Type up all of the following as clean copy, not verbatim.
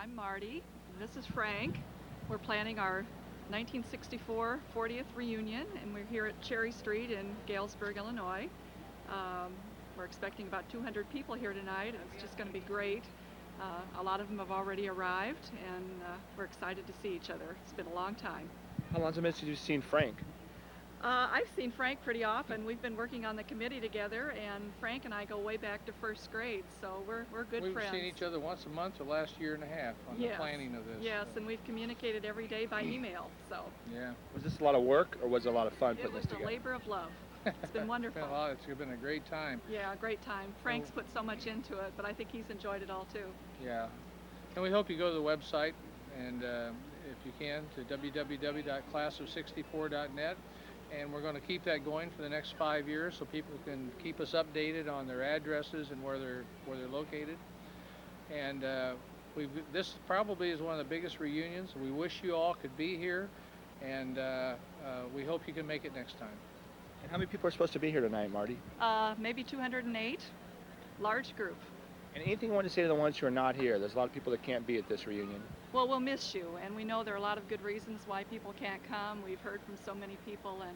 I'm Marty. This is Frank. We're planning our 1964 40th reunion, and we're here at Cherry Street in Galesburg, Illinois. We're expecting about 200 people here tonight, and it's just going to be great. A lot of them have already arrived, and we're excited to see each other. It's been a long time. How long since you've seen Frank? I've seen Frank pretty often. We've been working on the committee together, and Frank and I go way back to first grade, so we're good friends. We've seen each other once a month the last year and a half on the planning of this. Yes, and we've communicated every day by email, so. Yeah. Was this a lot of work, or was it a lot of fun putting this together? It was a labor of love. It's been wonderful. It's been a great time. Yeah, a great time. Frank's put so much into it, but I think he's enjoyed it all too. Yeah. And we hope you go to the website, and if you can, to www.classof64.net. And we're going to keep that going for the next 5 years so people can keep us updated on their addresses and where they're located. And this probably is one of the biggest reunions. We wish you all could be here, and we hope you can make it next time. And how many people are supposed to be here tonight, Marty? Maybe 208. Large group. And anything you want to say to the ones who are not here? There's a lot of people that can't be at this reunion. Well, we'll miss you, and we know there are a lot of good reasons why people can't come. We've heard from so many people, and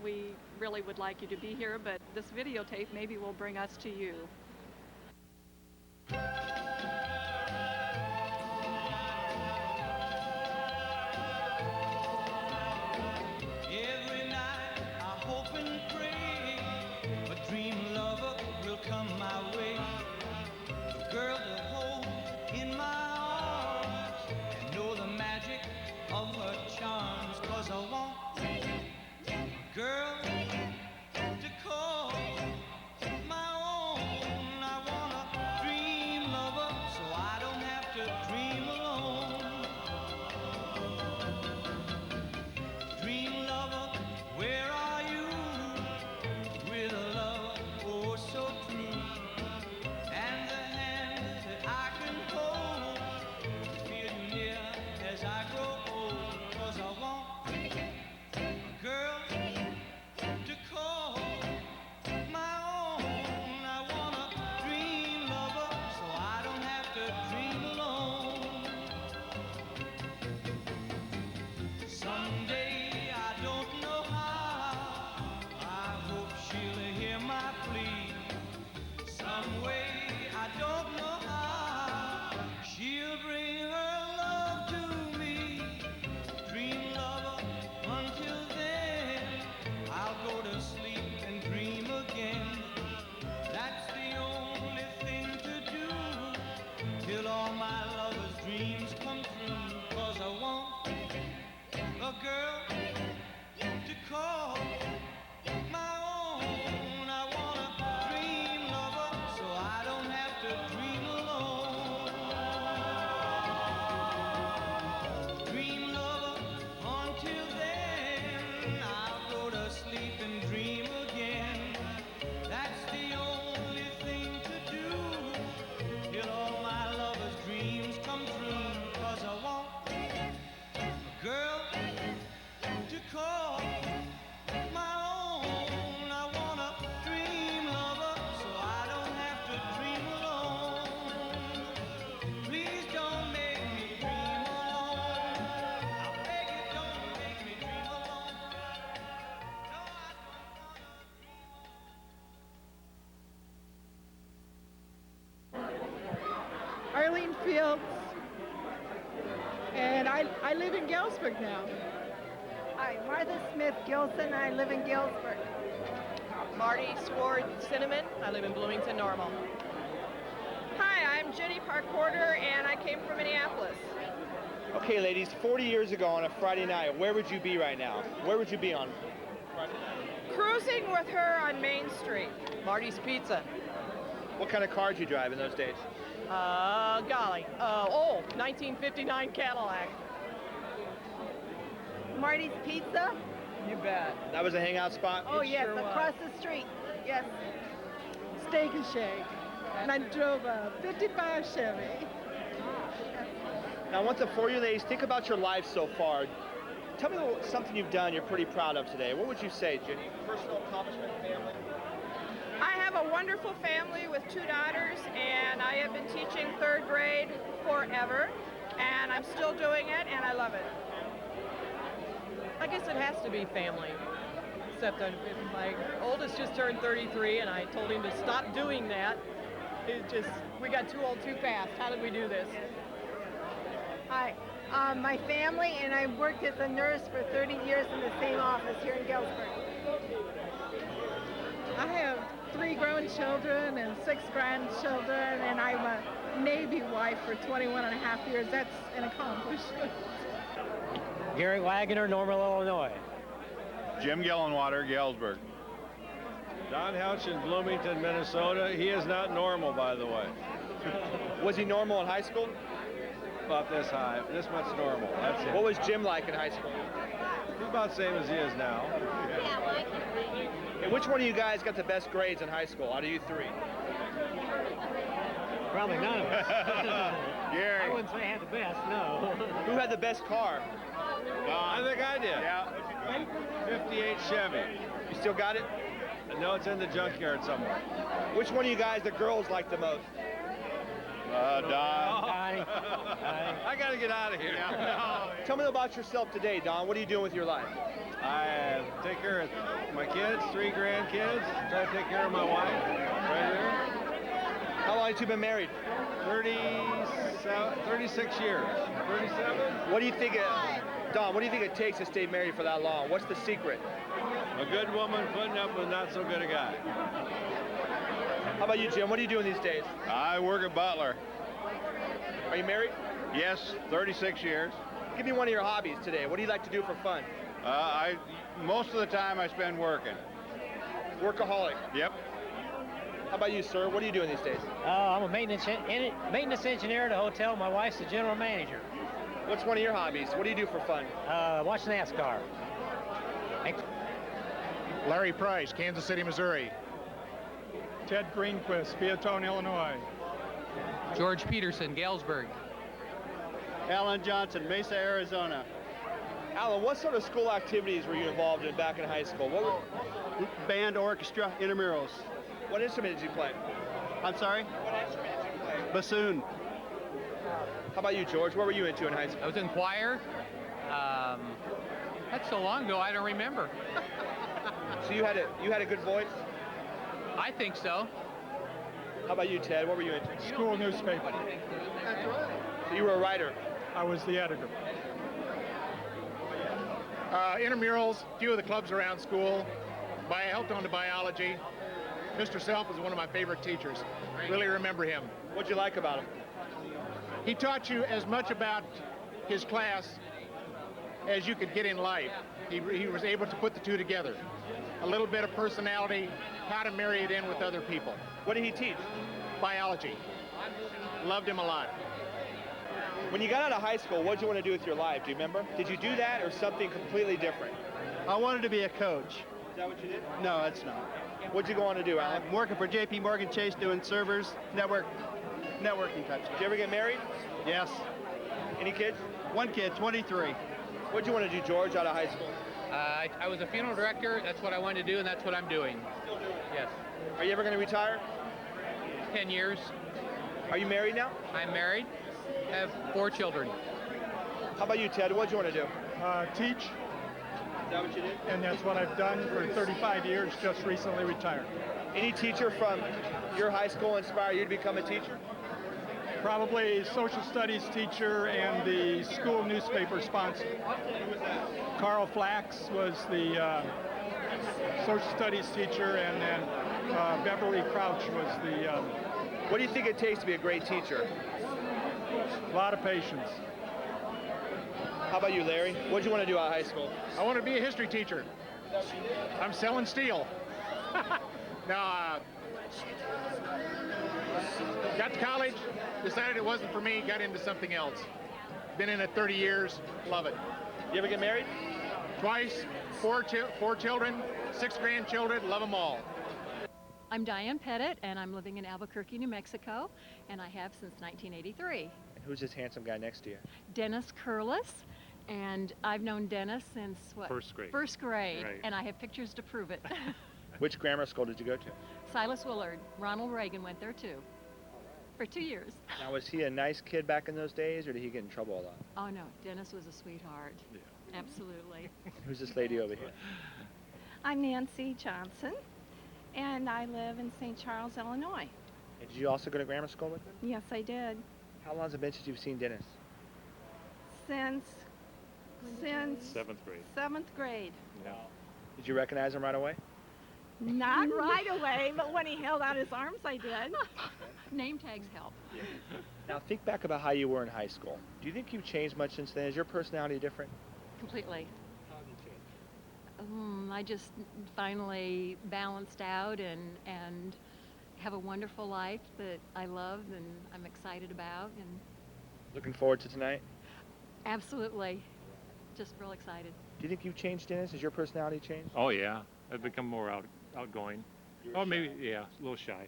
we really would like you to be here, but this videotape maybe will bring us to you. Every night I hope and pray a dream lover will come my way. A girl to hold in my arms and know the magic of her charms. 'Cause I want a girl to call my own. I want a dream lover so I don't have to dream alone. Dream lover, where are you? With a love oh so true, and the hand that I can hold, feel you near as I grow old. 'Cause I want a girl to call my own. I want a dream lover so I don't have to dream alone. Someday, I don't know how, I hope she'll hear my plea. Some way, I don't know how, she'll bring her love to me. Dream lover, until then, I'll go to sleep and dream again. That's the only thing to do, till all my lover's dreams come true. 'Cause I want a girl to call my own. I want a dream lover so I don't have to dream alone. Dream lover, until then I'll go to sleep and dream again. That's the only thing to do, till all my lover's dreams come true. 'Cause I want a girl to call my own. I want a dream lover so I don't have to dream alone. Please don't make me dream alone. I beg you, don't make me dream alone. No, I don't wanna dream alone. Arlene Fields, and I live in Galesburg now. Hi, Martha Smith Gilson. I live in Galesburg. Marty Sword Cinnamon. I live in Bloomington Normal. Hi, I'm Jenny Park-Porter, and I came from Minneapolis. Okay, ladies, 40 years ago on a Friday night, where would you be right now? Where would you be on Friday night? Cruising with her on Main Street. Marty's Pizza. What kind of car did you drive in those days? Golly. 1959 Cadillac. Marty's Pizza? You bet. That was a hangout spot? Oh, yes, sure was. across the street. Yes. Steak and Shake. And I drove a 55 Chevy. Now, once for you ladies, think about your life so far. Tell me something you've done you're pretty proud of today. What would you say, Jenny? Personal accomplishment, family? I have a wonderful family with 2 daughters, and I have been teaching 3rd grade forever. I'm still doing it, and I love it. I guess it has to be family. Except my oldest just turned 33, and I told him to stop doing that. We got too old too fast. How did we do this? Hi. My family and I worked as a nurse for 30 years in the same office here in Galesburg. I have 3 grown children and 6 grandchildren, and I'm a Navy wife for 21 and a half years. That's an accomplishment. Gary Wagoner, Normal, Illinois. Jim Gellenwater, Galesburg. Don Houch in Bloomington, Minnesota. He is not normal, by the way. Was he normal in high school? About this high, this much normal. That's it. What was Jim like in high school? He's about the same as he is now. And which one of you guys got the best grades in high school out of you 3? Probably none of us. Gary. I wouldn't say I had the best, no. Who had the best car? I think I did. Yeah. 58 Chevy. You still got it? No, it's in the junkyard somewhere. Which one of you guys the girls like the most? Don. Donnie. I got to get out of here. Tell me about yourself today, Don. What are you doing with your life? I take care of my kids, 3 grandkids. Try to take care of my wife right here. How long have you been married? 36 years. 37? What do you think, Don, what do you think it takes to stay married for that long? What's the secret? A good woman putting up with not so good a guy. How about you, Jim? What are you doing these days? I work at Butler. Are you married? Yes, 36 years. Give me one of your hobbies today. What do you like to do for fun? Most of the time I spend working. Workaholic. Yep. How about you, sir? What are you doing these days? I'm a maintenance engineer at a hotel. My wife's the general manager. What's one of your hobbies? What do you do for fun? Watch NASCAR. Larry Price, Kansas City, Missouri. Ted Greenquist, Peatone, Illinois. George Peterson, Galesburg. Alan Johnson, Mesa, Arizona. Alan, what sort of school activities were you involved in back in high school? Band, orchestra, intramurals. What instrument did you play? I'm sorry? What instrument did you play? Bassoon. How about you, George? What were you into in high school? I was in choir. That's so long ago, I don't remember. So you had a good voice? I think so. How about you, Ted? What were you into? School newspaper. So you were a writer? I was the editor. Intramurals, a few of the clubs around school. I helped on to biology. Mr. Self was one of my favorite teachers. Really remember him. What'd you like about him? He taught you as much about his class as you could get in life. He was able to put the two together. A little bit of personality, how to marry it in with other people. What did he teach? Biology. Loved him a lot. When you got out of high school, what did you want to do with your life? Do you remember? Did you do that or something completely different? I wanted to be a coach. Is that what you did? No, it's not. What'd you go on to do, Alan? I'm working for J.P. Morgan Chase doing servers, networking type stuff. Did you ever get married? Yes. Any kids? 1 kid, 23. What'd you want to do, George, out of high school? I was a funeral director. That's what I wanted to do, and that's what I'm doing. Still doing it? Yes. Are you ever going to retire? 10 years. Are you married now? I'm married. Have 4 children. How about you, Ted? What'd you want to do? Teach. Is that what you did? And that's what I've done for 35 years, just recently retired. Any teacher from your high school inspire you to become a teacher? Probably social studies teacher and the school newspaper sponsor. Who was that? Carl Flax was the social studies teacher, and then Beverly Crouch was the... What do you think it takes to be a great teacher? A lot of patience. How about you, Larry? What'd you want to do out of high school? I want to be a history teacher. I'm selling steel. Now, got to college, decided it wasn't for me, got into something else. Been in it 30 years, love it. You ever get married? Twice, 4 children, 6 grandchildren, love them all. I'm Diane Pettit, and I'm living in Albuquerque, New Mexico, and I have since 1983. And who's this handsome guy next to you? Dennis Curlis, and I've known Dennis since, what? First grade. First grade, Right. and I have pictures to prove it. Which grammar school did you go to? Silas Willard. Ronald Reagan went there, too. for 2 years. Now, was he a nice kid back in those days, or did he get in trouble a lot? Oh no, Dennis was a sweetheart. Yeah. Absolutely. Who's this lady over here? I'm Nancy Johnson, and I live in St. Charles, Illinois. And did you also go to grammar school with him? Yes, I did. How long has it been since you've seen Dennis? Since 7th grade. 7th grade. Yeah. Did you recognize him right away? Not right away, but when he held out his arms, I did. Name tags help. Now, think back about how you were in high school. Do you think you've changed much since then? Is your personality different? Completely. I just finally balanced out and have a wonderful life that I love and I'm excited about, and Looking forward to tonight? absolutely just real excited. Do you think you've changed, Dennis? Has your personality changed? Oh yeah, I've become more outgoing. Oh, maybe yeah, a little shy.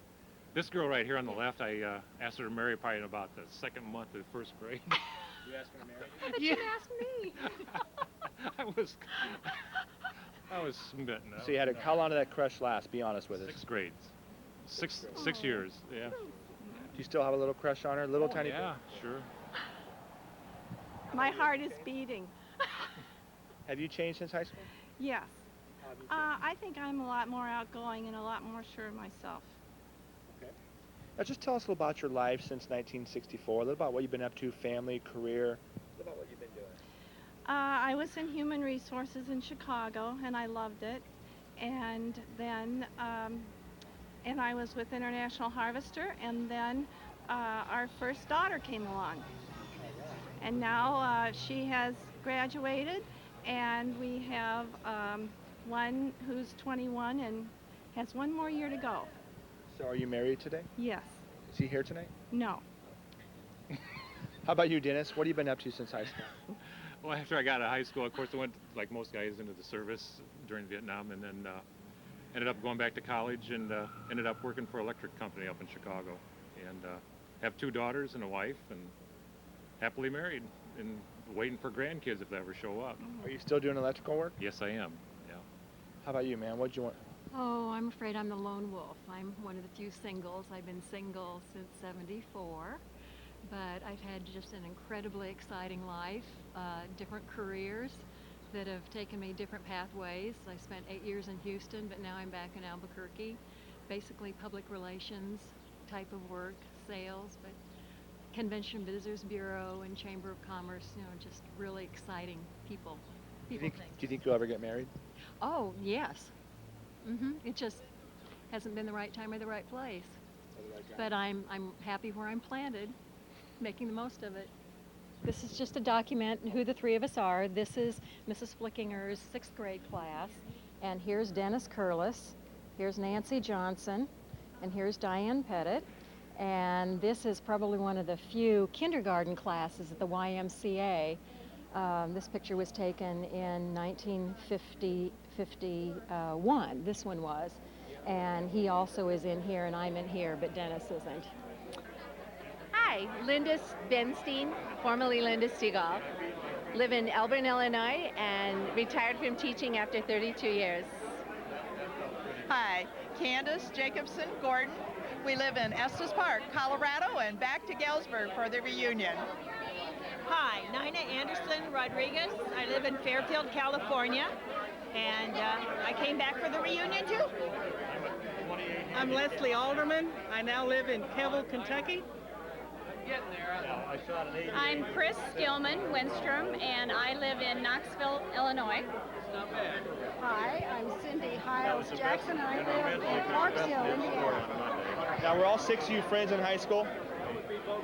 This girl right here on the left, I asked her to marry probably in about the second month of first grade. You asked her to marry? I bet you asked me. I was smitten. So you had how long did that crush last? Be honest with us. 6th grade. Six years. Yeah. Do you still have a little crush on her? Little tiny? Yeah, sure. My heart is beating. Have you changed since high school? Yes. I think I'm a lot more outgoing and a lot more sure of myself. Okay. Now just tell us a little about your life since 1964, a little about what you've been up to, family, career, a little about what you've been doing. I was in human resources in Chicago, and I loved it. And then, and I was with International Harvester, and then our first daughter came along. And now she has graduated, and we have one who's 21 and has one more year to go. So are you married today? Yes. Is he here tonight? No. How about you, Dennis? What have you been up to since high school? Well, after I got out of high school, of course, I went, like most guys, into the service during Vietnam, and then ended up going back to college and ended up working for an electric company up in Chicago. And have 2 daughters and a wife, and happily married, and waiting for grandkids if they ever show up. Are you still doing electrical work? Yes, I am. Yeah. How about you, man? What'd you want? Oh, I'm afraid I'm the lone wolf. I'm one of the few singles. I've been single since '74, but I've had just an incredibly exciting life, different careers that have taken me different pathways. I spent 8 years in Houston, but now I'm back in Albuquerque. Basically public relations type of work, sales, but Convention Visitors Bureau and Chamber of Commerce, you know, just really exciting people. Do you think you'll ever get married? Oh, yes. It just hasn't been the right time or the right place. But I'm happy where I'm planted, making the most of it. This is just to document who the 3 of us are. This is Mrs. Flickinger's 6th grade class, and here's Dennis Curlis, here's Nancy Johnson, and here's Diane Pettit. And this is probably one of the few kindergarten classes at the YMCA. This picture was taken in 1951, this one was. And he also is in here, and I'm in here, but Dennis isn't. Hi, Linda Benstein, formerly Linda Stegall. Live in Elburn, Illinois, and retired from teaching after 32 years. Hi, Candace Jacobson Gordon. We live in Estes Park, Colorado, and back to Galesburg for the reunion. Hi, Nina Anderson Rodriguez. I live in Fairfield, California, and I came back for the reunion too. I'm Leslie Alderman. I now live in Keville, Kentucky. I'm Chris Skillman Winstrom, and I live in Knoxville, Illinois. Hi, I'm Cindy Hiles Jackson, and I live in Clarksville, Indiana. Now, were all 6 of you friends in high school?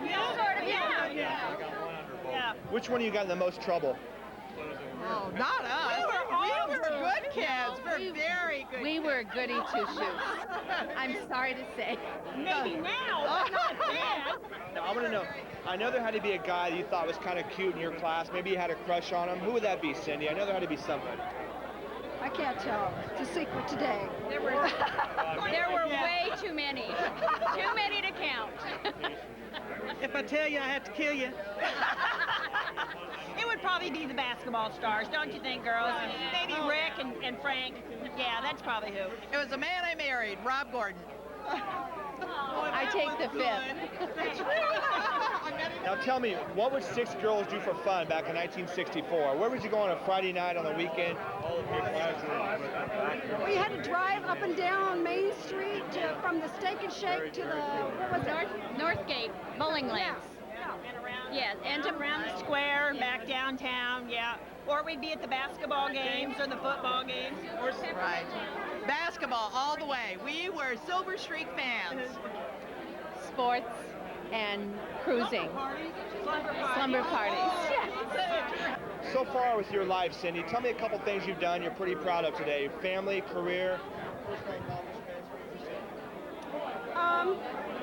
Yeah, sort of, yeah. Which one of you got in the most trouble? Oh, not us. We were good kids. We're very good We were goody two-shoes. I'm sorry to say. Maybe now, but not then. Now, I want to know, I know there had to be a guy that you thought was kind of cute in your class. Maybe you had a crush on him. Who would that be, Cindy? I know there had to be somebody. I can't tell. It's a secret today. There were way too many. Too many to count. If I tell you, I have to kill you. It would probably be the basketball stars, don't you think, girls? Maybe Rick and Frank. Yeah, that's probably who. It was a man I married, Rob Gordon. I take the 5th. Now tell me, what would 6 girls do for fun back in 1964? Where would you go on a Friday night, on the weekend? We had to drive up and down Main Street from the Steak and Shake to the, what was it? Northgate, bowling lanes. Yes, and to Around the square, back downtown, yeah. Or we'd be at the basketball games or the football games. Right. Basketball all the way. We were Silver Streak fans. Sports and cruising. Slumber parties. Yes. So far with your life, Cindy, tell me a couple things you've done you're pretty proud of today. Family, career.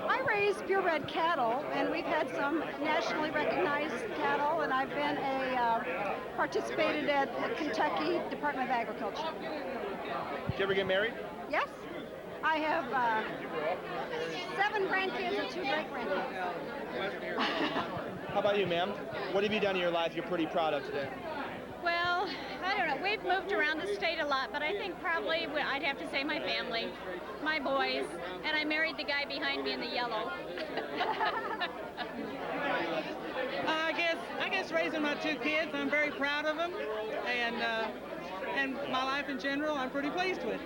I raise purebred cattle, and we've had some nationally recognized cattle, and I've been participated at the Kentucky Department of Agriculture. Did you ever get married? Yes. I have 7 grandkids and 2 great-grandkids. How about you, ma'am? What have you done in your life you're pretty proud of today? Well, I don't know. We've moved around the state a lot, but I think probably I'd have to say my family, my boys, and I married the guy behind me in the yellow. I guess raising my 2 kids, I'm very proud of them, and my life in general, I'm pretty pleased with.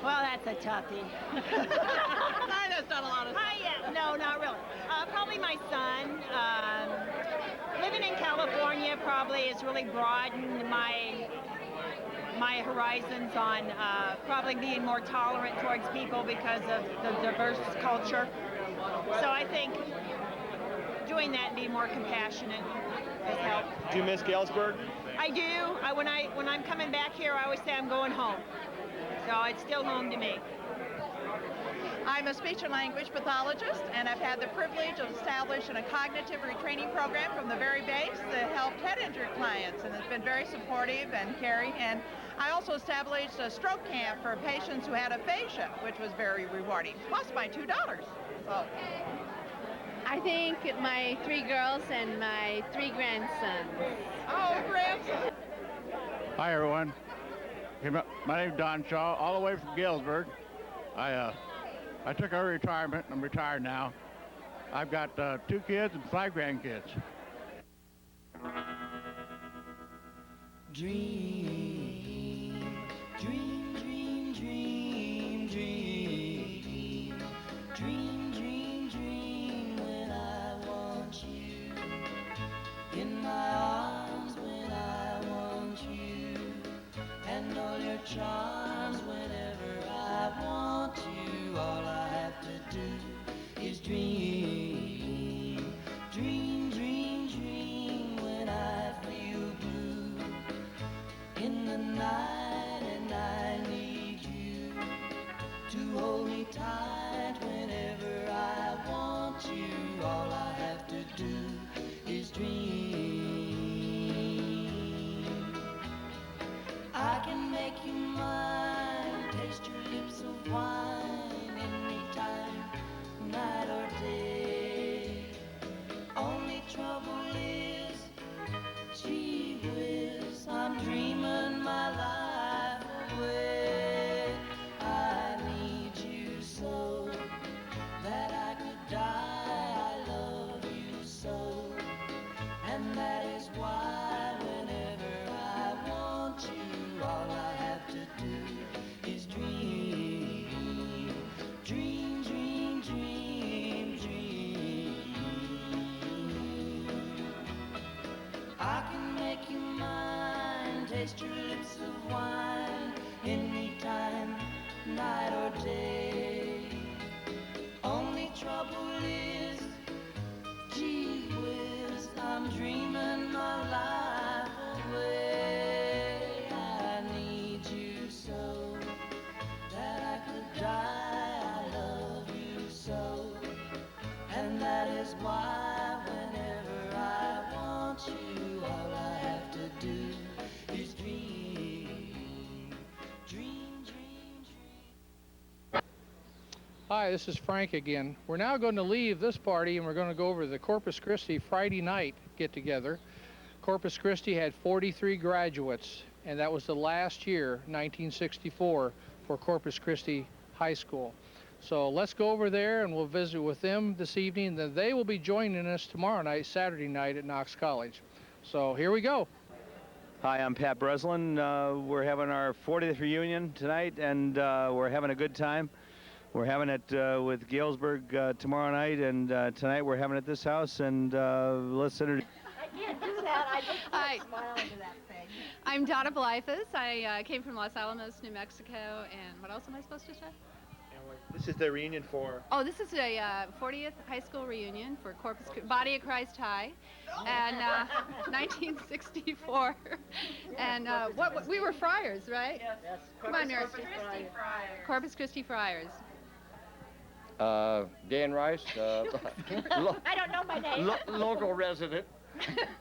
Well, that's a toughie. Nina's done a lot of Yeah, no, not really. Probably my son. Living in California probably has really broadened my horizons on probably being more tolerant towards people because of the diverse culture. So I think doing that and being more compassionate has helped. Do you miss Galesburg? I do. When I'm coming back here, I always say I'm going home. So it's still home to me. I'm a speech and language pathologist, and I've had the privilege of establishing a cognitive retraining program from the very base that helped head injured clients, and it's been very supportive and caring. And I also established a stroke camp for patients who had aphasia, which was very rewarding, plus my $2. So. I think my 3 girls and my 3 grandsons. Oh, grandsons. Hi, everyone. My name's Don Shaw, all the way from Galesburg. I took early retirement. I'm retired now. I've got 2 kids and 5 grandkids. Dream, dream, dream, dream, dream, dream, dream, dream when I want you in my arms, when I want you, and all your charms whenever I want you. All I have to do is dream, dream, dream, dream when I feel blue in the night and I need you to hold me tight whenever I want you. All I have to do is dream. I can make you mine, taste your lips of wine anytime, night or day. Only trouble is, gee whiz, I'm dreaming my life away. I need you so that I could die. I love you so, and that is why whenever I want you, all I have to do is dream, dream, dream, dream, dream. I can make you mine, taste your lips of wine anytime, night or day. Only trouble is, gee whiz, I'm dreaming my life away. I need you so that I could die. I love you so, and that is why whenever I want you, all I have to do is dream, dream, dream, dream. Hi, this is Frank again. We're now going to leave this party and we're going to go over to the Corpus Christi Friday night get-together. Corpus Christi had 43 graduates, and that was the last year, 1964, for Corpus Christi High School. So let's go over there and we'll visit with them this evening. Then they will be joining us tomorrow night, Saturday night at Knox College. So here we go. Hi, I'm Pat Breslin. We're having our 40th reunion tonight, and we're having a good time. We're having it with Galesburg tomorrow night, and tonight we're having it at this house. And let's introduce. I can't do that. I just can't smile into that thing. I'm Donna Blyfus. I came from Los Alamos, New Mexico, and what else am I supposed to say? This is the reunion for. Oh, this is a 40th high school reunion for Body of Christ High, and 1964. And what we were friars, right? Yes. Come on, Mary. Corpus Christi Friars. Dan Rice. I don't know my name. Local resident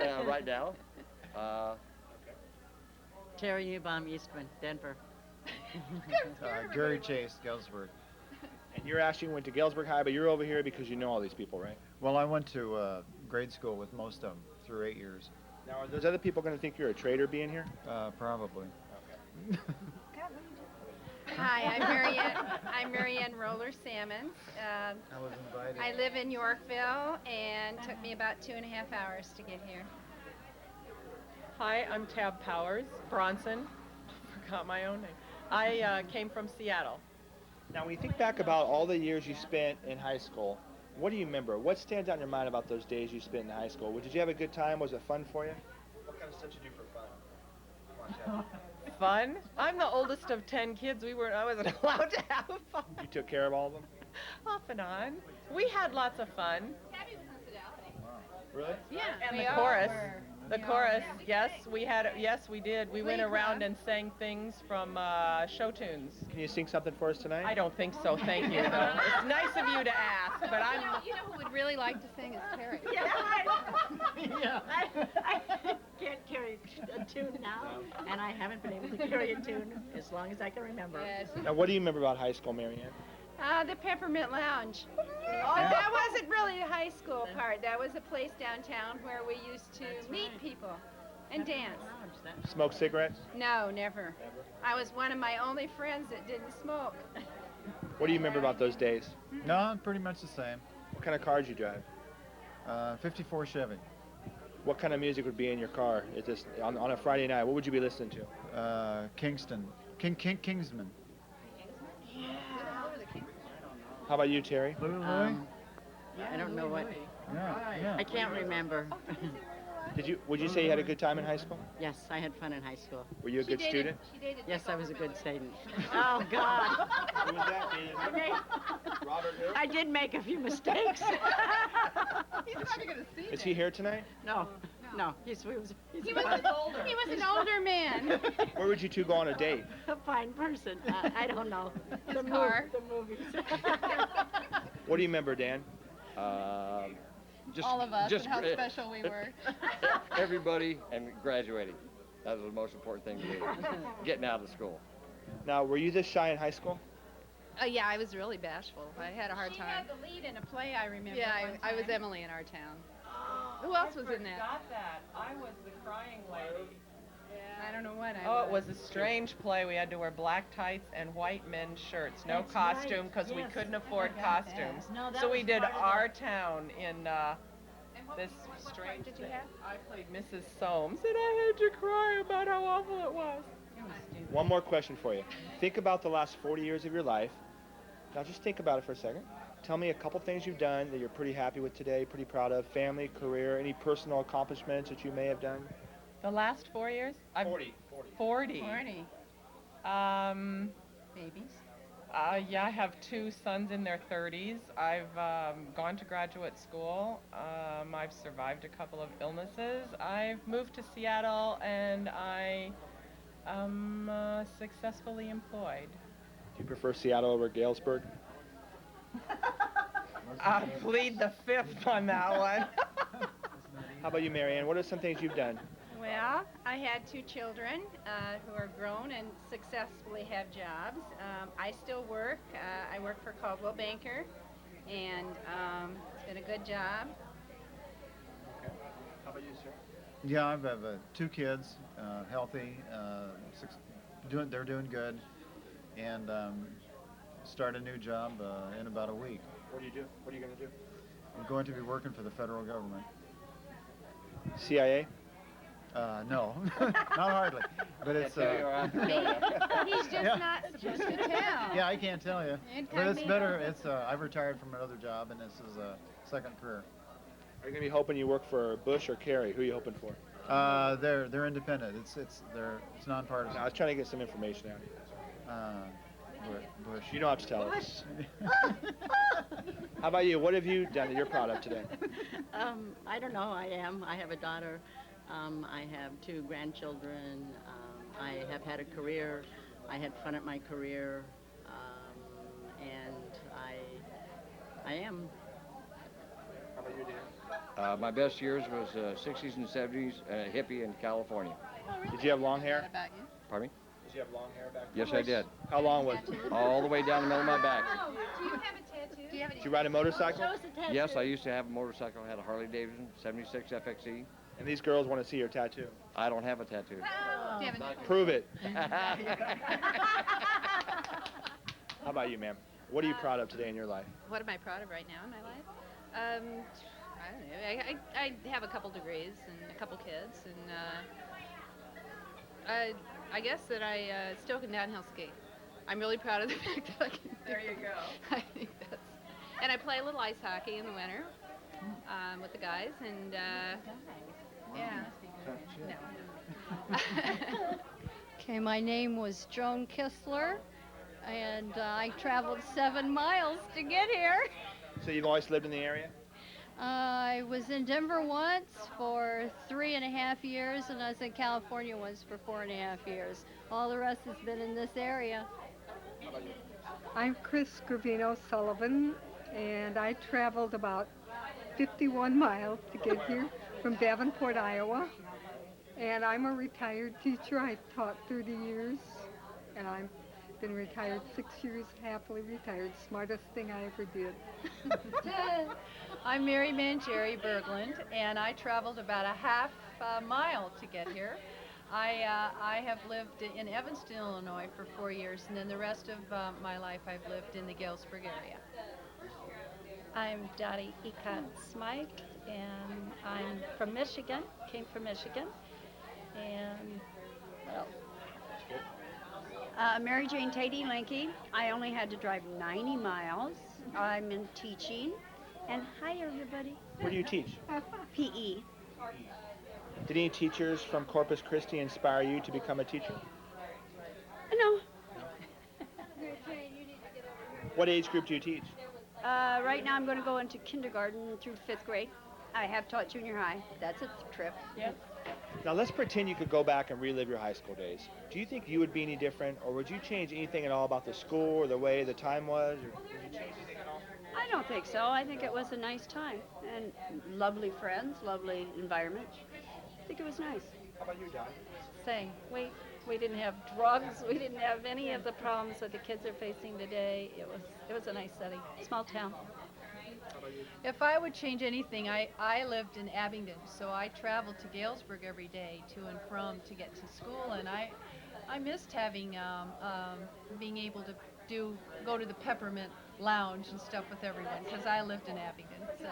right now. Terry Newbaum, Eastman, Denver. Gary Chase, Galesburg. And you're actually went to Galesburg High, but you're over here because you know all these people, right? Well, I went to grade school with most of them through 8 years. Now, are those other people going to think you're a traitor being here? Probably. Okay. Hi, I'm Marianne Roller Salmons. I was invited. I live in Yorkville, and took me about 2.5 hours to get here. Hi, I'm Tab Powers, Bronson. Forgot my own name. I came from Seattle. Now, when you think back about all the years you spent in high school, what do you remember? What stands out in your mind about those days you spent in high school? Did you have a good time? Was it fun for you? What kind of stuff did you do for fun? Come on, Tab. Fun? I'm the oldest of 10 kids. I wasn't allowed to have fun. You took care of all of them? Off and on. We had lots of fun. Tabby was in Fidelity. Really? Yeah. And the chorus. The chorus, yes, we did. We went around and sang things from show tunes. Can you sing something for us tonight? I don't think so, thank you, though. It's nice of you to ask, but I'm... You know who would really like to sing is Terry. Yeah, I can't carry a tune now, and I haven't been able to carry a tune as long as I can remember. Yes. Now, what do you remember about high school, Marianne? The Peppermint Lounge. Oh, that wasn't really the high school part. That was a place downtown where we used to meet people and dance. Smoke cigarettes? No, never. I was one of my only friends that didn't smoke. What do you remember about those days? No, pretty much the same. What kind of cars you drive? 54 Chevy. What kind of music would be in your car? Is this on a Friday night? What would you be listening to? Kingston. Kingsman. How about you, Terry? I don't know what. Yeah. I can't remember. Would you say you had a good time in high school? Yes, I had fun in high school. Were you a good student? Yes, I was a good student. Oh, God. Who was that? Robert who? I did make a few mistakes. He's probably going to see Is he here tonight? No. He was an older man. Where would you two go on a date? A fine person. I don't know. His car. The movies. What do you remember, Dan? Just, all of us just, and how special we were. Everybody and graduating. That was the most important thing to do. Getting out of school. Now, were you this shy in high school? Yeah, I was really bashful. I had a hard time. She had the lead in a play, I remember. Yeah, I was Emily in our town. Who else was in that? I forgot that. I was the crying lady. I don't know what I was. It was a strange play. We had to wear black tights and white men's shirts. No costume because we couldn't afford costumes. No, so we did our town in this strange thing. I played Mrs. Soames, and I had to cry about how awful it was. One more question for you. Think about the last 40 years of your life. Now just think about it for a second. Tell me a couple things you've done that you're pretty happy with today, pretty proud of, family, career, any personal accomplishments that you may have done. The last 4 years? 40. 40. Babies? Yeah, I have 2 sons in their 30s. I've gone to graduate school. I've survived a couple of illnesses. I've moved to Seattle, and I am successfully employed. Do you prefer Seattle over Galesburg? I plead the fifth on that one. How about you, Marianne? What are some things you've done? Well, I had 2 children who are grown and successfully have jobs. I still work. I work for Caldwell Banker, and it's been a good job. Okay. How about you, sir? Yeah, I have 2 kids, healthy, they're doing good, and start a new job in about a week. What do you do? What are you going to do? I'm going to be working for the federal government. CIA? No, not hardly. But it's. He's just not supposed to tell. Yeah, I can't tell you. But it's better. It's. I've retired from another job, and this is a second career. Are you going to be hoping you work for Bush or Kerry? Who are you hoping for? They're independent. It's nonpartisan. No, I was trying to get some information out. Bush. You don't have to tell us. How about you? What have you done that you're proud of today? I don't know. I am. I have a daughter. I have 2 grandchildren. I have had a career. I had fun at my career, and I am. How about you, Dan? My best years was 60s and 70s, hippie in California. Did you have long hair? Pardon me? Did you have long hair back Yes, then? I did. How long was it? All the way down the middle of my back. Do you have a tattoo? Do you have Did you ride a motorcycle? Yes, I used to have a motorcycle. I had a Harley Davidson 76 FXE. And these girls want to see your tattoo. I don't have a tattoo. Do you have a Prove it. How about you, ma'am? What are you proud of today in your life? What am I proud of right now in my life? I don't know. I have a couple degrees and a couple kids, and I guess that I still can downhill ski. I'm really proud of the fact that I can. There you go. I think that's. And I play a little ice hockey in the winter with the guys, and yeah. No. Okay, my name was Joan Kistler, and I traveled 7 miles to get here. So you've always lived in the area? I was in Denver once for 3.5 years, and I was in California once for 4.5 years. All the rest has been in this area. I'm Chris Scravino Sullivan, and I traveled about 51 miles to get here from Davenport, Iowa. And I'm a retired teacher. I taught 30 years, and I've been retired 6 years, happily retired. Smartest thing I ever did. I'm Mary Mangieri Berglund, and I traveled about a half mile to get here. I have lived in Evanston, Illinois for 4 years, and then the rest of my life I've lived in the Galesburg area. I'm Dottie Ecott Smike, and I'm from Michigan, came from Michigan. And what else? Mary Jane Tatey Linke. I only had to drive 90 miles. I'm in teaching. And hi, everybody. Where do you teach? PE. Did any teachers from Corpus Christi inspire you to become a teacher? No. What age group do you teach? Right now I'm going to go into kindergarten through 5th grade. I have taught junior high. That's a trip. Yep. Now let's pretend you could go back and relive your high school days. Do you think you would be any different, or would you change anything at all about the school or the way the time was, or would you change anything at all? I don't think so. I think it was a nice time and lovely friends, lovely environment. I think it was nice. How about you, Don? Same. We didn't have drugs. We didn't have any of the problems that the kids are facing today. It was a nice setting. Small town. If I would change anything, I lived in Abingdon, so I traveled to Galesburg every day to and from to get to school, and I missed having being able to go to the Peppermint Lounge and stuff with everyone because I lived in Abingdon. So.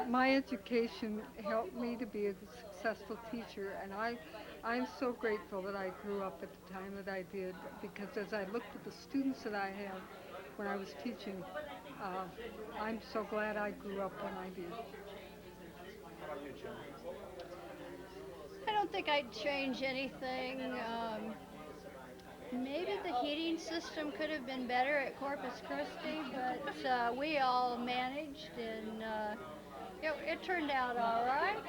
My education helped me to be a successful teacher, and I'm so grateful that I grew up at the time that I did, because as I looked at the students that I have when I was teaching, I'm so glad I grew up when I did. I don't think I'd change anything. Maybe the heating system could have been better at Corpus Christi, but we all managed, and it turned out all right.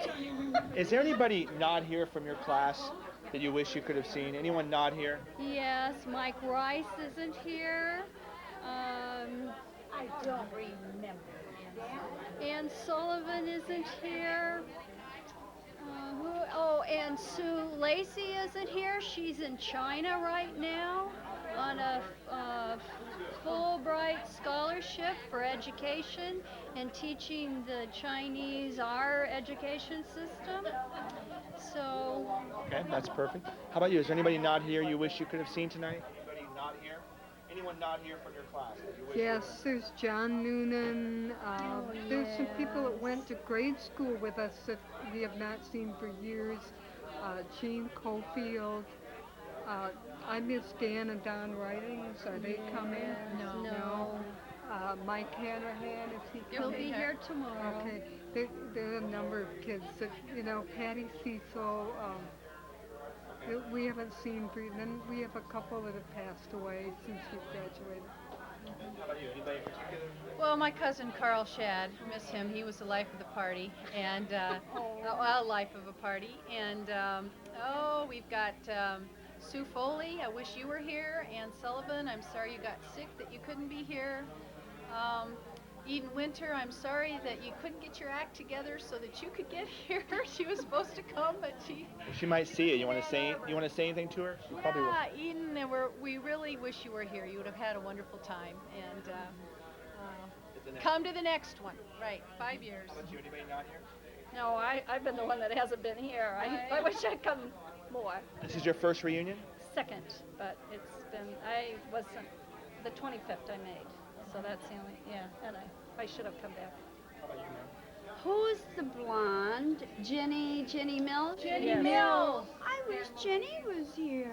Is there anybody not here from your class that you wish you could have seen? Anyone not here? Yes, Mike Rice isn't here. I don't remember. Ann Sullivan isn't here. And Sue Lacey isn't here. She's in China right now on a Fulbright scholarship for education and teaching the Chinese our education system. So. Okay, that's perfect. How about you? Is there anybody not here you wish you could have seen tonight? Anybody not here? Anyone not here from your class that you wish Yes, there's John Noonan. There's some people that went to grade school with us that we have not seen for years. Gene Cofield. I miss Dan and Don Writings. Are they coming? No. Mike Hanrahan, is he He'll coming? be here tomorrow. Okay. There are a number of kids that, Patty Cecil, that we haven't seen for, then we have a couple that have passed away since we've graduated. How about you? Anybody in particular? Well, my cousin Carl Shad, miss him. He was the life of the party, and life of a party. And we've got Sue Foley. I wish you were here. Ann Sullivan. I'm sorry you got sick that you couldn't be here. Eden Winter. I'm sorry that you couldn't get your act together so that you could get here. She was supposed to come, but She might see it. You want to say anything to her? She probably will. Eden, we really wish you were here. You would have had a wonderful time. And come to the next one. Right, 5 years. How about you? Anybody not here? No, I've been the one that hasn't been here. I wish I'd come more. This is your first reunion? Second, but it's been, I wasn't, the 25th I made. So that's the only, and I should have come back. How about you, ma'am? Who's the blonde? Jenny Mills? Jenny Yes. Mills. I wish Jenny was here.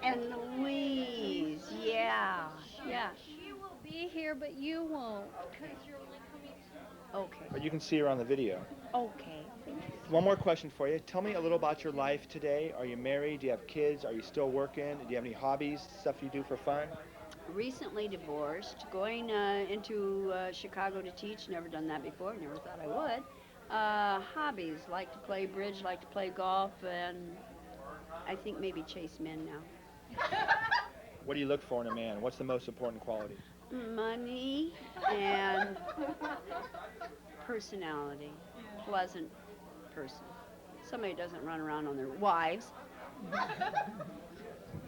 And Louise, yeah. She will be here, but you won't, because you're only coming to... Okay. But you can see her on the video. Okay. One more question for you. Tell me a little about your life today. Are you married? Do you have kids? Are you still working? Do you have any hobbies, stuff you do for fun? Recently divorced, going into Chicago to teach. Never done that before. Never thought I would. Hobbies, like to play bridge, like to play golf, and I think maybe chase men now. What do you look for in a man? What's the most important quality? Money and personality. Pleasant person. Somebody who doesn't run around on their wives.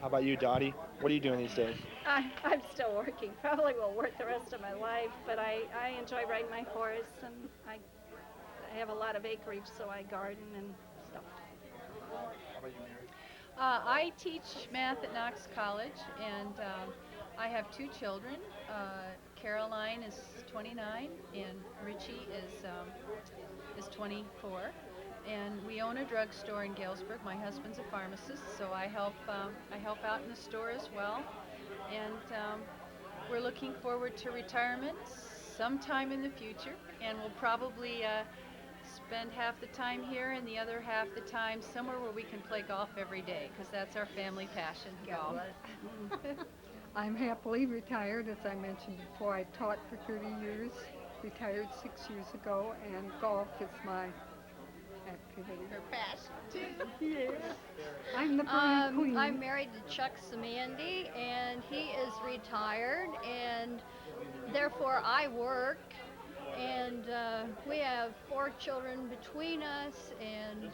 How about you, Dottie? What are you doing these days? I'm still working. Probably will work the rest of my life, but I enjoy riding my horse, and I have a lot of acreage, so I garden and stuff. How about you, Mary? I teach math at Knox College, and I have 2 children. Caroline is 29, and Richie is 24. And we own a drugstore in Galesburg. My husband's a pharmacist, so I help out in the store as well. And we're looking forward to retirement sometime in the future, and we'll probably spend half the time here and the other half the time somewhere where we can play golf every day, because that's our family passion, golf. I'm happily retired, as I mentioned before. I taught for 30 years, retired 6 years ago, and golf is my activity. Her passion, too. Yes. I'm the bride queen. I'm married to Chuck Samandi, and he is retired, and therefore I work. And we have 4 children between us and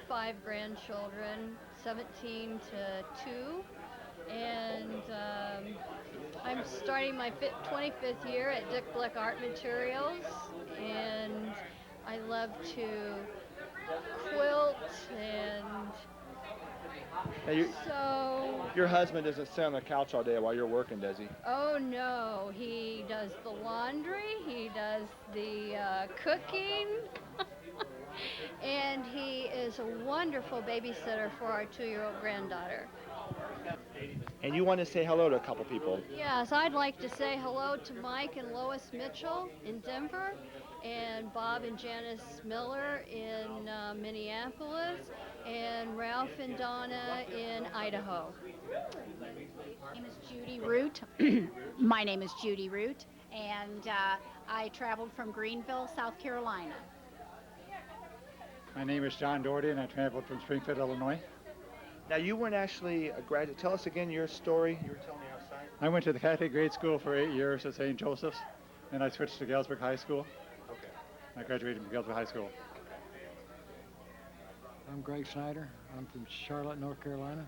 5 grandchildren, 17 to 2. And I'm starting my 25th year at Dick Blick Art Materials, and I love to quilt, and Now your husband doesn't sit on the couch all day while you're working, does he? oh no, he does the laundry, he does the cooking, and he is a wonderful babysitter for our 2-year-old granddaughter. And you want to say hello to a couple people. Yes, I'd like to say hello to Mike and Lois Mitchell in Denver, and Bob and Janice Miller in Minneapolis, and Ralph and Donna in Idaho. My name is Judy Root. My name is Judy Root, and I traveled from Greenville, South Carolina. My name is John Doherty, and I traveled from Springfield, Illinois. Now, you weren't actually a graduate. Tell us again your story. You were telling me outside. I went to the Catholic grade school for 8 years at St. Joseph's, and I switched to Galesburg High School. Okay. I graduated from Galesburg High School. I'm Greg Snyder. I'm from Charlotte, North Carolina,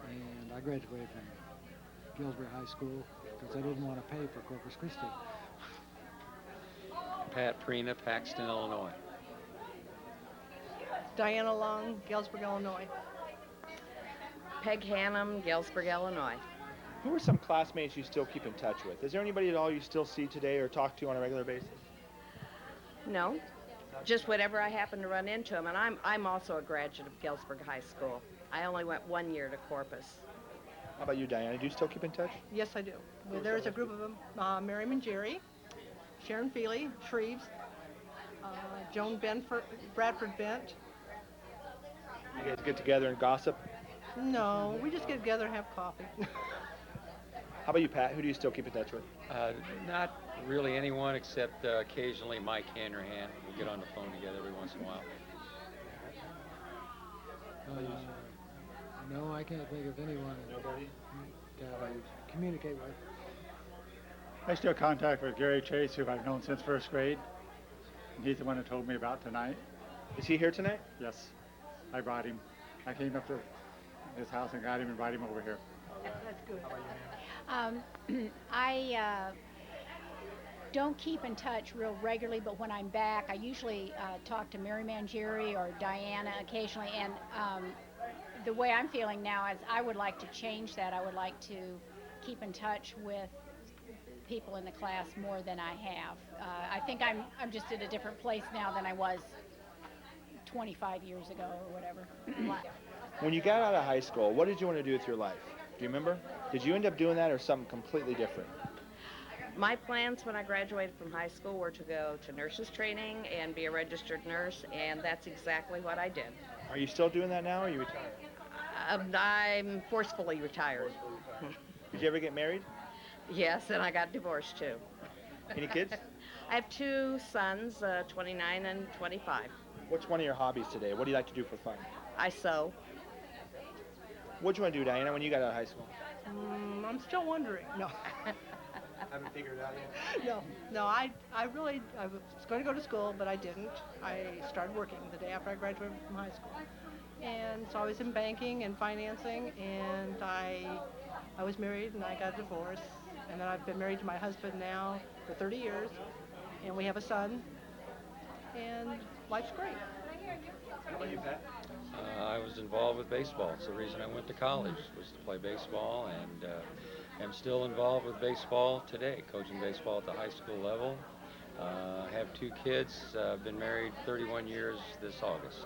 and I graduated from Galesburg High School because I didn't want to pay for Corpus Christi. Pat Prina, Paxton, Illinois. Diana Long, Galesburg, Illinois. Peg Hannum, Galesburg, Illinois. Who are some classmates you still keep in touch with? Is there anybody at all you still see today or talk to on a regular basis? No, just whatever I happen to run into them. And I'm also a graduate of Galesburg High School. I only went 1 year to Corpus. How about you, Diana? Do you still keep in touch? Yes, I do. Well, there's a group of them, Mary Mangieri, Sharon Feely, Shreves, Joan Benford, Bradford Bent. You guys get together and gossip? No, we just get together and have coffee. How about you, Pat? Who do you still keep in touch with? Not really anyone except occasionally Mike Hanrahan. We'll get on the phone together every once in a while. No, I can't think of anyone. Nobody? That I communicate with. I still contact with Gary Chase, who I've known since first grade. And he's the one who told me about tonight. Is he here tonight? Yes. I brought him. I came up to his house and got him and brought him over here. That's good. I don't keep in touch real regularly, but when I'm back, I usually talk to Mary Mangieri or Diana occasionally, and the way I'm feeling now is I would like to change that. I would like to keep in touch with people in the class more than I have. I think I'm just at a different place now than I was 25 years ago or whatever. When you got out of high school, what did you want to do with your life? Do you remember? Did you end up doing that or something completely different? My plans when I graduated from high school were to go to nurses training and be a registered nurse, and that's exactly what I did. Are you still doing that now or are you retired? I'm forcefully retired. Did you ever get married? Yes, and I got divorced too. Any kids? I have 2 sons, 29 and 25. What's one of your hobbies today? What do you like to do for fun? I sew. What did you want to do, Diana, when you got out of high school? I'm still wondering. No. Haven't figured it out yet? No, I was going to go to school, but I didn't. I started working the day after I graduated from high school. And so I was in banking and financing, and I was married and I got a divorce. And then I've been married to my husband now for 30 years, and we have a son, and life's great. How about you, Pat? I was involved with baseball. It's the reason I went to college, was to play baseball, and am still involved with baseball today, coaching baseball at the high school level. I have 2 kids. Been married 31 years this August.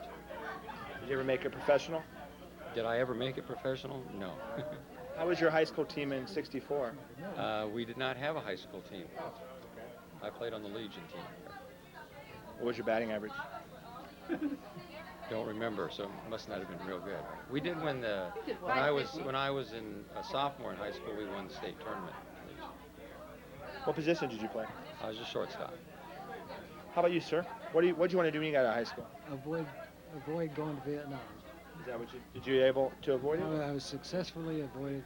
Did you ever make it professional? Did I ever make it professional? No. How was your high school team in '64? We did not have a high school team. I played on the Legion team. What was your batting average? Don't remember, so it must not have been real good. We did win the when I was in a sophomore in high school. We won the state tournament. What position did you play? I was a shortstop. How about you, sir? What do you want to do when you got out of high school? Avoid going to Vietnam. Is that what did you able to avoid it? I was successfully avoided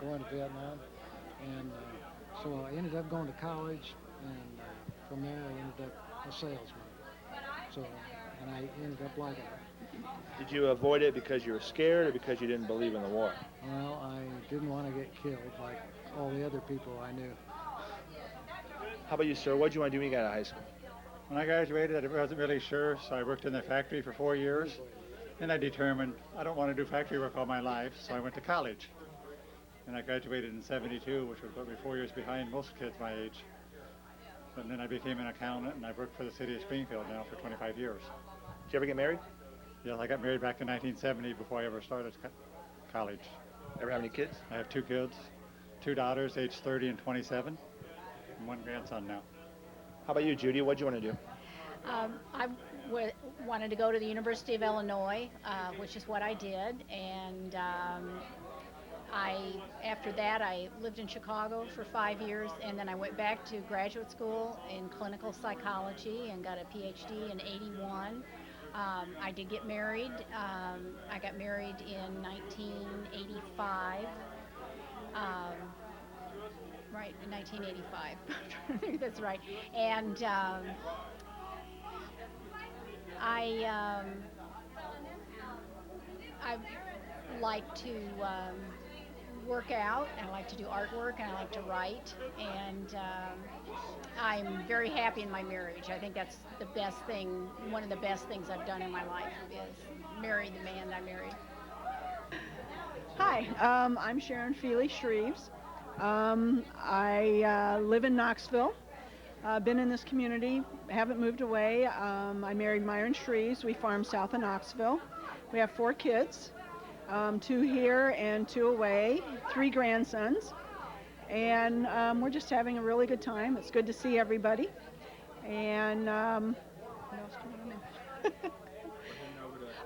going to Vietnam, and so I ended up going to college, and from there I ended up a salesman. So, and I ended up liking it. Did you avoid it because you were scared or because you didn't believe in the war? Well, I didn't want to get killed like all the other people I knew. How about you, sir? What did you want to do when you got out of high school? When I graduated, I wasn't really sure, so I worked in the factory for 4 years. And I determined I don't want to do factory work all my life, so I went to college. And I graduated in '72, which would put me 4 years behind most kids my age. And then I became an accountant, and I've worked for the city of Springfield now for 25 years. Did you ever get married? Yes, I got married back in 1970 before I ever started college. Ever have any kids? I have 2 kids, 2 daughters, aged 30 and 27, and 1 grandson now. How about you, Judy? What did you want to do? I wanted to go to the University of Illinois, which is what I did, and after that I lived in Chicago for 5 years, and then I went back to graduate school in clinical psychology and got a PhD in '81. I did get married. I got married in 1985. Right, in 1985. I think that's right. And I like to work out, and I like to do artwork, and I like to write, and I'm very happy in my marriage. I think that's the best thing, one of the best things I've done in my life is marry the man I married. Hi, I'm Sharon Feely Shreves. I live in Knoxville. Been in this community, haven't moved away. I married Myron Shreves. We farm south of Knoxville. We have 4 kids, 2 here and 2 away, 3 grandsons. And we're just having a really good time. It's good to see everybody. And what else do you want to know?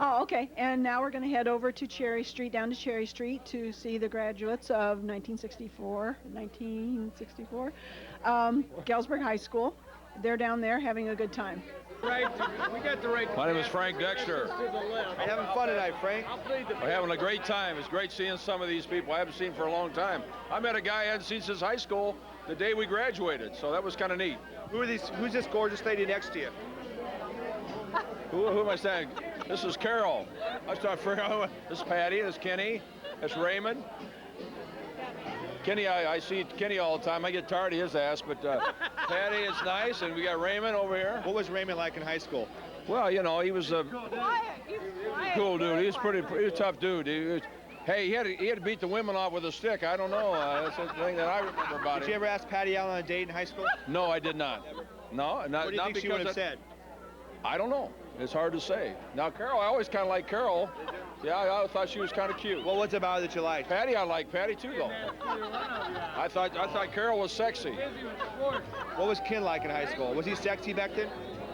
Oh, okay. And now we're going to head over to Cherry Street, down to Cherry Street, to see the graduates of 1964, Galesburg High School. They're down there having a good time. Right, we got the right. My name is Frank Dexter. Are you having fun tonight, Frank? We're having a great time. It's great seeing some of these people I haven't seen for a long time. I met a guy I hadn't seen since high school the day we graduated, so that was kind of neat. Who's this gorgeous lady next to you? Who am I saying? This is Carol. I start figuring out. This is Patty. This is Kenny. That's Raymond. Kenny, I see Kenny all the time. I get tired of his ass, but Patty is nice, and we got Raymond over here. What was Raymond like in high school? Well, you know, he was a cool dude. He was a tough dude. Hey, he had to beat the women off with a stick. I don't know. That's the thing that I remember about him. Did you ever ask Patty out on a date in high school? No, I did not. No, not What do you think she would have said? I don't know. It's hard to say. Now, Carol, I always kind of liked Carol. Yeah, I thought she was kind of cute. Well, what's about her that you liked? Patty, I like Patty too, though. I thought Carol was sexy. What was Ken like in high school? Was he sexy back then?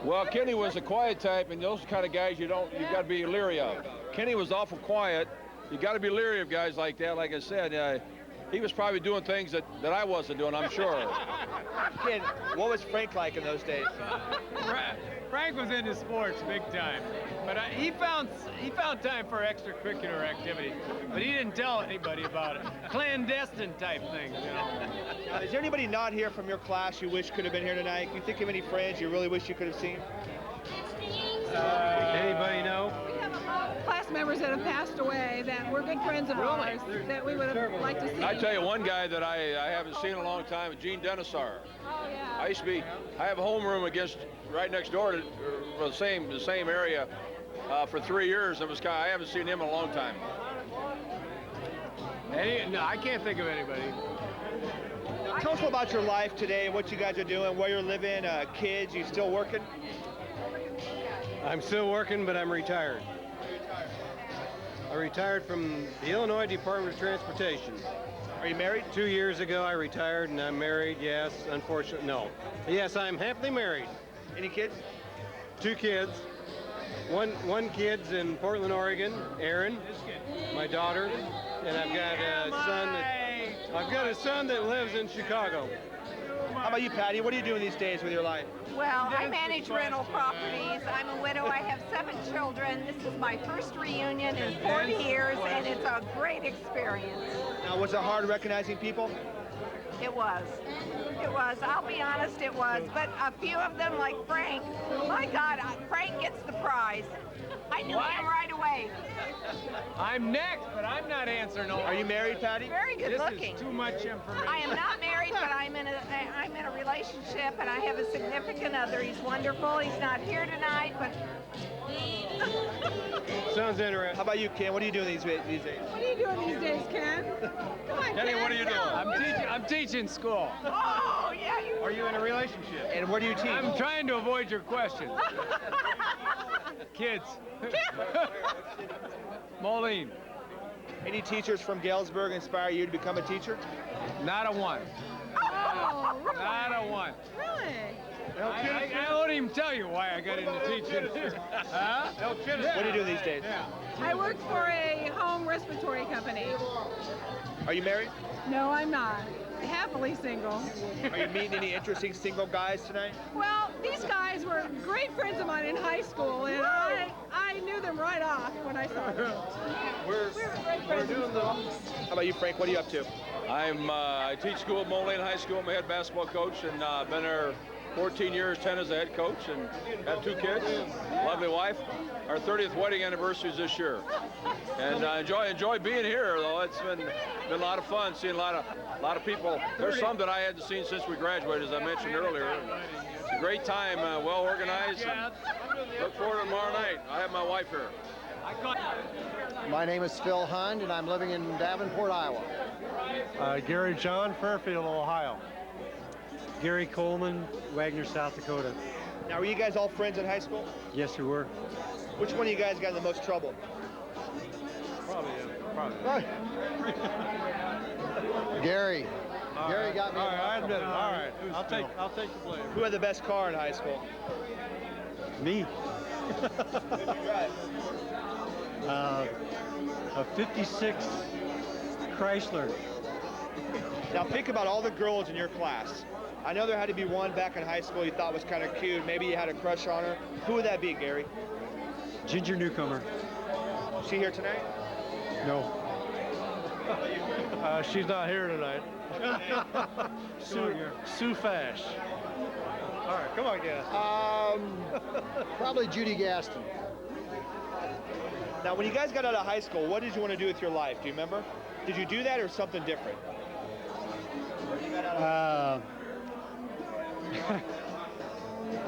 Well, Kenny was a quiet type, and those kind of guys you got to be leery of. Kenny was awful quiet. You got to be leery of guys like that. Like I said, he was probably doing things that I wasn't doing, I'm sure. Ken, what was Frank like in those days? Frank was into sports big time, but he found time for extracurricular activity, but he didn't tell anybody about it. Clandestine type things, you know. Is there anybody not here from your class you wish could have been here tonight? Can you think of any friends you really wish you could have seen? Anybody know? We have class members that have passed away that were good friends of ours that we would have liked to see. I tell you, one guy that I haven't seen in a long time, Gene Denisar. Oh, yeah. I have a homeroom right next door to the same area for 3 years. I haven't seen him in a long time. No, I can't think of anybody. Tell us about your life today, what you guys are doing, where you're living, kids. You still working? I'm still working, but I'm retired. I retired from the Illinois Department of Transportation. Are you married? 2 years ago, I retired, and I'm married, yes. Unfortunately, no. Yes, I'm happily married. Any kids? 2 kids. One kid's in Portland, Oregon, Aaron, my daughter, and I've got a son that lives in Chicago. How about you, Patty? What are you doing these days with your life? Well, I manage rental properties. I'm a widow. I have 7 children. This is my first reunion in 40 years, and it's a great experience. Now, was it hard recognizing people? It was. It was. I'll be honest, it was. But a few of them, like Frank, my God, Frank gets the prize. I knew him right away. I'm next, but I'm not answering all. Are you married, Patty? Very good looking. This is too much information. I am not married, but I'm in a relationship, and I have a significant other. He's wonderful. He's not here tonight, but. Sounds interesting. How about you, Ken? What are you doing these days? What are you doing these days, Ken? Come on, Kenny, Ken, what are you doing? I'm teaching school. Oh, yeah, you. Are you in a relationship? And where do you teach? I'm trying to avoid your questions. Kids. Moline. Any teachers from Galesburg inspire you to become a teacher? Not a one. Oh, really? Not a one. Really? I won't even tell you why I got into teaching. Huh? What are you doing these days? I work for a home respiratory company. Are you married? No, I'm not. Happily single. Are you meeting any interesting single guys tonight? Well, these guys were great friends of mine in high school, and I knew them right off when I saw them. We're great friends. How about you, Frank? What are you up to? I teach school at Moline High School. I'm a head basketball coach, and been there 14 years, 10 as a head coach, and have 2 kids, lovely wife. Our 30th wedding anniversary is this year, and enjoy being here. Though it's been a lot of fun seeing a lot of people. There's some that I hadn't seen since we graduated, as I mentioned earlier. It's a great time, well organized. And look forward to tomorrow night. I have my wife here. My name is Phil Hund, and I'm living in Davenport, Iowa. Gary John, Fairfield, Ohio. Gary Coleman, Wagner, South Dakota. Now, were you guys all friends in high school? Yes, we were. Which one of you guys got in the most trouble? Probably. Gary. Gary got me. All right, I admit it. All right, I'll take the blame. Who had the best car in high school? Me. What did you drive? A 56 Chrysler. Now think about all the girls in your class. I know there had to be one back in high school you thought was kind of cute. Maybe you had a crush on her. Who would that be, Gary? Ginger Newcomer. Is she here tonight? No. She's not here tonight. Sue Fash. All right, come on, guys. Probably Judy Gaston. Now, when you guys got out of high school, what did you want to do with your life? Do you remember? Did you do that or something different?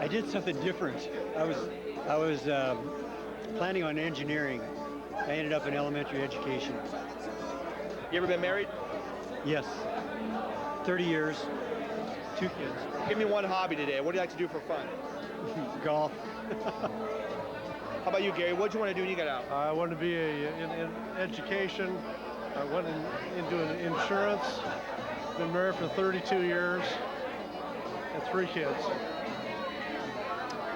I did something different. I was planning on engineering. I ended up in elementary education. You ever been married? Yes. 30 years, 2 kids. Give me one hobby today. What do you like to do for fun? Golf. How about you, Gary? What did you want to do when you got out? I wanted to be in education. I went into insurance. Been married for 32 years. And 3 kids.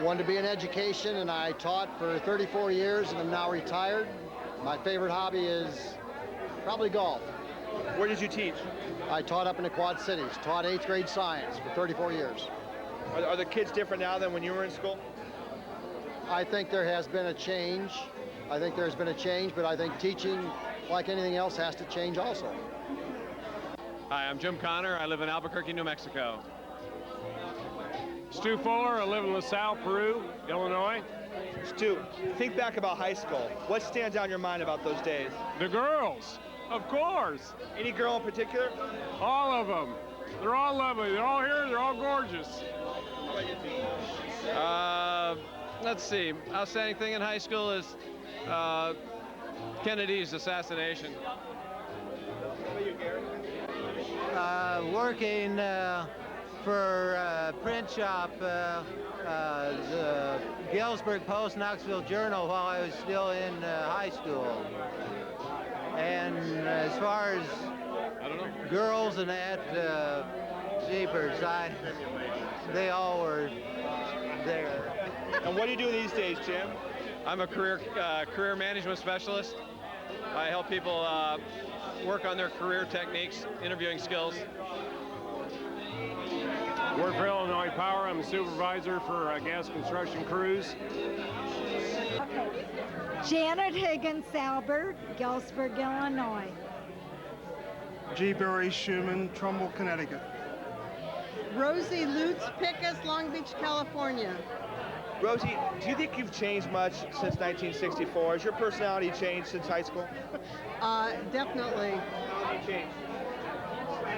Wanted to be in education, and I taught for 34 years, and I'm now retired. My favorite hobby is probably golf. Where did you teach? I taught up in the Quad Cities. Taught 8th grade science for 34 years. Are the kids different now than when you were in school? I think there has been a change. I think there's been a change, but I think teaching, like anything else, has to change also. Hi, I'm Jim Connor. I live in Albuquerque, New Mexico. Stu Fuller. I live in LaSalle, Peru, Illinois. Stu, think back about high school. What stands out in your mind about those days? The girls, of course. Any girl in particular? All of them. They're all lovely. They're all here. They're all gorgeous. Let's see. Outstanding thing in high school is Kennedy's assassination. Working for a print shop, the Galesburg Post Knoxville Journal, while I was still in high school. And as far as girls and that, jeepers, they all were there. And what do you do these days, Jim? I'm a career management specialist. I help people work on their career techniques, interviewing skills. Work for Illinois Power. I'm a supervisor for gas construction crews. Janet Higgins Salbert, Galesburg, Illinois. G. Barry Schumann, Trumbull, Connecticut. Rosie Lutz Pickus, Long Beach, California. Rosie, do you think you've changed much since 1964? Has your personality changed since high school? Definitely. How have you changed?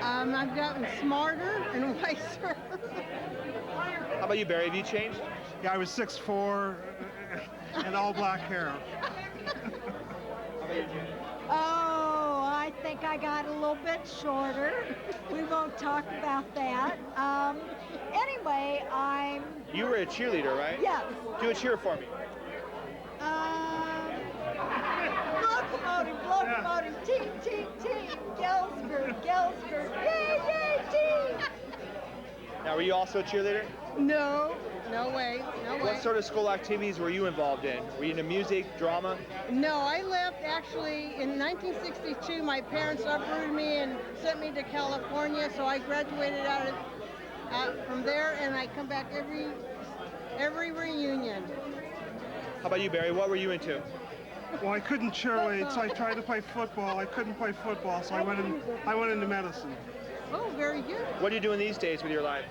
I've gotten smarter and wiser. How about you, Barry? Have you changed? Yeah, I was 6'4", and all black hair. Oh, I think I got a little bit shorter. We won't talk about that. Anyway, You were a cheerleader, right? Yes. Do a cheer for me. Locomotive, team, Galesburg, yay, team. Now, were you also a cheerleader? No way. What sort of school activities were you involved in? Were you into music, drama? No, I left actually in 1962. My parents uprooted me and sent me to California, so I graduated out from there, and I come back every reunion. How about you, Barry? What were you into? Well, I couldn't cheerlead, so I tried to play football. I couldn't play football, so I went into medicine. Oh, very good. What are you doing these days with your life?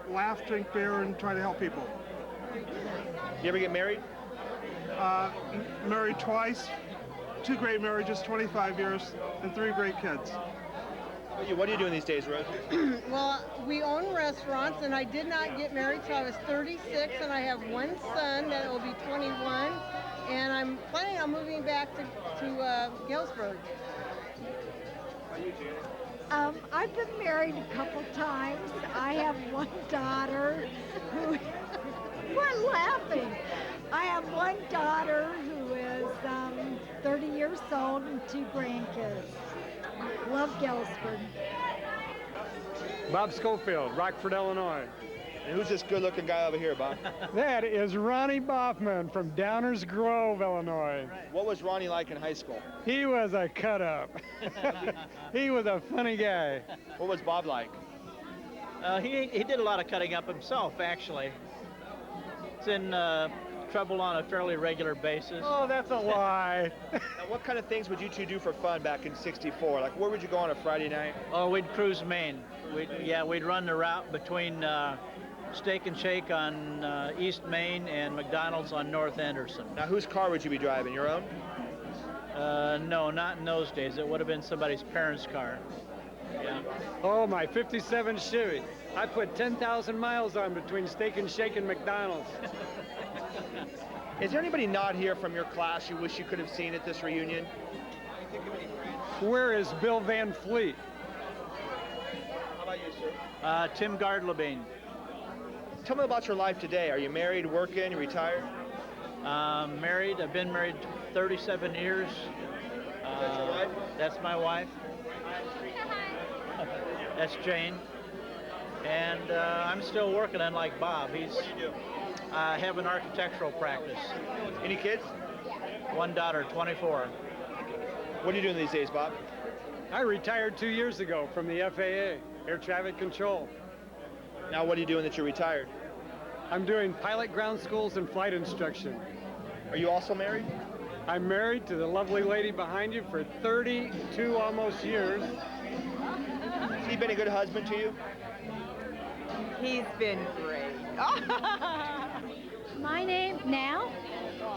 Laugh, drink beer, and try to help people. You ever get married? Married twice, 2 great marriages, 25 years, and 3 great kids. What are you doing these days, Rose? Well, we own restaurants, and I did not get married till I was 36, and I have one son that will be 21, and I'm planning on moving back to Galesburg. I've been married a couple times. I have one daughter who, we're laughing. I have one daughter who is 30 years old and 2 grandkids. Love Galesburg. Bob Schofield, Rockford, Illinois. And who's this good-looking guy over here, Bob? That is Ronnie Boffman from Downers Grove, Illinois. What was Ronnie like in high school? He was a cut-up. He was a funny guy. What was Bob like? He did a lot of cutting up himself, actually. He's in trouble on a fairly regular basis. Oh, that's a lie. Now, what kind of things would you two do for fun back in '64? Like, where would you go on a Friday night? Oh, we'd cruise Maine. We'd run the route between Steak and Shake on East Main and McDonald's on North Anderson. Now, whose car would you be driving? Your own? No, not in those days. It would have been somebody's parents' car. Yeah. Oh, my 57 Chevy. I put 10,000 miles on between Steak and Shake and McDonald's. Is there anybody not here from your class you wish you could have seen at this reunion? Where is Bill Van Fleet? How about you, sir? Tim Gardlebine. Tell me about your life today. Are you married, working, retired? Married. I've been married 37 years. Is that your wife? That's my wife. That's Jane. And I'm still working, unlike Bob. What do you do? I have an architectural practice. Any kids? One daughter, 24. What are you doing these days, Bob? I retired 2 years ago from the FAA, Air Traffic Control. Now what are you doing that you're retired? I'm doing pilot ground schools and flight instruction. Are you also married? I'm married to the lovely lady behind you for 32 almost years. Has he been a good husband to you? He's been great. My name now,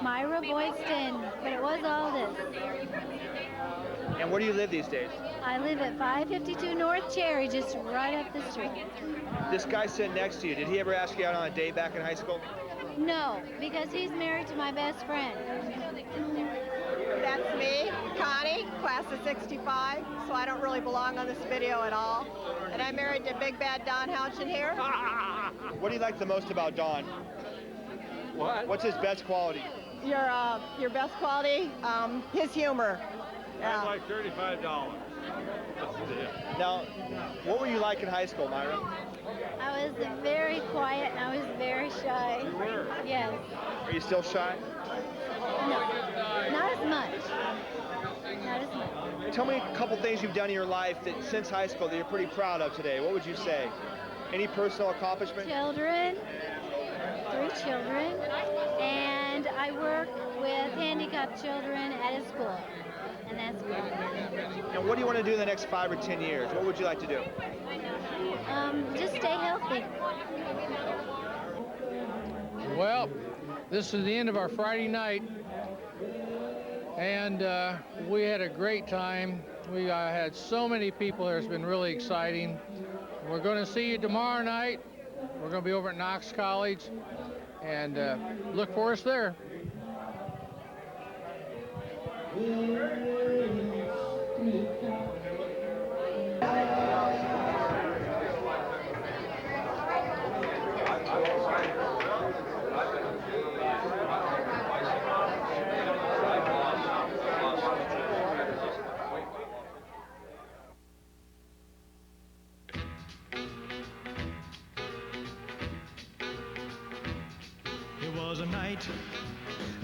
Myra Boydston, but it was all this. And where do you live these days? I live at 552 North Cherry, just right up the street. This guy sitting next to you, did he ever ask you out on a date back in high school? No, because he's married to my best friend. That's me, Connie, class of 65, so I don't really belong on this video at all. And I'm married to Big Bad Don Houchin here. What do you like the most about Don? What? What's his best quality? Your best quality, his humor. I'd like $35. That's the deal. Now, what were you like in high school, Myra? I was very quiet and I was very shy. You were? Yes. Are you still shy? No, not as much. Not as much. Tell me a couple things you've done in your life that since high school that you're pretty proud of today. What would you say? Any personal accomplishment? Children, 3 children, and I work with handicapped children at a school, and that's good. And what do you want to do in the next 5 or 10 years? What would you like to do? Just stay healthy. Well, this is the end of our Friday night, and we had a great time. We had so many people here. It's been really exciting. We're going to see you tomorrow night. We're going to be over at Knox College, and look for us there. It was a night,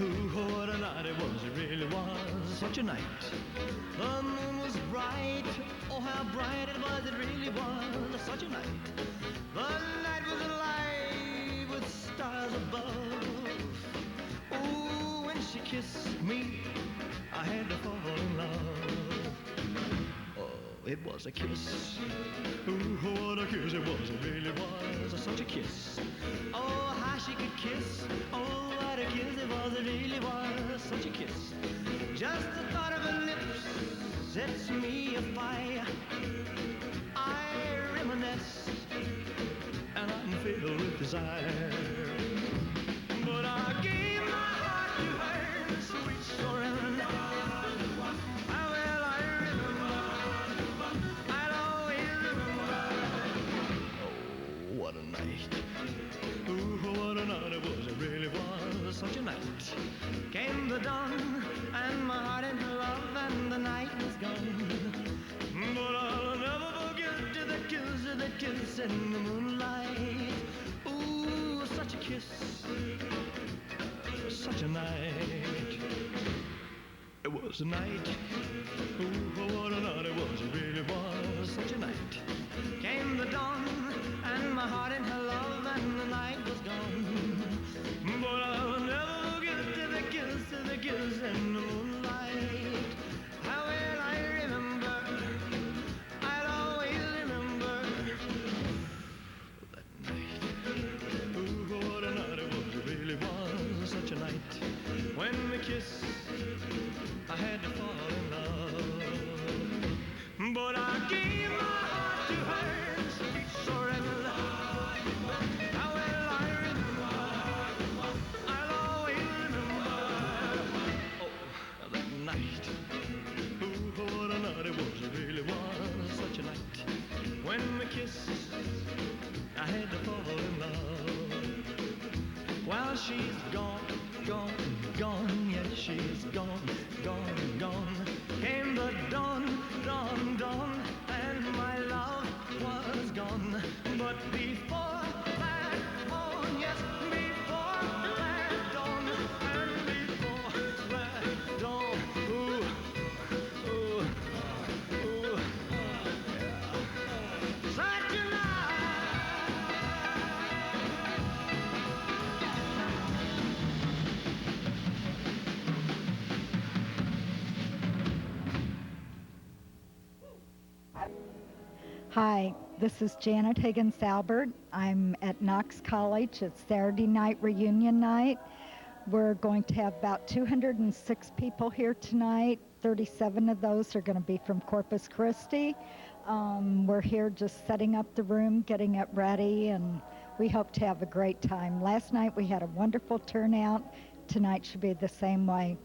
ooh, what a night it was, it really was such a night. The moon was bright, oh how bright it was, it really was such a night. The night was alive with stars above. Oh, when she kissed me, I had to fall in love. Oh, it was a kiss, ooh, what a kiss it was, it really was such a kiss. Oh, how she could kiss, oh, what a kiss it was, it really was such a kiss. Just the thought of her lips sets me afire. and I'm filled with desire. But I gave my heart to her, sweet Soren. How well I remember, I'll always remember. Oh, what a night. Ooh, what a night it was, it really was such a night. Came the dawn, and my heart in her love, and the night was gone. But I'll never forget the kiss in the moonlight. Ooh, such a kiss, such a night. It was a night. Ooh, what a night it was, it really was such a night. Came the dawn, and my heart in her love, and the night was gone. But I'll never forget the kiss in the moonlight. How well I remember, I'll always remember that night. Ooh, what a night it was, it really was such a night. When we kissed, I had to fall in love. But I gave my heart to her, sweet Sorella. How well I remember, I'll always remember. Oh, that night. Ooh, what a night it was, it really was such a night. When we kissed, I had to fall in love. While she's gone, gone, gone, yes, she's gone, gone, gone. Came the dawn, dawn, dawn, and my love was gone. But before that dawn, yes, before that dawn, and before that dawn, ooh, ooh, ooh, yeah. Such a night. Hi, this is Janet Higgins-Albert. I'm at Knox College. It's Saturday night reunion night. We're going to have about 206 people here tonight. 37 of those are going to be from Corpus Christi. We're here just setting up the room, getting it ready, and we hope to have a great time. Last night we had a wonderful turnout. Tonight should be the same way.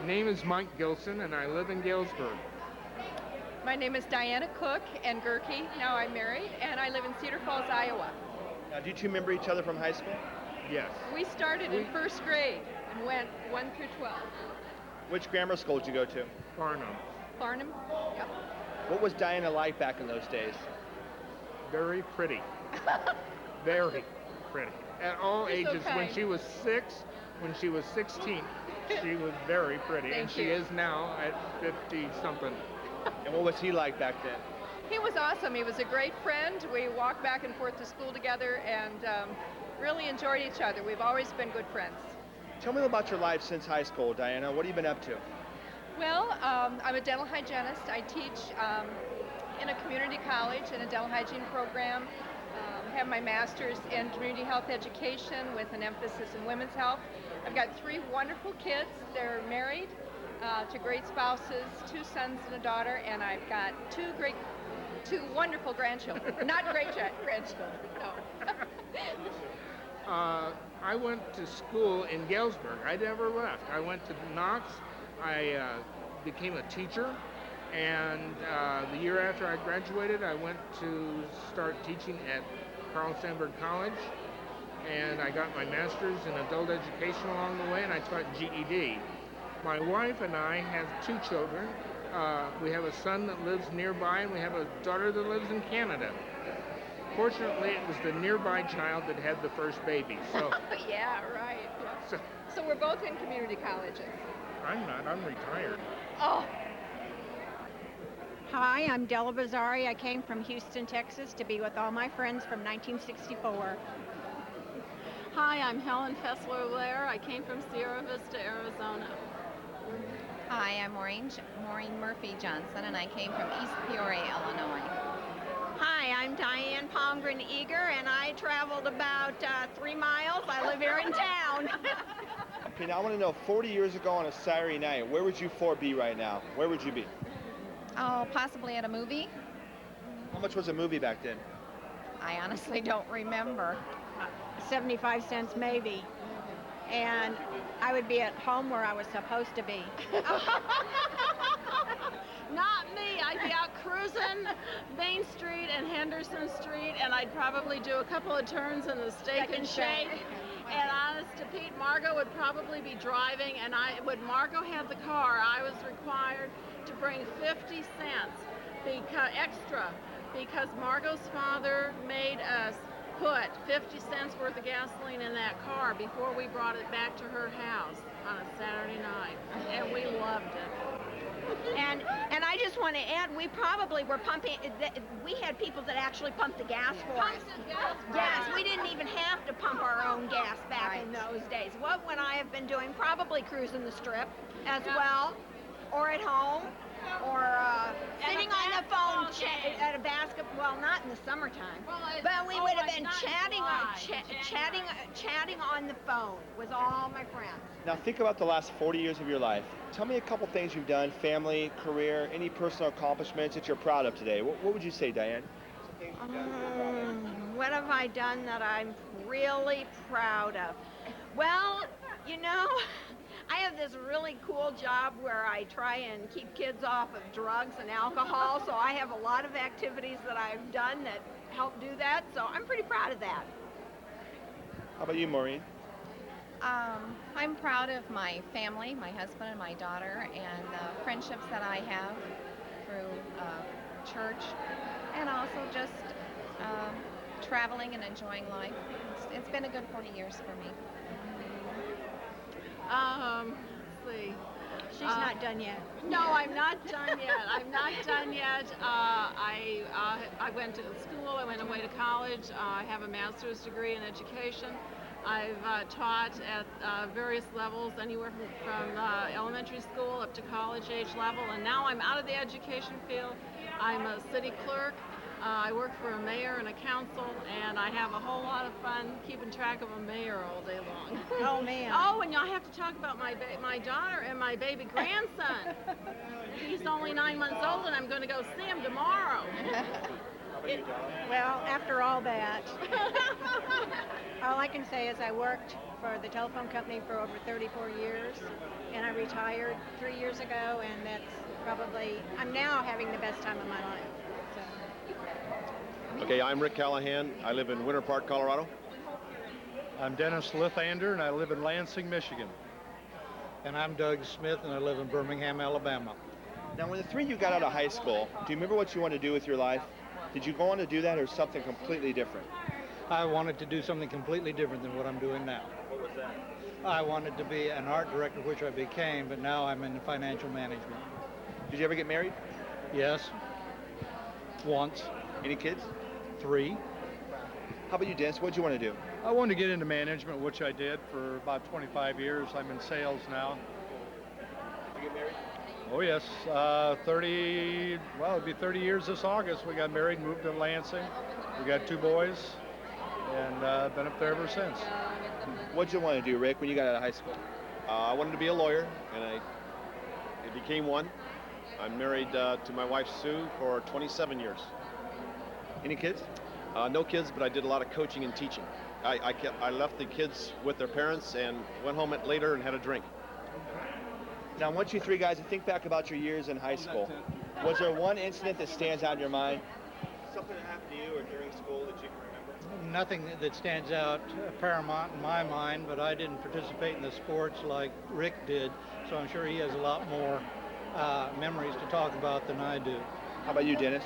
Name is Mike Gilson, and I live in Galesburg. My name is Diana Cook and Gerke. Now I'm married, and I live in Cedar Falls, Iowa. Now, do you two remember each other from high school? Yes. We started in first grade and went 1 through 12. Which grammar school did you go to? Farnham. Farnham? Yep. What was Diana like back in those days? Very pretty. Very pretty. At all You're so ages. When kind. she was 6, when she was 16, she was very pretty. Thank and she you. is now at 50-something. And what was he like back then? He was awesome. He was a great friend. We walked back and forth to school together and really enjoyed each other. We've always been good friends. Tell me about your life since high school, Diana. What have you been up to? Well, I'm a dental hygienist. I teach in a community college in a dental hygiene program. Have my master's in community health education with an emphasis in women's health. I've got 3 wonderful kids. They're married to great spouses, 2 sons and a daughter, and I've got 2 wonderful grandchildren. Not great grandchildren, no. I went to school in Galesburg. I never left. I went to Knox. I became a teacher. And the year after I graduated, I went to start teaching at Carl Sandburg College. And I got my master's in adult education along the way, and I taught GED. My wife and I have 2 children. We have a son that lives nearby, and we have a daughter that lives in Canada. Fortunately, it was the nearby child that had the first baby. So Yeah, right. Yeah. So we're both in community colleges. I'm not. I'm retired. Oh, Hi, I'm Della Bazzari. I came from Houston, Texas to be with all my friends from 1964. Hi, I'm Helen Fessler-Blair. I came from Sierra Vista, Arizona. Hi, I'm Maureen Murphy Johnson, and I came from East Peoria, Illinois. Hi, I'm Diane Palmgren Eager, and I traveled about 3 miles. I live here in town. Okay, now I want to know, 40 years ago on a Saturday night, where would you 4 be right now? Where would you be? Oh, possibly at a movie? How much was a movie back then? I honestly don't remember. 75 cents maybe. And I would be at home where I was supposed to be. Not me. I'd be out cruising Main Street and Henderson Street, and I'd probably do a couple of turns in the Steak and Shake. And honest to Pete, Margot would probably be driving, and when Margot had the car, I was required to bring 50 cents extra because Margot's father made us put 50 cents worth of gasoline in that car before we brought it back to her house on a Saturday night, and we loved it. And I just want to add, we probably were pumping, we had people that actually pumped the gas for us. Yes, we didn't even have to pump our own gas back in those days. What would I have been doing? Probably cruising the strip as well, or at home, or sitting on the phone at a well, not in the summertime, but we would have been chatting on the phone with all my friends. Now think about the last 40 years of your life. Tell me a couple things you've done, family, career, any personal accomplishments that you're proud of today. What would you say, Diane? What have I done that I'm really proud of? Well, you know, I have this really cool job where I try and keep kids off of drugs and alcohol, so I have a lot of activities that I've done that help do that, so I'm pretty proud of that. How about you, Maureen? I'm proud of my family, my husband and my daughter, and the friendships that I have through church, and also just traveling and enjoying life. It's been a good 40 years for me. Let's see. She's not done yet. No, I'm not done yet. I'm not done yet. I went to school. I went away to college. I have a master's degree in education. I've taught at various levels, anywhere from elementary school up to college age level, and now I'm out of the education field. I'm a city clerk. I work for a mayor and a council, and I have a whole lot of fun keeping track of a mayor all day long. Oh, man. Oh, and I have to talk about my daughter and my baby grandson. He's only 9 months old, and I'm going to go see him tomorrow. Well, after all that, all I can say is I worked for the telephone company for over 34 years, and I retired 3 years ago, and that's probably, I'm now having the best time of my life. Okay, I'm Rick Callahan. I live in Winter Park, Colorado. I'm Dennis Lithander, and I live in Lansing, Michigan. And I'm Doug Smith, and I live in Birmingham, Alabama. Now, when the three of you got out of high school, do you remember what you wanted to do with your life? Did you go on to do that or something completely different? I wanted to do something completely different than what I'm doing now. What was that? I wanted to be an art director, which I became, but now I'm in financial management. Did you ever get married? Yes. Once. Any kids? 3. How about you, Dennis? What did you want to do? I wanted to get into management, which I did for about 25 years. I'm in sales now. Did you get married? Oh yes, it'd be 30 years this August. We got married, moved to Lansing. We got 2 boys, and been up there ever since. What did you want to do, Rick, when you got out of high school? I wanted to be a lawyer, and I became one. I'm married to my wife, Sue, for 27 years. Any kids? No kids, but I did a lot of coaching and teaching. I left the kids with their parents and went home later and had a drink. Now, I want you 3 guys to think back about your years in high school. Was there one incident that stands out in your mind? Something that happened to you or during school that you can remember? Nothing that stands out paramount in my mind, but I didn't participate in the sports like Rick did, so I'm sure he has a lot more memories to talk about than I do. How about you, Dennis?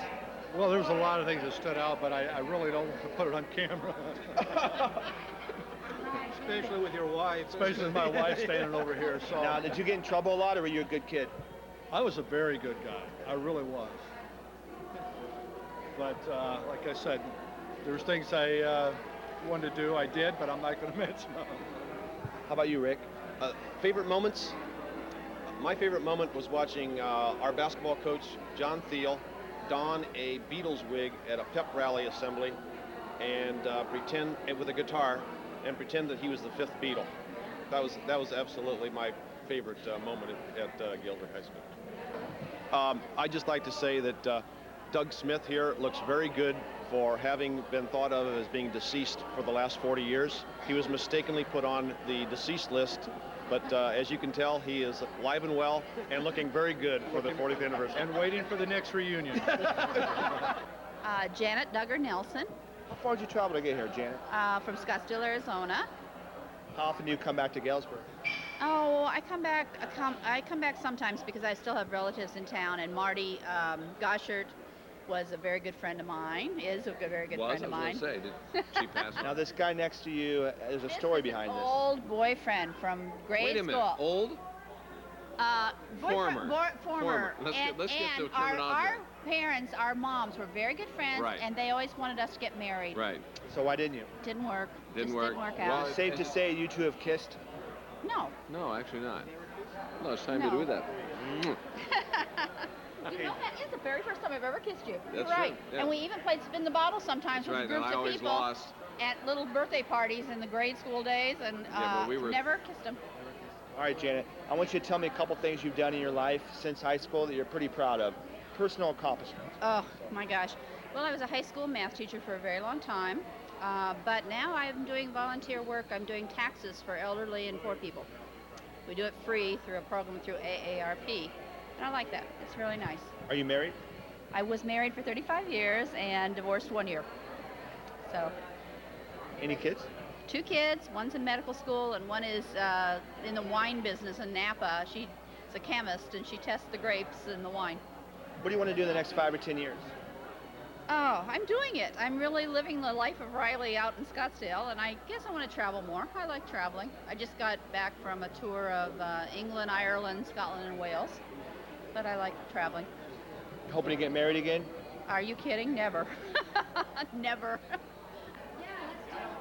Well, there's a lot of things that stood out, but I really don't want to put it on camera. Especially with your wife. Especially with my wife standing over here. So. Now, did you get in trouble a lot, or were you a good kid? I was a very good guy. I really was. But like I said, there's things I wanted to do. I did, but I'm not going to mention them. How about you, Rick? Favorite moments? My favorite moment was watching our basketball coach, John Thiel, don a Beatles wig at a pep rally assembly and pretend with a guitar and pretend that he was the 5th Beatle. That was absolutely my favorite moment at Galesburg High School. I'd just like to say that Doug Smith here looks very good for having been thought of as being deceased for the last 40 years. He was mistakenly put on the deceased list, but as you can tell, he is alive and well and looking very good for the 40th anniversary. And waiting for the next reunion. Janet Duggar Nelson. How far did you travel to get here, Janet? From Scottsdale, Arizona. How often do you come back to Galesburg? Oh, I come back sometimes because I still have relatives in town, and Marty Goshert was a very good friend of mine, is a very good friend of mine. Did she pass? Now, this guy next to you, there's a story behind this. Old boyfriend from grade Wait a minute, school. old? Former. Let's get the terminology. Our parents, our moms were very good friends, Right. and they always wanted us to get married. Right. So why didn't you? Didn't work. Didn't Just work. Didn't work Well, out. Safe to say you two have kissed? No. No, actually not. No, it's time No. to do that. You know, that is the very first time I've ever kissed you. You're That's right. right, yeah. And we even played spin the bottle sometimes That's with right, and groups I of always people lost. at little birthday parties in the grade school days, and Yeah, but we were- never kissed them. All right, Janet, I want you to tell me a couple things you've done in your life since high school that you're pretty proud of. Personal accomplishments. Oh my gosh. Well, I was a high school math teacher for a very long time, but now I'm doing volunteer work. I'm doing taxes for elderly and poor people. We do it free through a program through AARP, and I like that. It's really nice. Are you married? I was married for 35 years and divorced 1 year. So, Any kids? 2 kids. One's in medical school, and one is in the wine business in Napa. She's a chemist, and she tests the grapes and the wine. What do you want to do in the next 5 or 10 years? Oh, I'm doing it. I'm really living the life of Riley out in Scottsdale, and I guess I want to travel more. I like traveling. I just got back from a tour of England, Ireland, Scotland, and Wales, but I like traveling. Hoping to get married again? Are you kidding? Never. Never.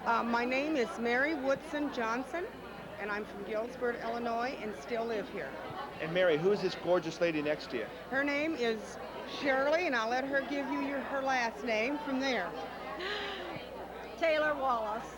My name is Mary Woodson Johnson, and I'm from Galesburg, Illinois, and still live here. And Mary, who is this gorgeous lady next to you? Her name is Shirley, and I'll let her give you her last name from there. Taylor Wallace.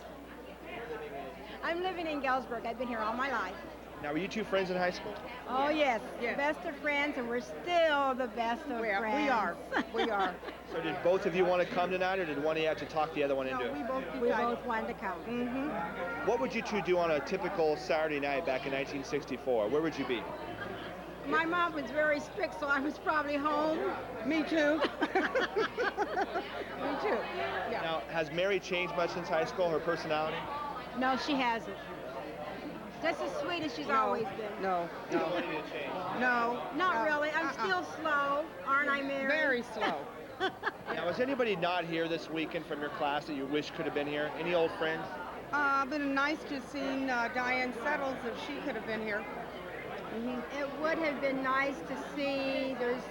I'm living in Galesburg. I've been here all my life. Now, were you 2 friends in high school? Oh, yes. Best of friends, and we're still the best of friends. We are. We are. So did both of you want to come tonight, or did one of you have to talk the other one into it? We both wanted to come. Mm-hmm. What would you 2 do on a typical Saturday night back in 1964? Where would you be? My mom was very strict, so I was probably home. Me too. Me too. Yeah. Now, has Mary changed much since high school, her personality? No, she hasn't. Just as sweet as she's always been. No. No, not No. really. I'm still slow, aren't I, Mary? Very slow. Now, was anybody not here this weekend from your class that you wish could have been here? Any old friends? Been nice to have seen Diane Settles if she could have been here. It would have been nice to see. There's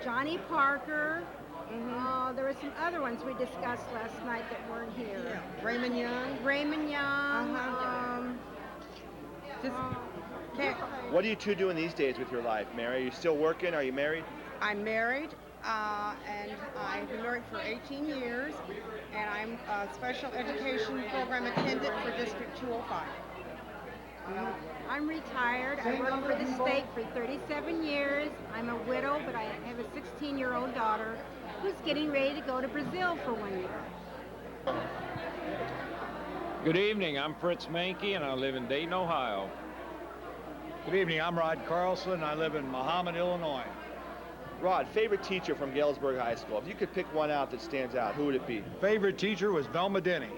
Johnny Parker. There were some other ones we discussed last night that weren't here. Yeah. Raymond Young. Raymond Young. What are you two doing these days with your life, Mary? Are you still working? Are you married? I'm married, and I've been married for 18 years, and I'm a special education program attendant for District 205. I'm retired. I worked for the state for 37 years. I'm a widow, but I have a 16-year-old daughter who's getting ready to go to Brazil for 1 year. Good evening, I'm Fritz Mankey and I live in Dayton, Ohio. Good evening, I'm Rod Carlson. I live in Mahomet, Illinois. Rod, favorite teacher from Galesburg High School. If you could pick one out that stands out, who would it be? Favorite teacher was Velma Denny.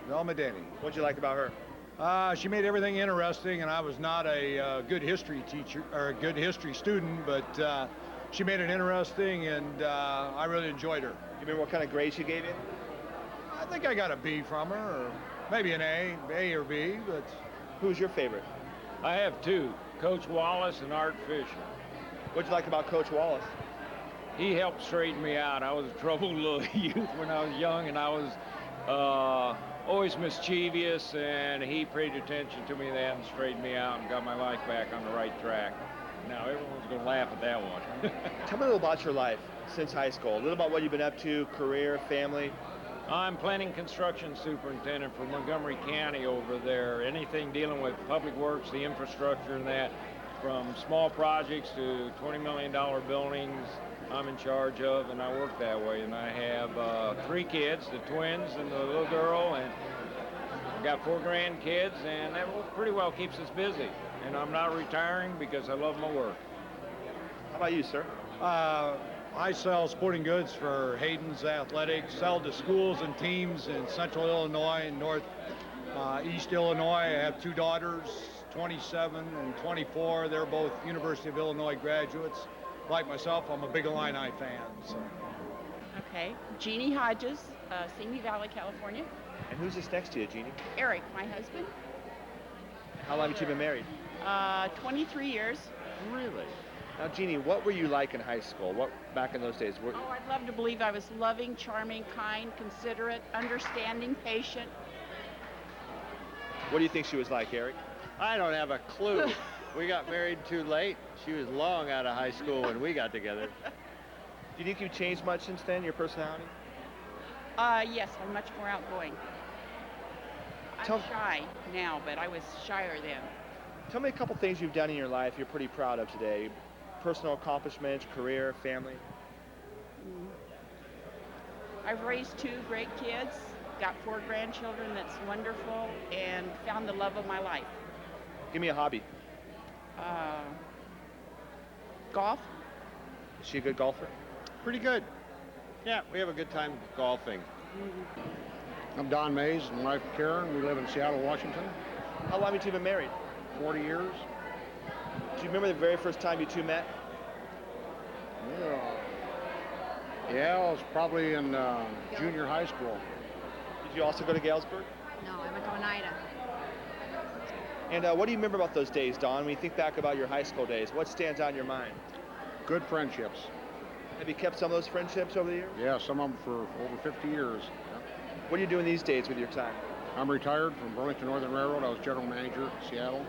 Velma Denny. What'd you like about her? She made everything interesting, and I was not a good history teacher or a good history student, but she made it interesting, and I really enjoyed her. You remember what kind of grade she gave you? I think I got a B from her, or maybe an A or B, but... Who's your favorite? I have two, Coach Wallace and Art Fisher. What'd you like about Coach Wallace? He helped straighten me out. I was a troubled little youth when I was young, and I was always mischievous, and he paid attention to me then and straightened me out and got my life back on the right track. Now everyone's going to laugh at that one. Tell me a little about your life since high school. A little about what you've been up to, career, family. I'm planning construction superintendent for Montgomery County over there. Anything dealing with public works, the infrastructure and that, from small projects to $20 million buildings, I'm in charge of, and I work that way. And I have 3 kids, the twins and the little girl, and I've got 4 grandkids, and that pretty well keeps us busy. And I'm not retiring because I love my work. How about you, sir? I sell sporting goods for Hayden's Athletics, sell to schools and teams in Central Illinois and East Illinois. I have 2 daughters, 27 and 24. They're both University of Illinois graduates. Like myself, I'm a big Illini fan. So. Okay, Jeannie Hodges, Simi Valley, California. And who's this next to you, Jeannie? Eric, my husband. How long have you been married? 23 years. Really? Now, Jeannie, what were you like in high school? What back in those days? Oh, I'd love to believe I was loving, charming, kind, considerate, understanding, patient. What do you think she was like, Eric? I don't have a clue. We got married too late. She was long out of high school when we got together. Do you think you've changed much since then, your personality? Yes, I'm much more outgoing. I'm shy now, but I was shyer then. Tell me a couple things you've done in your life you're pretty proud of today. Personal accomplishments, career, family. I've raised 2 great kids, got 4 grandchildren that's wonderful, and found the love of my life. Give me a hobby. Golf. Is she a good golfer? Pretty good. Yeah, we have a good time golfing. I'm Don Mays and wife Karen. We live in Seattle, Washington. How long have you been married? 40 years. Do you remember the very first time you two met? Yeah, it was probably in junior high school. Did you also go to Galesburg? No, I went to Oneida. And what do you remember about those days, Don? When you think back about your high school days, what stands out in your mind? Good friendships. Have you kept some of those friendships over the years? Yeah, some of them for over 50 years. What are you doing these days with your time? I'm retired from Burlington Northern Railroad. I was general manager in Seattle.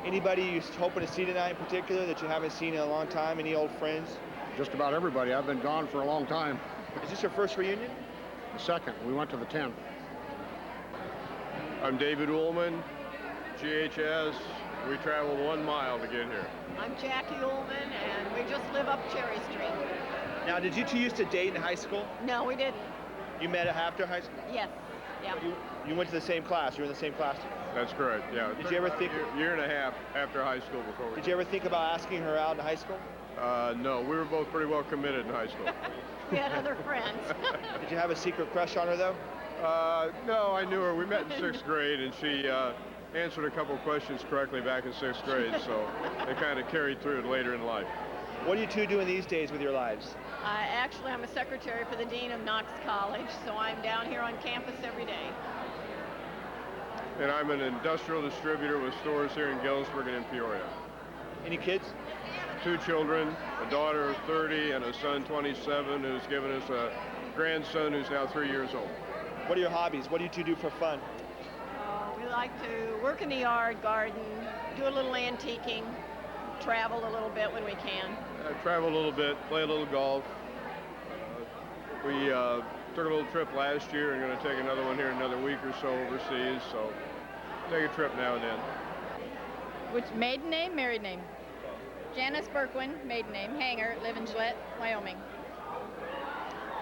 Anybody you're hoping to see tonight in particular that you haven't seen in a long time? Any old friends? Just about everybody. I've been gone for a long time. Is this your first reunion? The second. We went to the 10th. I'm David Ullman, GHS. We traveled 1 mile to get here. I'm Jackie Ullman, and we just live up Cherry Street. Now, did you two used to date in high school? No, we didn't. You met after high school? Yes. Yeah. You went to the same class. You were in the same class. That's correct. Yeah. Did you ever think? Year and a half after high school before. Did you ever think about asking her out in high school? No, we were both pretty well committed in high school. We had other friends. Did you have a secret crush on her though? No, I knew her. We met in 6th grade, and she answered a couple questions correctly back in 6th grade, so it kind of carried through it later in life. What are you two doing these days with your lives? Actually, I'm a secretary for the Dean of Knox College, so I'm down here on campus every day. And I'm an industrial distributor with stores here in Galesburg and in Peoria. Any kids? 2 children, a daughter of 30 and a son 27 who's given us a grandson who's now 3 years old. What are your hobbies? What do you two do for fun? We like to work in the yard, garden, do a little antiquing, travel a little bit when we can. Travel a little bit, play a little golf. We took a little trip last year and going to take another one here in another week or so overseas, so take a trip now and then. Which maiden name, married name? Janice Berkwin, maiden name, Hanger, live in Gillette, Wyoming.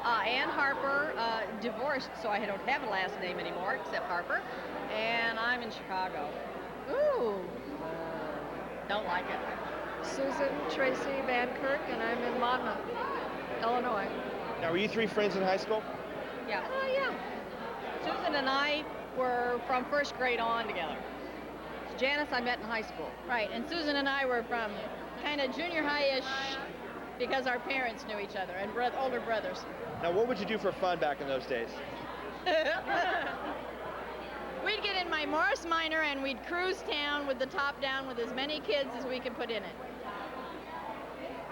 Ann Harper, divorced, so I don't have a last name anymore except Harper, and I'm in Chicago. Ooh, don't like it. Susan Tracy Van Kirk, and I'm in Monmouth, Illinois. Now, were you 3 friends in high school? Yeah. Oh, yeah. Susan and I were from 1st grade on together. Janice I met in high school. Right, and Susan and I were from kind of junior high-ish because our parents knew each other and older brothers. Now, what would you do for fun back in those days? We'd get in my Morris Minor and we'd cruise town with the top down with as many kids as we could put in it.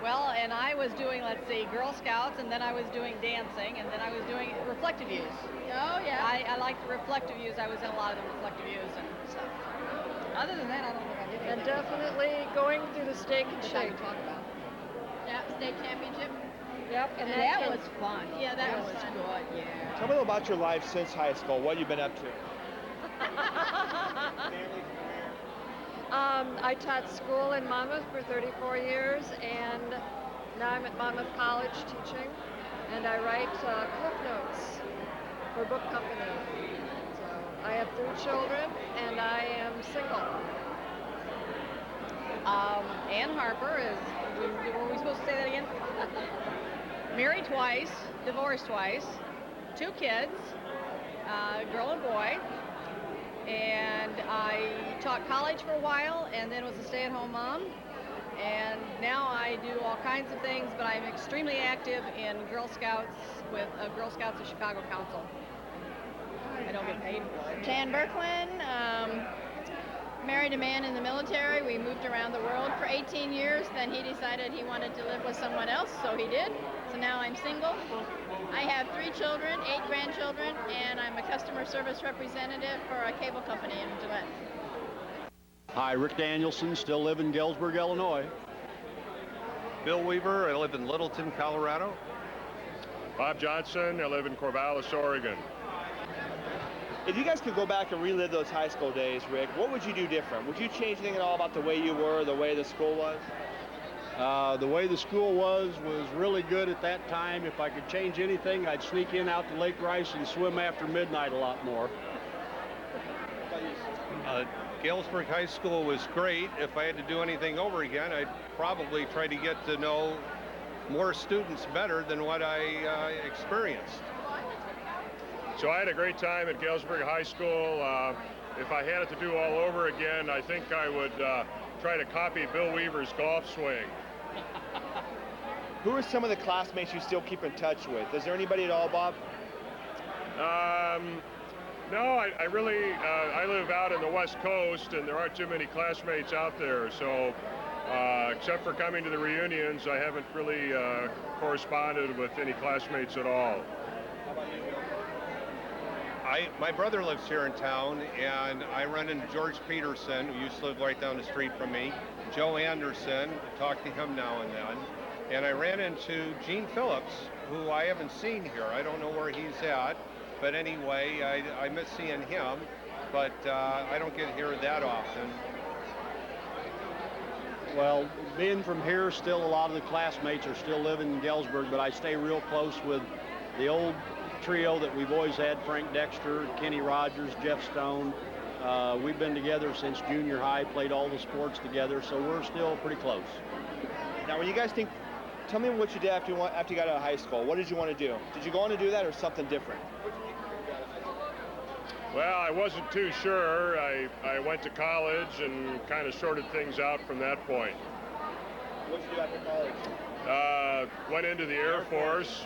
Well, and I was doing, let's see, Girl Scouts, and then I was doing dancing, and then I was doing reflective views. Oh, yeah. I liked the reflective views. I was in a lot of the reflective views and stuff. Other than that, I don't think I did anything. And definitely going through the steak and shake. Talk about. Yeah, state championship. Yep. And that was fun. Yeah, that was good, yeah. Tell me about your life since high school. What have you been up to? I taught school in Monmouth for 34 years, and now I'm at Monmouth College teaching, and I write cliff notes for book company. So I have 3 children, and I am single. Ann Harper is, were we supposed to say that again? Married twice, divorced twice, 2 kids, girl and boy. And I taught college for a while and then was a stay-at-home mom. And now I do all kinds of things, but I'm extremely active in Girl Scouts with Girl Scouts of Chicago Council. I don't get paid for it. Jan Berkwin, married a man in the military. We moved around the world for 18 years. Then he decided he wanted to live with someone else, so he did. So now I'm single. I have 3 children, 8 grandchildren, and I'm a customer service representative for a cable company in Gillette. Hi, Rick Danielson, still live in Galesburg, Illinois. Bill Weaver, I live in Littleton, Colorado. Bob Johnson, I live in Corvallis, Oregon. If you guys could go back and relive those high school days, Rick, what would you do different? Would you change anything at all about the way you were, the way the school was? The way the school was really good at that time. If I could change anything, I'd sneak in out to Lake Rice and swim after midnight a lot more. Galesburg High School was great. If I had to do anything over again, I'd probably try to get to know more students better than what I experienced. So I had a great time at Galesburg High School. If I had it to do all over again, I think I would try to copy Bill Weaver's golf swing. Who are some of the classmates you still keep in touch with? Is there anybody at all, Bob? No, I really, I live out in the West Coast, and there aren't too many classmates out there. So except for coming to the reunions, I haven't really corresponded with any classmates at all. My brother lives here in town, and I run into George Peterson, who used to live right down the street from me, Joe Anderson, talk to him now and then, and I ran into Gene Phillips, who I haven't seen here. I don't know where he's at, but anyway, I miss seeing him, but I don't get here that often. Well, being from here, still a lot of the classmates are still living in Galesburg, but I stay real close with the old trio that we've always had, Frank Dexter, Kenny Rogers, Jeff Stone. We've been together since junior high, played all the sports together, so we're still pretty close. Now, when you guys think, tell me what you did after you got out of high school. What did you want to do? Did you go on to do that or something different? Well, I wasn't too sure. I went to college and kind of sorted things out from that point. What did you do after college? Went into the Air Force,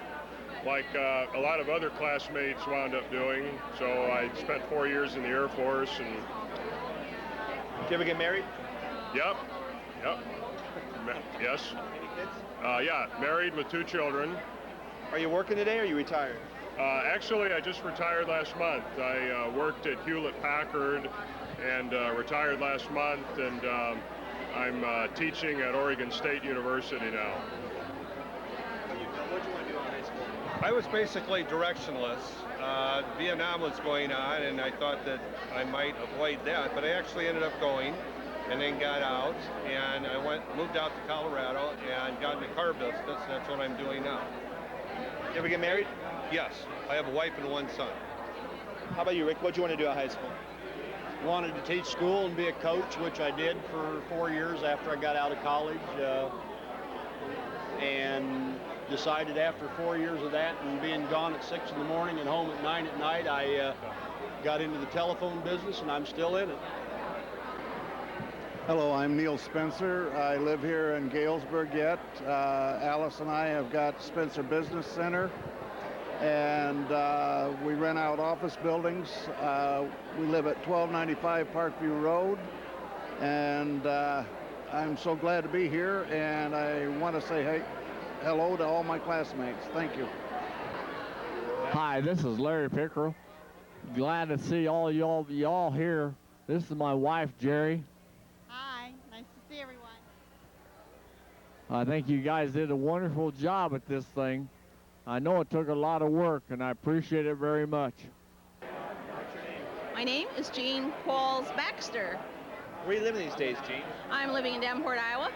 like a lot of other classmates wound up doing. So I spent 4 years in the Air Force. And did you ever get married? Yep. Yes. Any kids? Yeah, married with 2 children. Are you working today or are you retired? Actually, I just retired last month. I worked at Hewlett-Packard and retired last month, and I'm teaching at Oregon State University now. What did you want to do in high school? I was basically directionless. Vietnam was going on, and I thought that I might avoid that, but I actually ended up going, and then got out, and I moved out to Colorado and got in the car business. That's what I'm doing now. You ever get married? Yes, I have a wife and 1 son. How about you, Rick? What did you want to do at high school? Wanted to teach school and be a coach, which I did for 4 years after I got out of college, and decided after 4 years of that and being gone at 6 in the morning and home at 9 at night, I got into the telephone business, and I'm still in it. Hello, I'm Neil Spencer. I live here in Galesburg yet. Alice and I have got Spencer Business Center, and we rent out office buildings. We live at 1295 Parkview Road, and I'm so glad to be here, and I want to say hello to all my classmates. Thank you. Hi, this is Larry Pickerel. Glad to see all y'all here. This is my wife, Jerry. Hi, nice to see everyone. I think you guys did a wonderful job at this thing. I know it took a lot of work, and I appreciate it very much. My name is Jean Qualls Baxter. Where are you living these days, Jean? I'm living in Davenport, Iowa.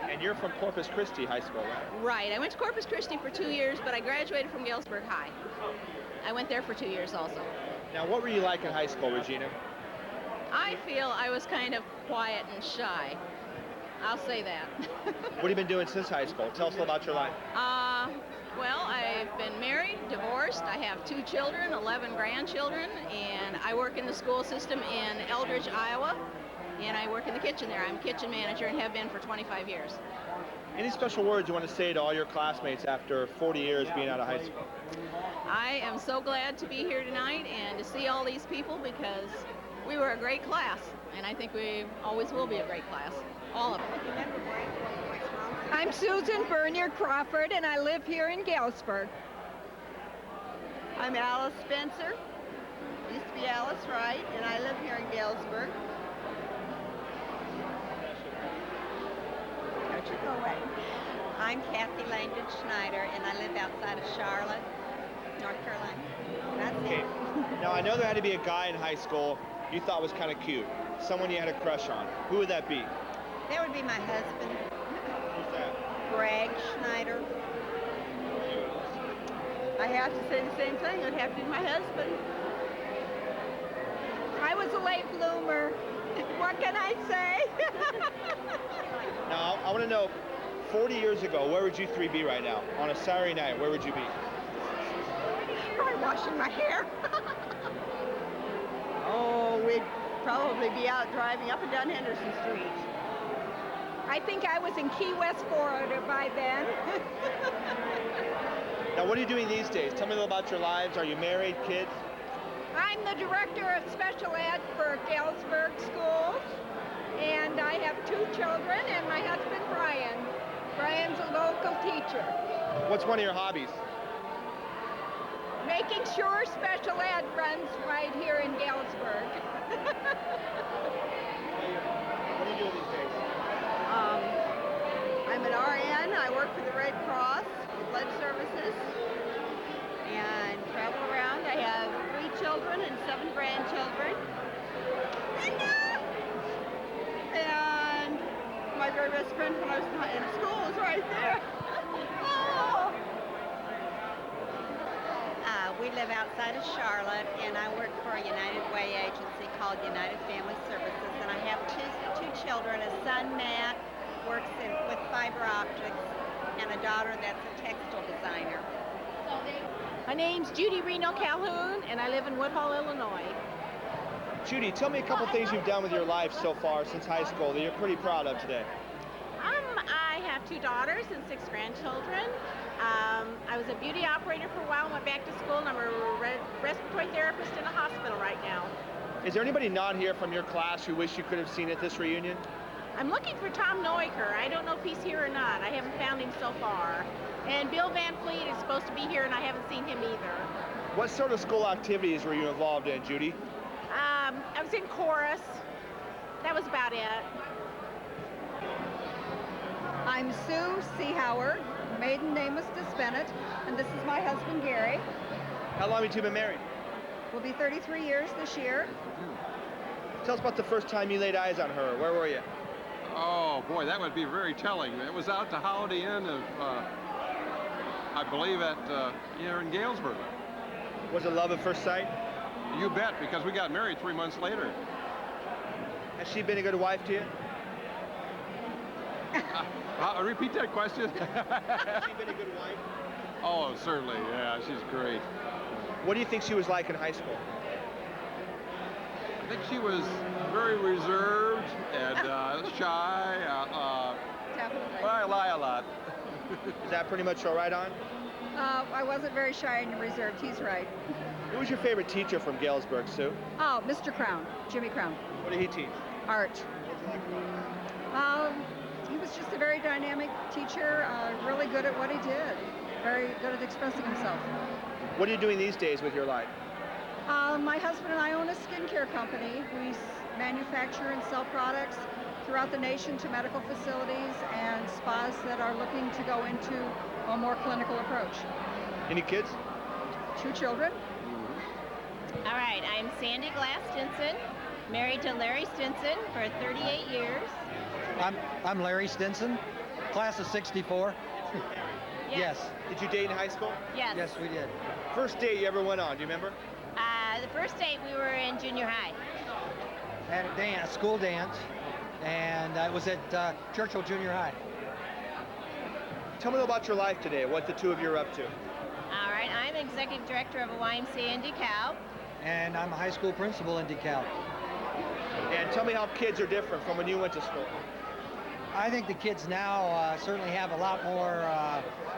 And you're from Corpus Christi High School, right? Right. I went to Corpus Christi for 2 years, but I graduated from Galesburg High. I went there for 2 years also. Now, what were you like in high school, Regina? I feel I was kind of quiet and shy. I'll say that. What have you been doing since high school? Tell us a little about your life. Well, I've been married, divorced. I have 2 children, 11 grandchildren, and I work in the school system in Eldridge, Iowa, and I work in the kitchen there. I'm a kitchen manager and have been for 25 years. Any special words you want to say to all your classmates after 40 years being out of high school? I am so glad to be here tonight and to see all these people because we were a great class, and I think we always will be a great class, all of them. I'm Susan Bernier Crawford, and I live here in Galesburg. I'm Alice Spencer. Used to be Alice Wright, and I live here in Galesburg. Don't you go away. I'm Kathy Langdon Schneider, and I live outside of Charlotte, North Carolina. That's it. Now, I know there had to be a guy in high school you thought was kind of cute, someone you had a crush on. Who would that be? That would be my husband. Who's that? Greg Schneider. I have to say the same thing. It would have to be my husband. I was a late bloomer. What can I say? Now, I want to know, 40 years ago, where would you 3 be right now? On a Saturday night, where would you be? Probably washing my hair. Oh, we'd probably be out driving up and down Henderson Street. I think I was in Key West, Florida by then. Now, what are you doing these days? Tell me a little about your lives. Are you married, kids? I'm the director of special ed for Galesburg schools, and I have 2 children and my husband, Brian. Brian's a local teacher. What's one of your hobbies? Making sure special ed runs right here in Galesburg. What are you doing these days? I'm an RN. I work for the Red Cross with blood services and travel around. I have 3 children and 7 grandchildren. And my very best friend when I was in school is right there. Oh. We live outside of Charlotte, and I work for a United Way agency called United Family Services, and I have two children. A son, Matt, works with fiber optics, and a daughter that's a textile designer. My name's Judy Reno Calhoun, and I live in Woodhull, Illinois. Judy, tell me a couple things you've done with your life so far since high school that you're pretty proud of today. I have 2 daughters and 6 grandchildren. I was a beauty operator for a while, went back to school, and I'm a respiratory therapist in a hospital right now. Is there anybody not here from your class who wish you could have seen at this reunion? I'm looking for Tom Neuker. I don't know if he's here or not. I haven't found him so far. And Bill Van Fleet is supposed to be here, and I haven't seen him either. What sort of school activities were you involved in, Judy? I was in chorus. That was about it. I'm Sue Seahauer. Maiden name is DeSpennett, and this is my husband, Gary. How long have you two been married? We'll be 33 years this year. Tell us about the first time you laid eyes on her. Where were you? Oh, boy, that would be very telling. It was out the Holiday Inn of, I believe, here in Galesburg. Was it love at first sight? You bet, because we got married 3 months later. Has she been a good wife to you? Repeat that question. Has she been a good wife? Oh, certainly, yeah, she's great. What do you think she was like in high school? I think she was very reserved and shy. Definitely. Well, I lie a lot. Is that pretty much all right on? I wasn't very shy and reserved. He's right. Who was your favorite teacher from Galesburg, Sue? Oh, Mr. Crown, Jimmy Crown. What did he teach? Art. He was just a very dynamic teacher, really good at what he did, very good at expressing himself. What are you doing these days with your life? My husband and I own a skincare company. We manufacture and sell products throughout the nation to medical facilities and spas that are looking to go into a more clinical approach. Any kids? 2 children. All right, I'm Sandy Glass Stinson, married to Larry Stinson for 38 years. I'm Larry Stinson, class of 64. Yes. Did you date in high school? Yes. Yes, we did. First date you ever went on, do you remember? The first date we were in junior high. At a school dance, and it was at Churchill Junior High. Tell me about your life today, what the two of you are up to. All right, I'm executive director of a YMCA in DeKalb. And I'm a high school principal in DeKalb. And tell me how kids are different from when you went to school. I think the kids now certainly have a lot more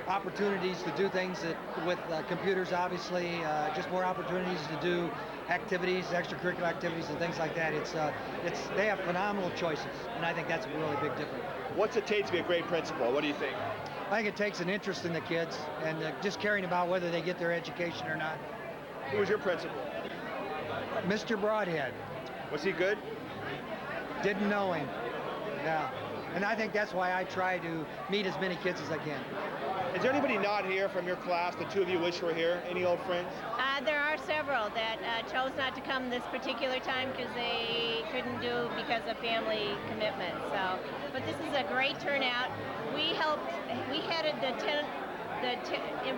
opportunities to do things with computers, obviously, just more opportunities to do activities, extracurricular activities and things like that. They have phenomenal choices, and I think that's a really big difference. What's it take to be a great principal? What do you think? I think it takes an interest in the kids and just caring about whether they get their education or not. Who was your principal? Mr. Broadhead. Was he good? Didn't know him. Yeah. And I think that's why I try to meet as many kids as I can. Is there anybody not here from your class, the two of you wish were here? Any old friends? There are several that chose not to come this particular time because they couldn't do because of family commitments. So, but this is a great turnout. We headed the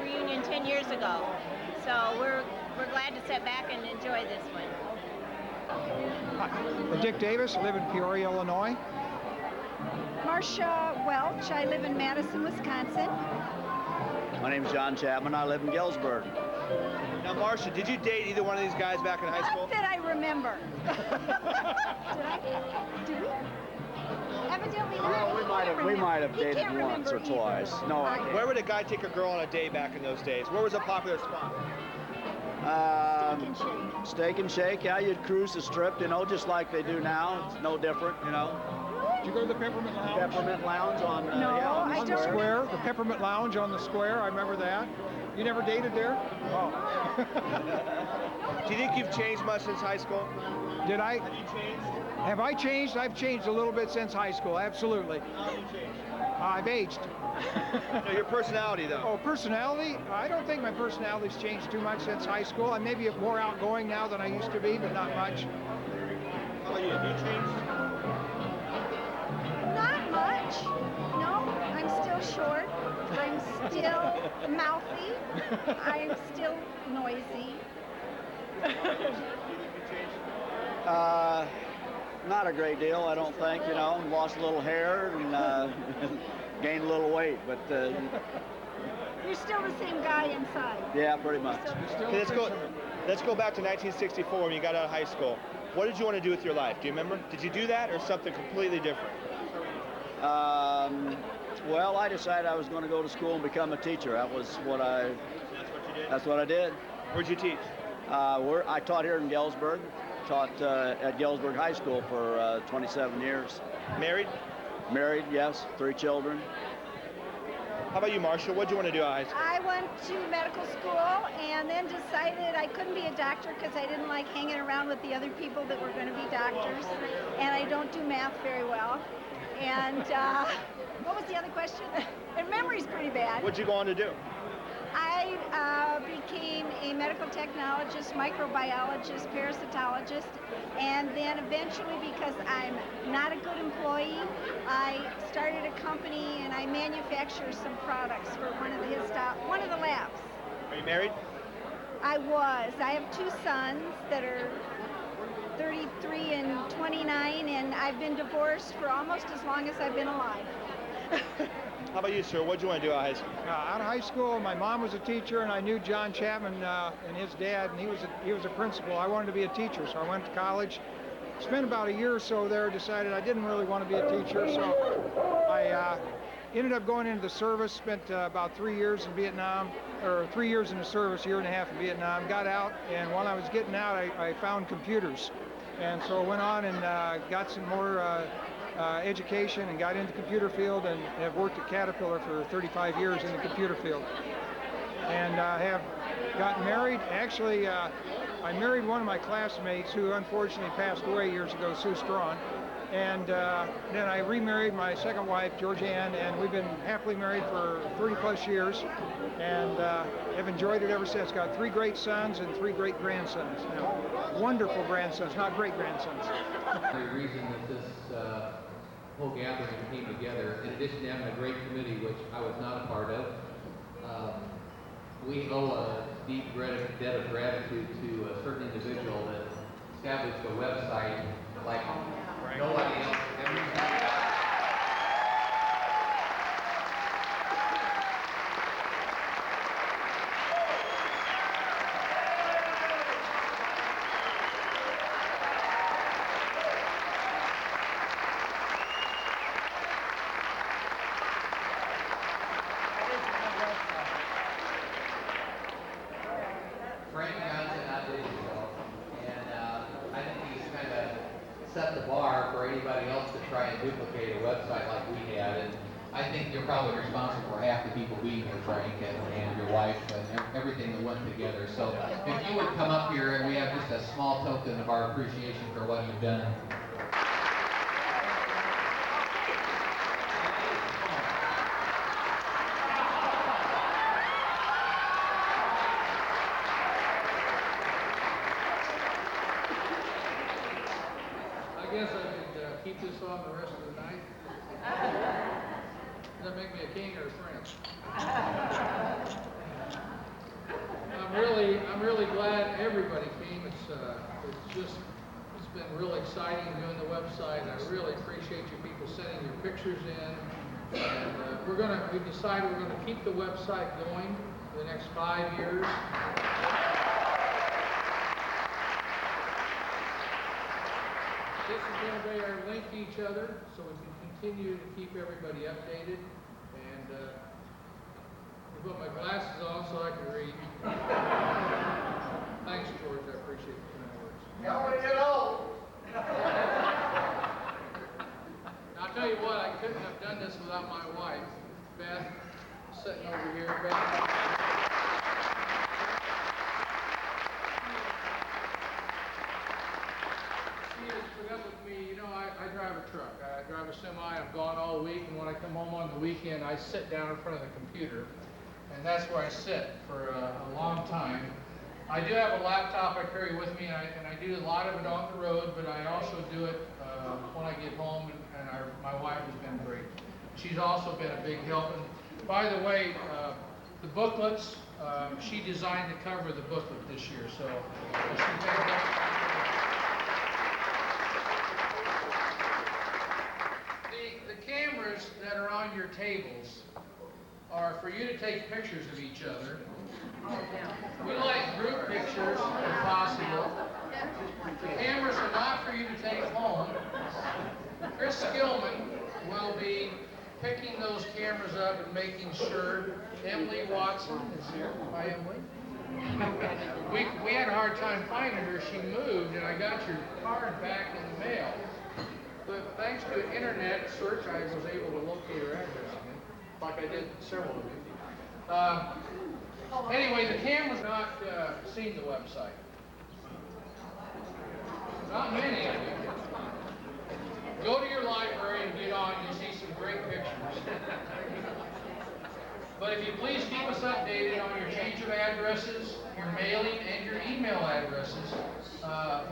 reunion 10 years ago. So we're glad to sit back and enjoy this one. I'm Dick Davis, I live in Peoria, Illinois. Marcia Welch, I live in Madison, Wisconsin. My name's John Chapman, I live in Galesburg. Now, Marcia, did you date either one of these guys back in high school? Not that I remember. Did we? Evidently not. We might have dated once or twice. No idea. Where would a guy take a girl on a date back in those days? Where was a popular spot? Steak and Shake. Yeah, you'd cruise the strip, you know, just like they do now. It's no different, you know. Did you go to the Peppermint Lounge? Peppermint Lounge on on the square. The Peppermint Lounge on the square. I remember that. You never dated there? Oh. Do you think you've changed much since high school? Did I? Have you changed? Have I changed? I've changed a little bit since high school. Absolutely. How have you changed? I've aged. No, your personality, though. Oh, personality? I don't think my personality's changed too much since high school. I'm maybe more outgoing now than I used to be, but not much. How about you? Have you changed? Not much. No, I'm still short. I'm still mouthy. I'm still noisy. Not a great deal, I don't think, you know. Lost a little hair and gained a little weight, but... You're still the same guy inside. Yeah, pretty much. Okay, let's go back to 1964 when you got out of high school. What did you want to do with your life? Do you remember? Did you do that or something completely different? Well, I decided I was going to go to school and become a teacher. That's what you did? That's what I did. Where'd you teach? I taught here in Galesburg. Taught at Galesburg High School for 27 years. Married? Married, yes. 3 children. How about you, Marshall? What did you want to do at high school? I went to medical school and then decided I couldn't be a doctor because I didn't like hanging around with the other people that were going to be doctors, and I don't do math very well. And what was the other question? And memory's pretty bad. What'd you go on to do? I became a medical technologist, microbiologist, parasitologist, and then eventually, because I'm not a good employee, I started a company and I manufacture some products for one of the labs. Are you married? I was. I have 2 sons that are 33 and 29, and I've been divorced for almost as long as I've been alive. How about you, sir? What did you want to do out of high school? Out of high school, my mom was a teacher, and I knew John Chapman and his dad, and he was a principal. I wanted to be a teacher, so I went to college. Spent about a year or so there, decided I didn't really want to be a teacher, so I ended up going into the service, spent about 3 years in Vietnam, or 3 years in the service, 1.5 years in Vietnam, got out, and while I was getting out, I found computers. And so I went on and got some more education and got into the computer field, and have worked at Caterpillar for 35 years in the computer field. And have gotten married. Actually, I married one of my classmates who unfortunately passed away years ago, Sue Strawn. And then I remarried my second wife, Georgianne, and we've been happily married for 30-plus years, and have enjoyed it ever since. Got 3 great sons and 3 great grandsons. Now, wonderful grandsons, not great grandsons. The reason that this whole gathering came together, in addition to having a great committee, which I was not a part of, we owe a deep debt of gratitude to a certain individual that established a website like nobody else ever had. Set the bar for anybody else to try and duplicate a website like we had, and I think you're probably responsible for half the people being here, Frank, and your wife, and everything that went together. So if you would come up here, and we have just a small token of our appreciation for what you've done. I guess I could keep this on the rest of the night. Does that make me a king or a prince? I'm really glad everybody came. It's been real exciting doing the website. I really appreciate you people sending your pictures in. And we decided we're gonna keep the website going for the next 5 years. This is going to be our link to each other, so we can continue to keep everybody updated. And I put my glasses on so I can read. Thanks, George. I appreciate the kind words. Y'all want to get old? I'll tell you what, I couldn't have done this without my wife, Beth, sitting over here. Beth. Put up with me. You know, I drive a truck. I drive a semi. I'm gone all week, and when I come home on the weekend, I sit down in front of the computer, and that's where I sit for a long time. I do have a laptop I carry with me, and I do a lot of it on the road, but I also do it when I get home, and my wife has been great. She's also been a big help. And by the way, the booklets, she designed the cover of the booklet this year, so she's been cameras that are on your tables are for you to take pictures of each other. We like group pictures if possible. The cameras are not picking those cameras up and making sure. Emily Watson is here. Hi, Emily. We had a hard time finding her. She moved, and I got your card back in the mail. But thanks to an internet search, I was able to locate her address again, like I did several of you. Anyway, the camera's not seen the website. Not many of you. Go to your library and get on, you'll see some great pictures. But if you please keep us updated on your change of addresses, your mailing, and your email addresses,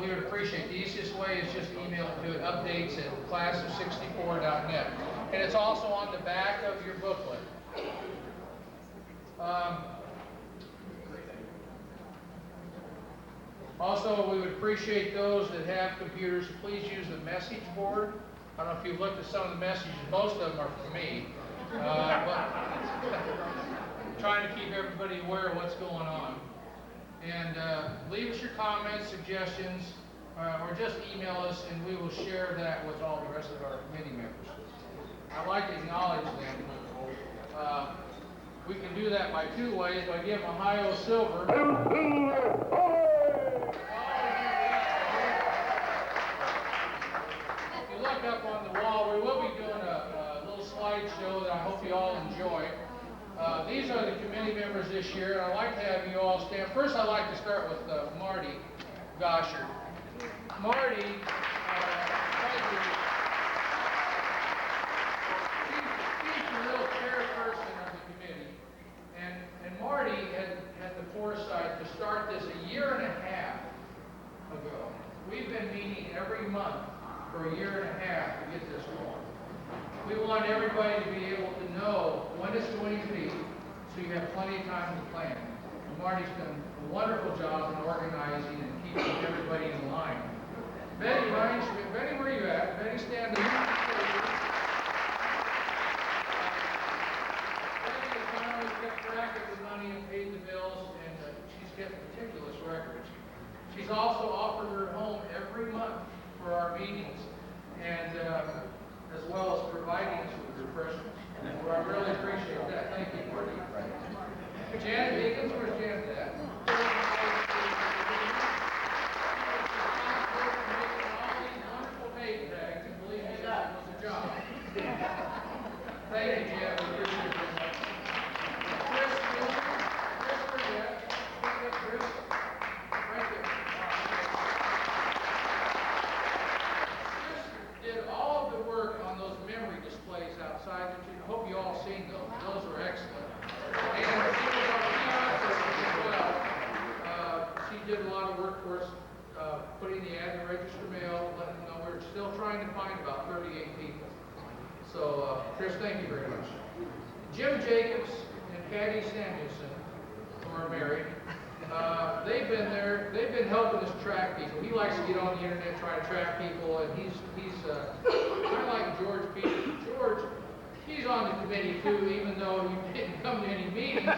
we would appreciate it. The easiest way is just email to it, updates at classof64.net. And it's also on the back of your booklet. Also, we would appreciate those that have computers. Please use the message board. I don't know if you've looked at some of the messages. Most of them are for me. But trying to keep everybody aware of what's going on. And leave us your comments, suggestions, or just email us, and we will share that with all the rest of our committee members. I'd like to acknowledge them. We can do that by two ways, by giving Ohio Silver. If you look up on the wall, we will be doing a little slideshow that I hope you all enjoy. These are the committee members this year, and I'd like to have you all stand. First, I'd like to start with Marty Gosher. Marty, she's the real chairperson of the committee, and Marty had the foresight to start this a year and a half ago. We've been meeting every month for a year and a half to get this going. We want everybody to be able to know when it's going to be, so you have plenty of time to plan. And Marty's done a wonderful job in organizing and keeping everybody in line. Betty Reinschmidt, Betty, where are you at? Betty, stand up. Betty has not always kept track of the money and paid the bills, and she's kept meticulous records. She's also offered her home every month for our meetings, and as well as providing us with refreshments. Well, I really appreciate that. Thank you, Marty. Janet Higgins, where's Janet at? All these wonderful name tags, and believe me, that was a job. Thank you, Janet. We appreciate it very much. Chris, where you at? Chris, right there. Did all of the work on those memory displays outside. I hope you all seen those. Those were excellent. And she was our PR person as well. She did a lot of work for us, putting the ad in the register mail, letting them know we're still trying to find about 38 people. So, Chris, thank you very much. Jim Jacobs and Patty Samuelson, who are married, they've been there. They've been helping us track people. He likes to get on the internet, try to track people, and he's kind of like George Peterson. George, he's on the committee too, even though he didn't come to any meetings. This is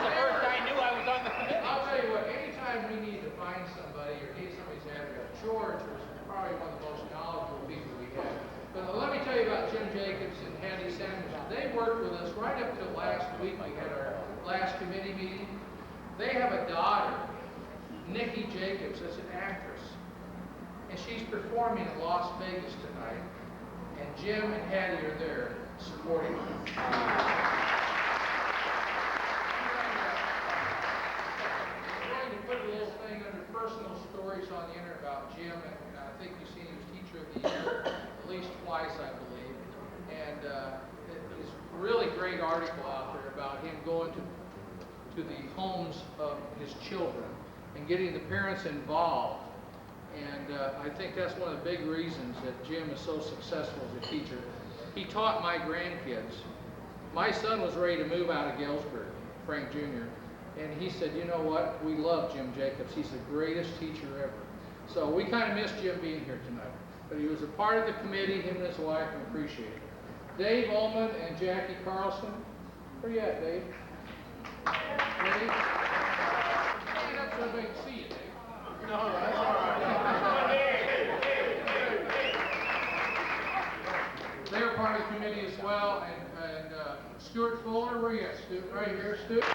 the first I knew I was on the committee. I'll tell you what, anytime we need to find somebody or need somebody's address, George was probably one of the most knowledgeable people we had. But let me tell you about Jim Jacobs and Hattie Samuelson. They worked with us right up till last week. We had our last committee meeting. They have a daughter, Nikki Jacobs, that's an actress. And she's performing in Las Vegas tonight. And Jim and Hattie are there supporting her. I'm going to put a little thing under personal stories on the internet about Jim, and I think you've seen him as Teacher of the Year at least twice, I believe. And there's a really great article out there about him going to the homes of his children and getting the parents involved. And I think that's one of the big reasons that Jim is so successful as a teacher. He taught my grandkids. My son was ready to move out of Galesburg, Frank Jr., and he said, you know what, we love Jim Jacobs. He's the greatest teacher ever. So we kind of missed Jim being here tonight. But he was a part of the committee, him and his wife, and appreciate it. Dave Ullman and Jackie Carlson. Where you at, Dave? Dave? Stand up so everybody can see you, Dave. No, that's all right. They're the committee as well, and Stuart Fuller, where you at, Stuart? Right here, Stuart.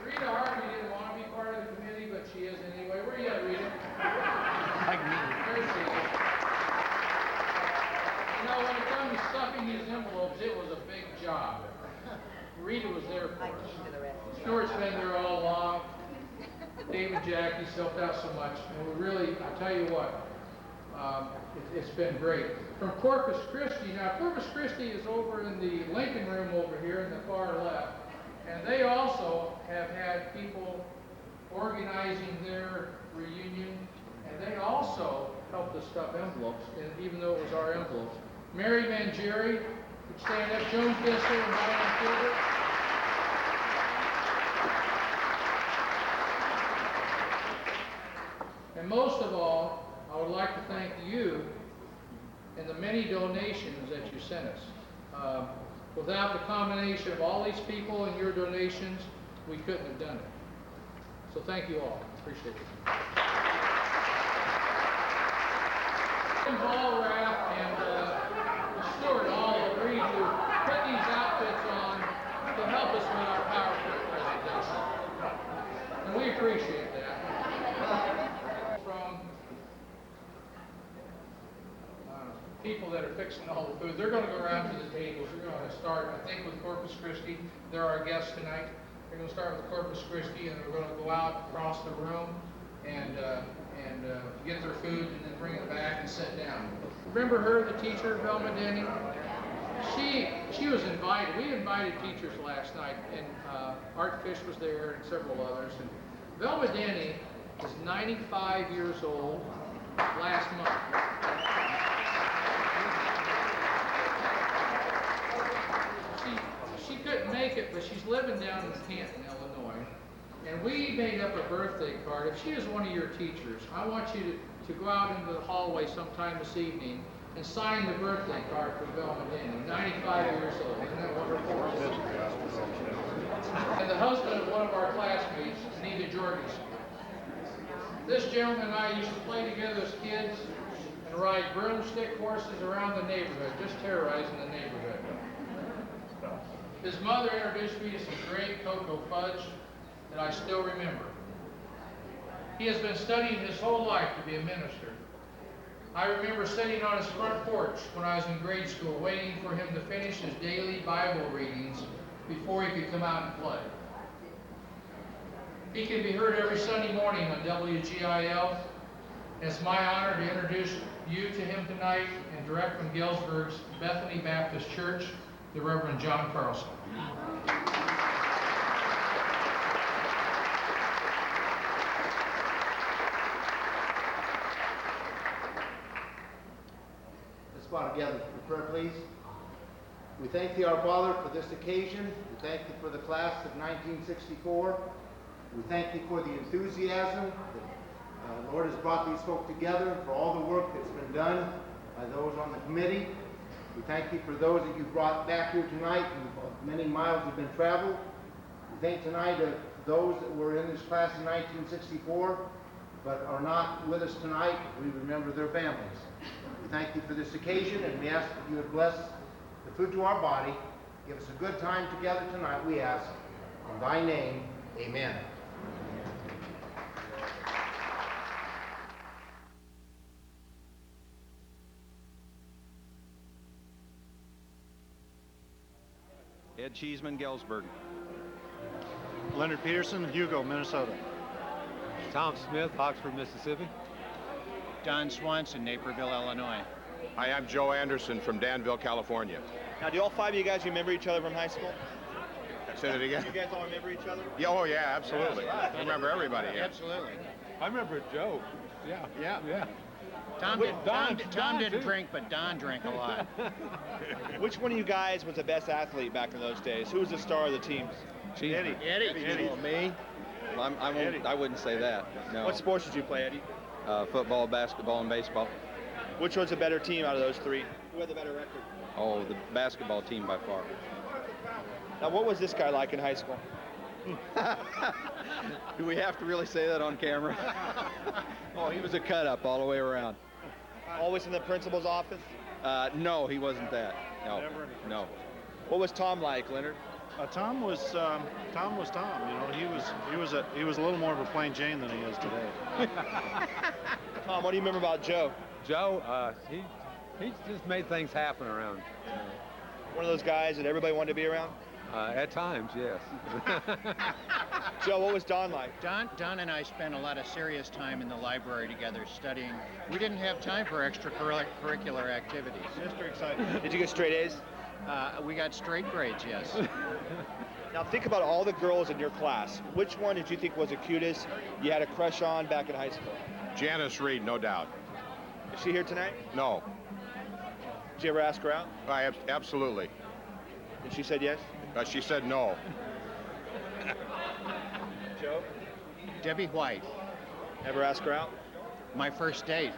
Rita Harvey didn't want to be part of the committee, but she is anyway. Where you at, Rita? Like me. There she is. You know, when it comes to stuffing these envelopes, it was a big job. Rita was there for us. Stuart's been there all along. Dave and Jackie's helped out so much, and we really, I tell you what, it's been great. From Corpus Christi, now Corpus Christi is over in the Lincoln Room over here in the far left, and they also have had people organizing their reunion, and they also helped us stuff envelopes, and even though it was our envelopes. Mary Mangieri, stand up, Joan Kissler, and Diane Gilbert. And most of all, I would like to thank you and the many donations that you sent us. Without the combination of all these people and your donations, we couldn't have done it. So thank you all. Appreciate it. Ball Wrap and Stuart all agreed to put these outfits on to help us with our PowerPoint presentation. And we appreciate that. From people that are fixing all the food, they're going to go around to the tables. We're going to start, I think, with Corpus Christi. They're our guests tonight. We're going to start with Corpus Christi, and we're going to go out across the room and get their food and then bring it back and sit down. Remember her, the teacher, Velma Denny? She was invited. We invited teachers last night, and Art Fish was there and several others. And Velma Denny is 95 years old last month. She couldn't make it, but she's living down in Canton, Illinois. And we made up a birthday card. If she is one of your teachers, I want you to go out into the hallway sometime this evening and sign the birthday card for Velma Denny, 95 years old. Isn't that wonderful? And the husband of one of our classmates, Nita Jorgensen. This gentleman and I used to play together as kids and ride broomstick horses around the neighborhood, just terrorizing the neighborhood. His mother introduced me to some great cocoa fudge that I still remember. He has been studying his whole life to be a minister. I remember sitting on his front porch when I was in grade school, waiting for him to finish his daily Bible readings before he could come out and play. He can be heard every Sunday morning on WGIL. It's my honor to introduce you to him tonight, and direct from Galesburg's Bethany Baptist Church, the Reverend John Carlson. Let's bow together for prayer, please. We thank Thee, our Father, for this occasion. We thank Thee for the class of 1964. We thank Thee for the enthusiasm that Lord has brought these folk together, and for all the work that's been done by those on the committee. We thank Thee for those that You've brought back here tonight, and many miles have been traveled. We thank tonight of those that were in this class in 1964, but are not with us tonight. We remember their families. We thank Thee for this occasion, and we ask that You would bless the food to our body. Give us a good time together tonight, we ask. In Thy name, amen. Ed Cheeseman, Galesburg. Leonard Peterson, Hugo, Minnesota. Tom Smith, Oxford, Mississippi. Don Swanson, Naperville, Illinois. Hi, I'm Joe Anderson from Danville, California. Now, do all five of you guys remember each other from high school? Say that again? You guys all remember each other? Yeah, oh, yeah, absolutely. Yeah, I remember everybody here. Absolutely. I remember Joe. Yeah. Yeah. Tom didn't drink, but Don drank a lot. Which one of you guys was the best athlete back in those days? Who was the star of the teams? Eddie. Well, me? I wouldn't say that. No. What sports did you play, Eddie? Football, basketball, and baseball. Which one's a better team out of those three? Who had the better record? Oh, the basketball team by far. Now, what was this guy like in high school? Do we have to really say that on camera? Oh, he was a cut-up all the way around. Always in the principal's office? No, he wasn't that. No, no. What was Tom like, Leonard? Tom was Tom. You know, he was a little more of a plain Jane than he is today. Tom, what do you remember about Joe? Joe, he just made things happen around. One of those guys that everybody wanted to be around? At times, yes. Joe, what was Don like? Don and I spent a lot of serious time in the library together studying. We didn't have time for extracurricular activities. Mr. Excited. Did you get straight A's? We got straight grades, yes. Now think about all the girls in your class. Which one did you think was the cutest you had a crush on back in high school? Janice Reed, no doubt. Is she here tonight? No. Did you ever ask her out? Absolutely. And she said yes? She said no. Joe? Debbie White. Ever ask her out? My first date.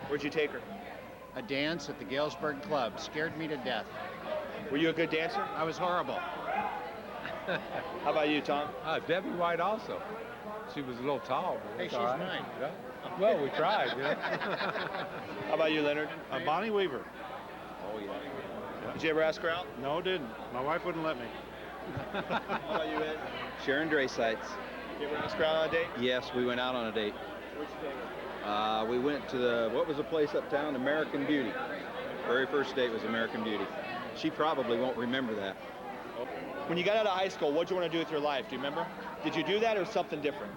Where'd you take her? A dance at the Galesburg Club. Scared me to death. Were you a good dancer? I was horrible. How about you, Tom? Debbie White also. She was a little tall. But hey, she's right. mine. Yeah. Well, we tried, How about you, Leonard? Bonnie Weaver. Oh, yeah. Did you ever ask her out? No, didn't. My wife wouldn't let me. How about you, Ed? Sharon Draysites. Did you ever ask her out on a date? Yes, we went out on a date. Where'd you take her? We went to what was the place uptown? American Beauty. Very first date was American Beauty. She probably won't remember that. When you got out of high school, what did you want to do with your life? Do you remember? Did you do that or something different?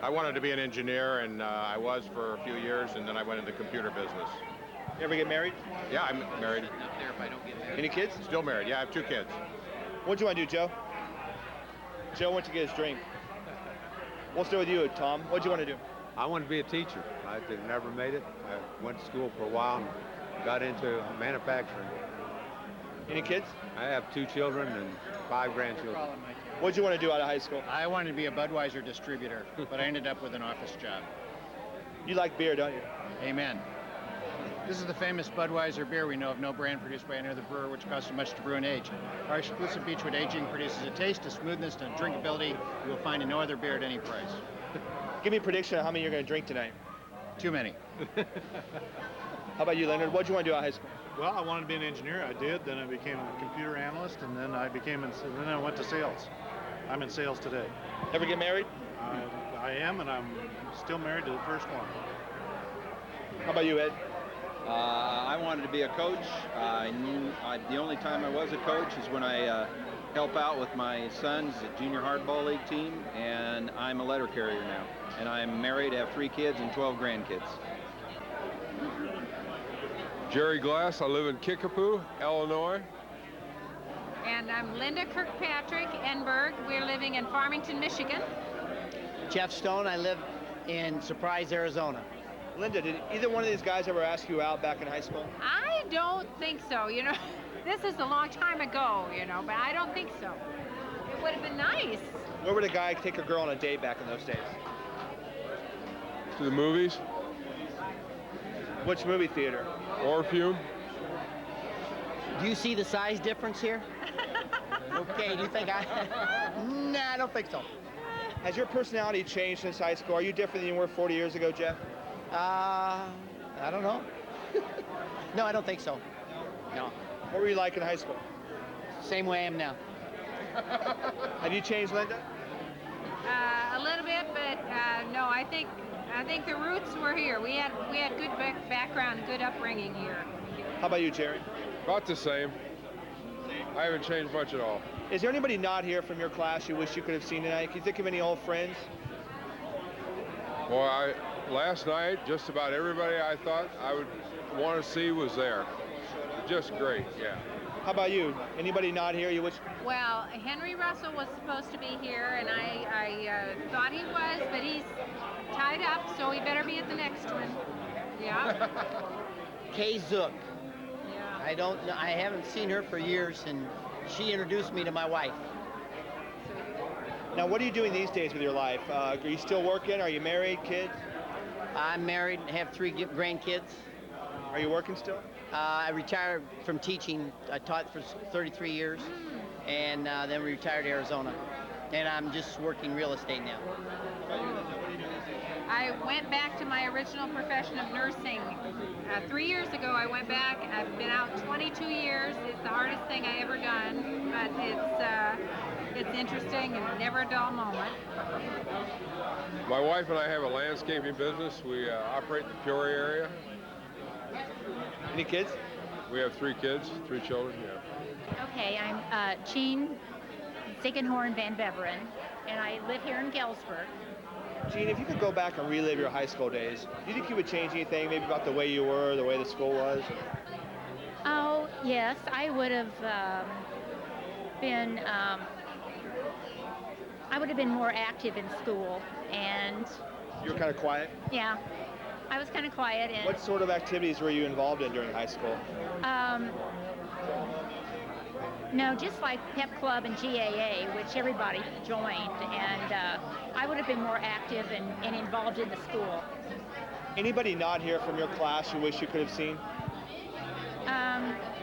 I wanted to be an engineer, and I was for a few years, and then I went into the computer business. You ever get married? Yeah, I'm married. Not there if I don't get married. Any kids? Still married. Yeah, I have 2 kids. What'd you want to do, Joe? Joe went to get his drink. We'll stay with you, Tom. What'd you want to do? I wanted to be a teacher. I never made it. I went to school for a while and got into manufacturing. Any kids? I have 2 children and 5 grandchildren. What'd you want to do out of high school? I wanted to be a Budweiser distributor, but I ended up with an office job. You like beer, don't you? Amen. This is the famous Budweiser beer we know of, no brand produced by any other brewer, which costs so much to brew and age. Our exclusive Beechwood aging produces a taste, a smoothness, and a drinkability you will find in no other beer at any price. Give me a prediction of how many you're going to drink tonight. Too many. How about you, Leonard? What'd you want to do out of high school? Well, I wanted to be an engineer. I did. Then I became a computer analyst, and then I went to sales. I'm in sales today. Ever get married? I am, and I'm still married to the first one. How about you, Ed? I wanted to be a coach. The only time I was a coach is when I help out with my son's junior hardball league team, and I'm a letter carrier now. And I'm married, have 3 kids and 12 grandkids. Jerry Glass, I live in Kickapoo, Illinois. And I'm Linda Kirkpatrick Enberg. We're living in Farmington, Michigan. Jeff Stone, I live in Surprise, Arizona. Linda, did either one of these guys ever ask you out back in high school? I don't think so. You know, this is a long time ago, you know, but I don't think so. It would have been nice. Where would a guy take a girl on a date back in those days? To the movies. Which movie theater? Orpheum. Do you see the size difference here? Okay, do you think Nah, I don't think so. Has your personality changed since high school? Are you different than you were 40 years ago, Jeff? I don't know. No, I don't think so. No. What were you like in high school? Same way I am now. Have you changed, Linda? A little bit, but no, I think the roots were here. We had good background, good upbringing here. How about you, Jerry? About the same. I haven't changed much at all. Is there anybody not here from your class you wish you could have seen tonight? Can you think of any old friends? Well, last night, just about everybody I thought I would want to see was there. Just great, yeah. How about you? Anybody not here you wish? Well, Henry Russell was supposed to be here, and I thought he was, but he's tied up, so he better be at the next one. Yeah. Kay Zook. Yeah. I don't know. I haven't seen her for years, and she introduced me to my wife. Now, what are you doing these days with your life? Are you still working? Are you married? Kids? I'm married and have 3 grandkids. Are you working still? I retired from teaching. I taught for 33 years, and then we retired to Arizona. and I'm just working real estate now. I went back to my original profession of nursing. 3 years ago, I went back. I've been out 22 years. It's the hardest thing I ever done, but it's interesting and never a dull moment. My wife and I have a landscaping business. We operate in the Peoria area. Any kids? We have 3 kids, 3 children, yeah. Okay, I'm Jean Ziegenhorn Van Beveren, and I live here in Galesburg. Jean, if you could go back and relive your high school days, do you think you would change anything, maybe about the way you were, the way the school was? Oh, yes, I would have been, I would have been more active in school, and... You were kind of quiet? Yeah, I was kind of quiet. And, what sort of activities were you involved in during high school? No, just like Pep Club and GAA, which everybody joined, and I would have been more active and involved in the school. Anybody not here from your class you wish you could have seen?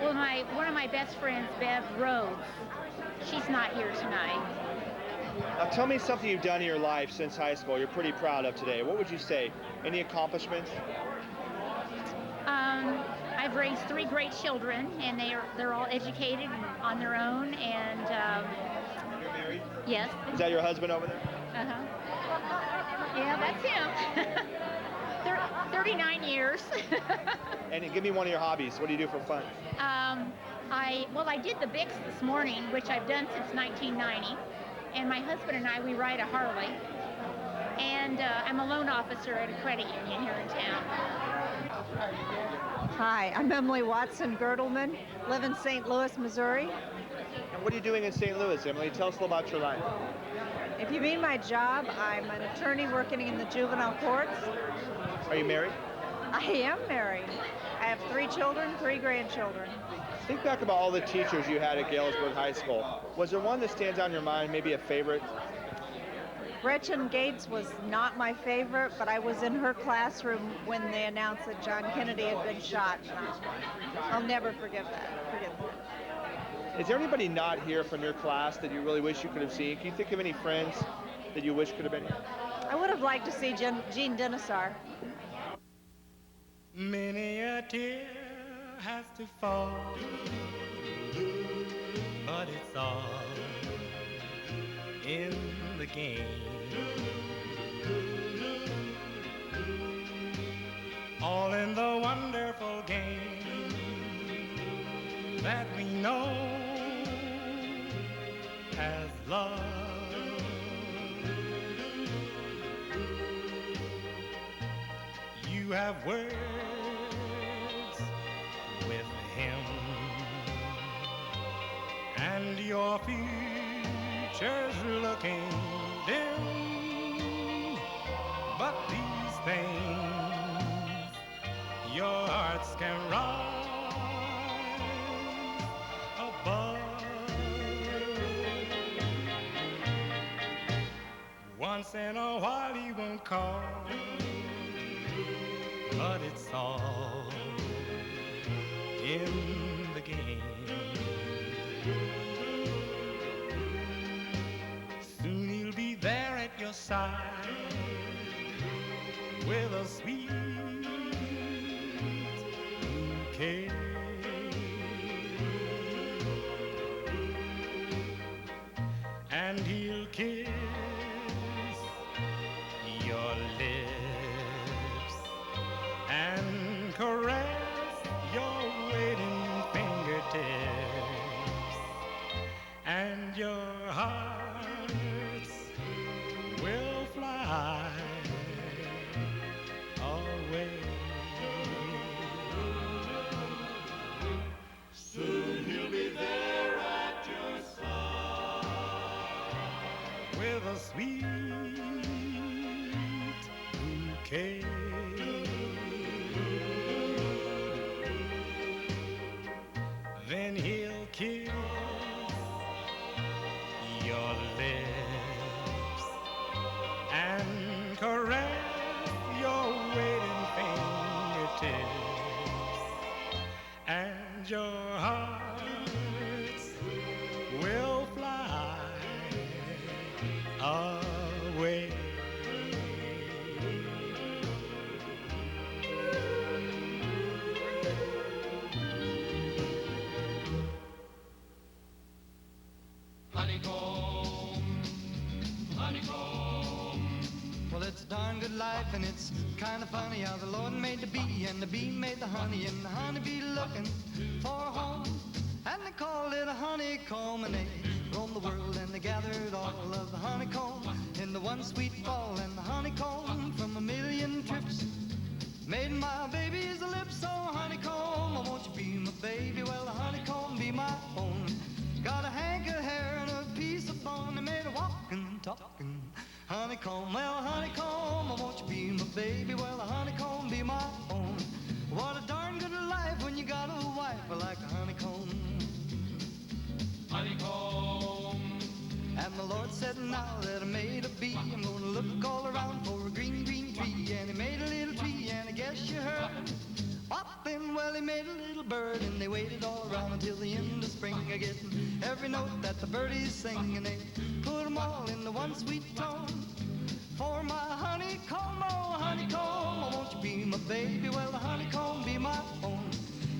Well, one of my best friends, Bev Rhodes, she's not here tonight. Now tell me something you've done in your life since high school you're pretty proud of today. What would you say? Any accomplishments? I've raised 3 great children, and they're all educated and on their own, and You're married? Yes. Is that your husband over there? Yeah, that's him. 39 years. And give me one of your hobbies. What do you do for fun? I did the Bix this morning, which I've done since 1990, and my husband and I, we ride a Harley, and I'm a loan officer at a credit union here in town. Hi, I'm Emily Watson Gertelman, live in St. Louis, Missouri. And what are you doing in St. Louis, Emily? Tell us a little about your life. If you mean my job, I'm an attorney working in the juvenile courts. Are you married? I am married. I have 3 children, 3 grandchildren. Think back about all the teachers you had at Galesburg High School. Was there one that stands out in your mind, maybe a favorite? Gretchen Gates was not my favorite, but I was in her classroom when they announced that John Kennedy had been shot. I'll never forget that. Is there anybody not here from your class that you really wish you could have seen? Can you think of any friends that you wish could have been here? I would have liked to see Gene Denisar. Many a tear has to fall, but it's all in the game. All in the wonderful game that we know as love. You have words with him, and your future's looking dim. But these things your hearts can rise above. Once in a while he won't call, but it's all in the game. Soon he'll be there at your side with a sweet bouquet. And he'll kiss your lips and caress your waiting fingertips, and your hearts will fly away. Soon he'll be there at your side with a sweet bouquet. Then he'll kiss your lips and caress your waiting fingertips, and your hearts will fly it's a darn good life, and it's kind of funny how the Lord made the bee, and the bee made the honey, and the honeybee looking for a home. And they called it a honeycomb, and they roamed the world, and they gathered all of the honeycomb in the one sweet fall, and the honeycomb from a million trips made my baby's lips. So honeycomb, oh, won't you be my baby? Well, the honeycomb be my own. Got a hank of hair and a piece of bone, they made a walking, talking honeycomb. Well, honeycomb, oh, won't you be my baby? Well, the honeycomb be my own. What a darn good life when you got a wife like a honeycomb. Honeycomb. And the Lord said, now that I made a bee, I'm gonna look all around for a green, green tree. And he made a little tree, and I guess you heard. Poppin', well, he made a little bird, and they waited all around until the end of spring, getting every note that the birdies sing, and they put 'em all into one sweet tone. For my honeycomb, oh, honeycomb, oh, won't you be my baby? Well, the honeycomb be my own.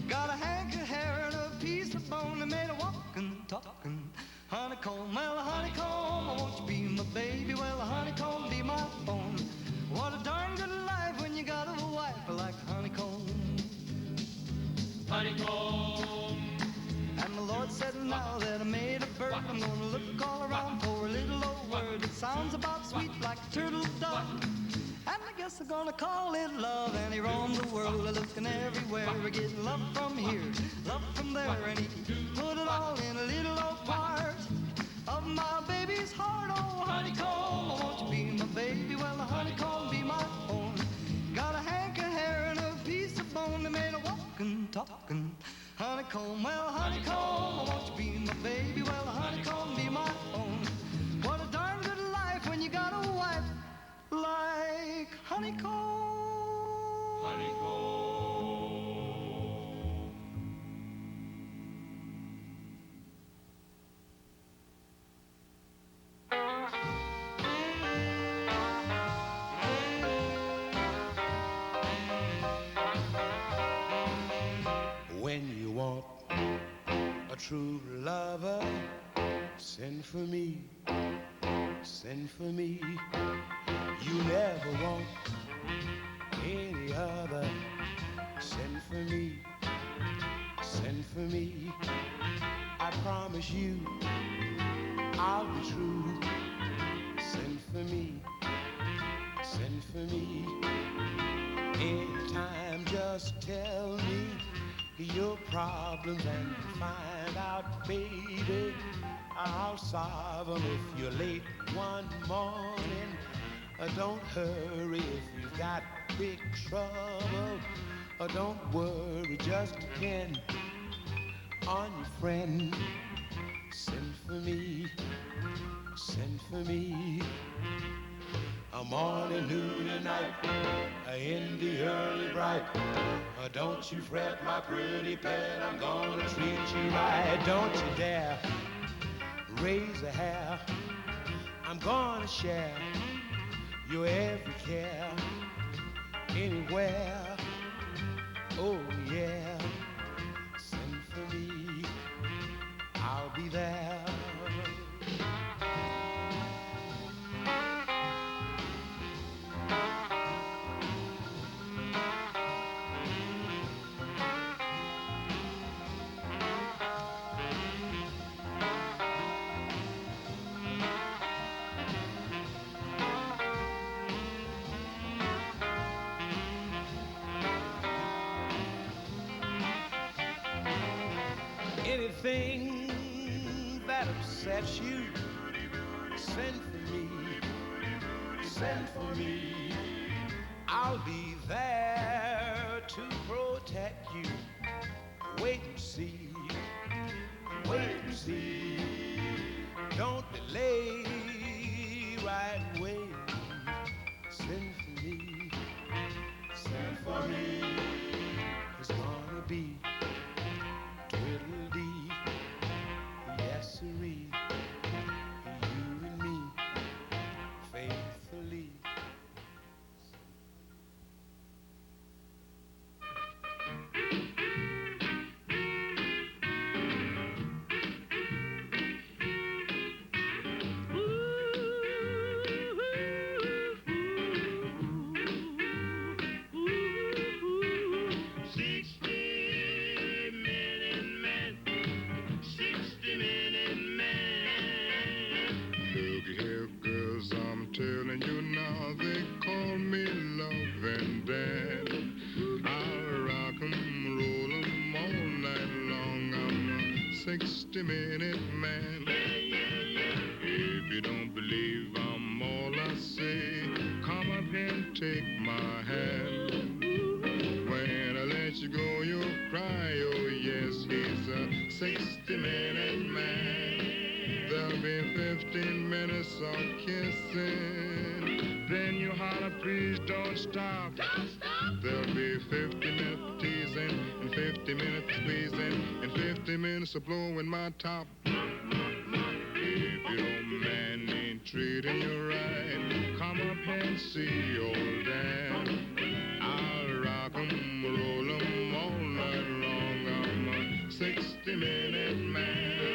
Got a hank of hair and a piece of bone, and made a walking, talking honeycomb. Well, the honeycomb, oh, won't you be my baby? Well, the honeycomb be my own. What a darn good life when you got a wife like a honeycomb. Honeycomb. And the Lord said, now that I made a bird, I'm gonna look all around for a little old word that sounds about sweet like a turtle dove. And I guess I'm gonna call it love. And he roamed the world looking everywhere, getting love from here, love from there, and he put it all in a little old part of my baby's heart. Oh, honeycomb, oh, won't you be my baby? Well, the honeycomb be my own. Got a hank of hair and a piece of bone, they made a walking, talking honeycomb. Well, honeycomb, oh, won't you be my baby? Well, the honeycomb be my own. What a darn good life when you got a wife like honeycomb. Honeycomb. When you want a true lover, send for me, send for me. You never want any other. Send for me, send for me. I promise you I'll be true. Send for me, send for me. Anytime, just tell me your problems and find out, baby, I'll solve them. If you're late one morning, don't hurry. If you've got big trouble, don't worry, just depend on your friend. Send for me, send for me. A morning, noon, and night, in the early bright. Don't you fret, my pretty pet, I'm gonna treat you right. Don't you dare raise a hair, I'm gonna share your every care, anywhere. Oh yeah, send for me, I'll be there. Anything that upsets you, send for me, send for me. I'll be there to protect you. Wait and see, wait and see. Don't delay, right away. Send for me, send for me. It's gonna be twiddle-dee, yes-siree, you and me, faithfully. 60-minute man. If you don't believe I'm all I say, come up here and take my hand. When I let you go, you'll cry, oh yes, he's a 60-minute man. There'll be 15 minutes of kissing, then you holler, please don't stop. There'll be 50 minutes of teasing, and 50 minutes of squeezing, and 50 minutes of blowing my top. If your man ain't treating you right, come up here and see old Dan. I'll rock 'em, roll 'em all night long. I'm a 60-minute man.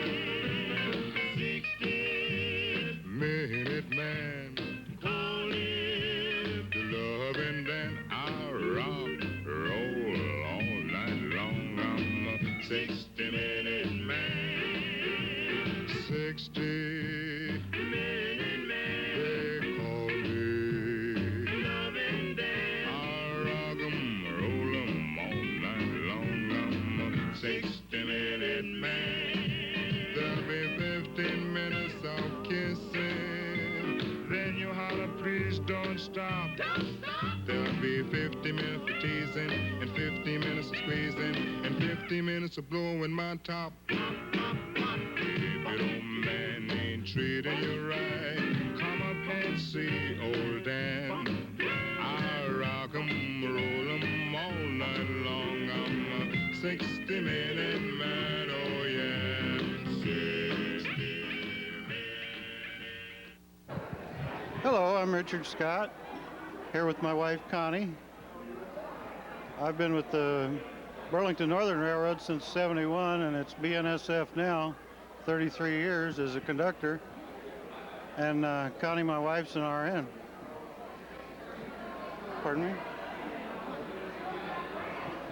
60-minute man. Call him to love and then I'll rock, roll all night long. I'm a 60-minute man. 60-minute man. They call me. Love and dance. I'll rock 'em, roll 'em all night long. I'm a 60-minute man. There'll be 15 minutes of kissing, then you holler, please don't stop. There'll be 50 minutes of teasing, and 50 minutes of squeezing, and 50 minutes of blowing my top. If your man ain't treating you right, come up and see old Dan. I'll rock 'em, roll 'em all night long. I'm a 60-minute man, oh yeah. 60. Hello, I'm Richard Scott, here with my wife Connie. I've been with the Burlington Northern Railroad since '71, and it's BNSF now, 33 years as a conductor. And Connie, my wife's an RN. Pardon me?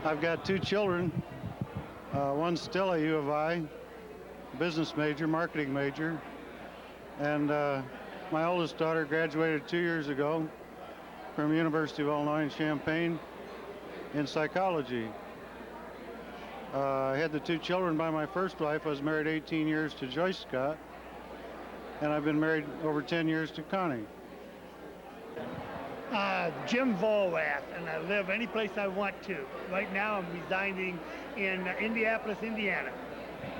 I've got 2 children. One's still a U of I, business major, marketing major. And my oldest daughter graduated 2 years ago from University of Illinois in Champaign in psychology. I had the 2 children by my first wife. I was married 18 years to Joyce Scott, and I've been married over 10 years to Connie. Jim Volrath, and I live any place I want to. Right now I'm residing in Indianapolis, Indiana.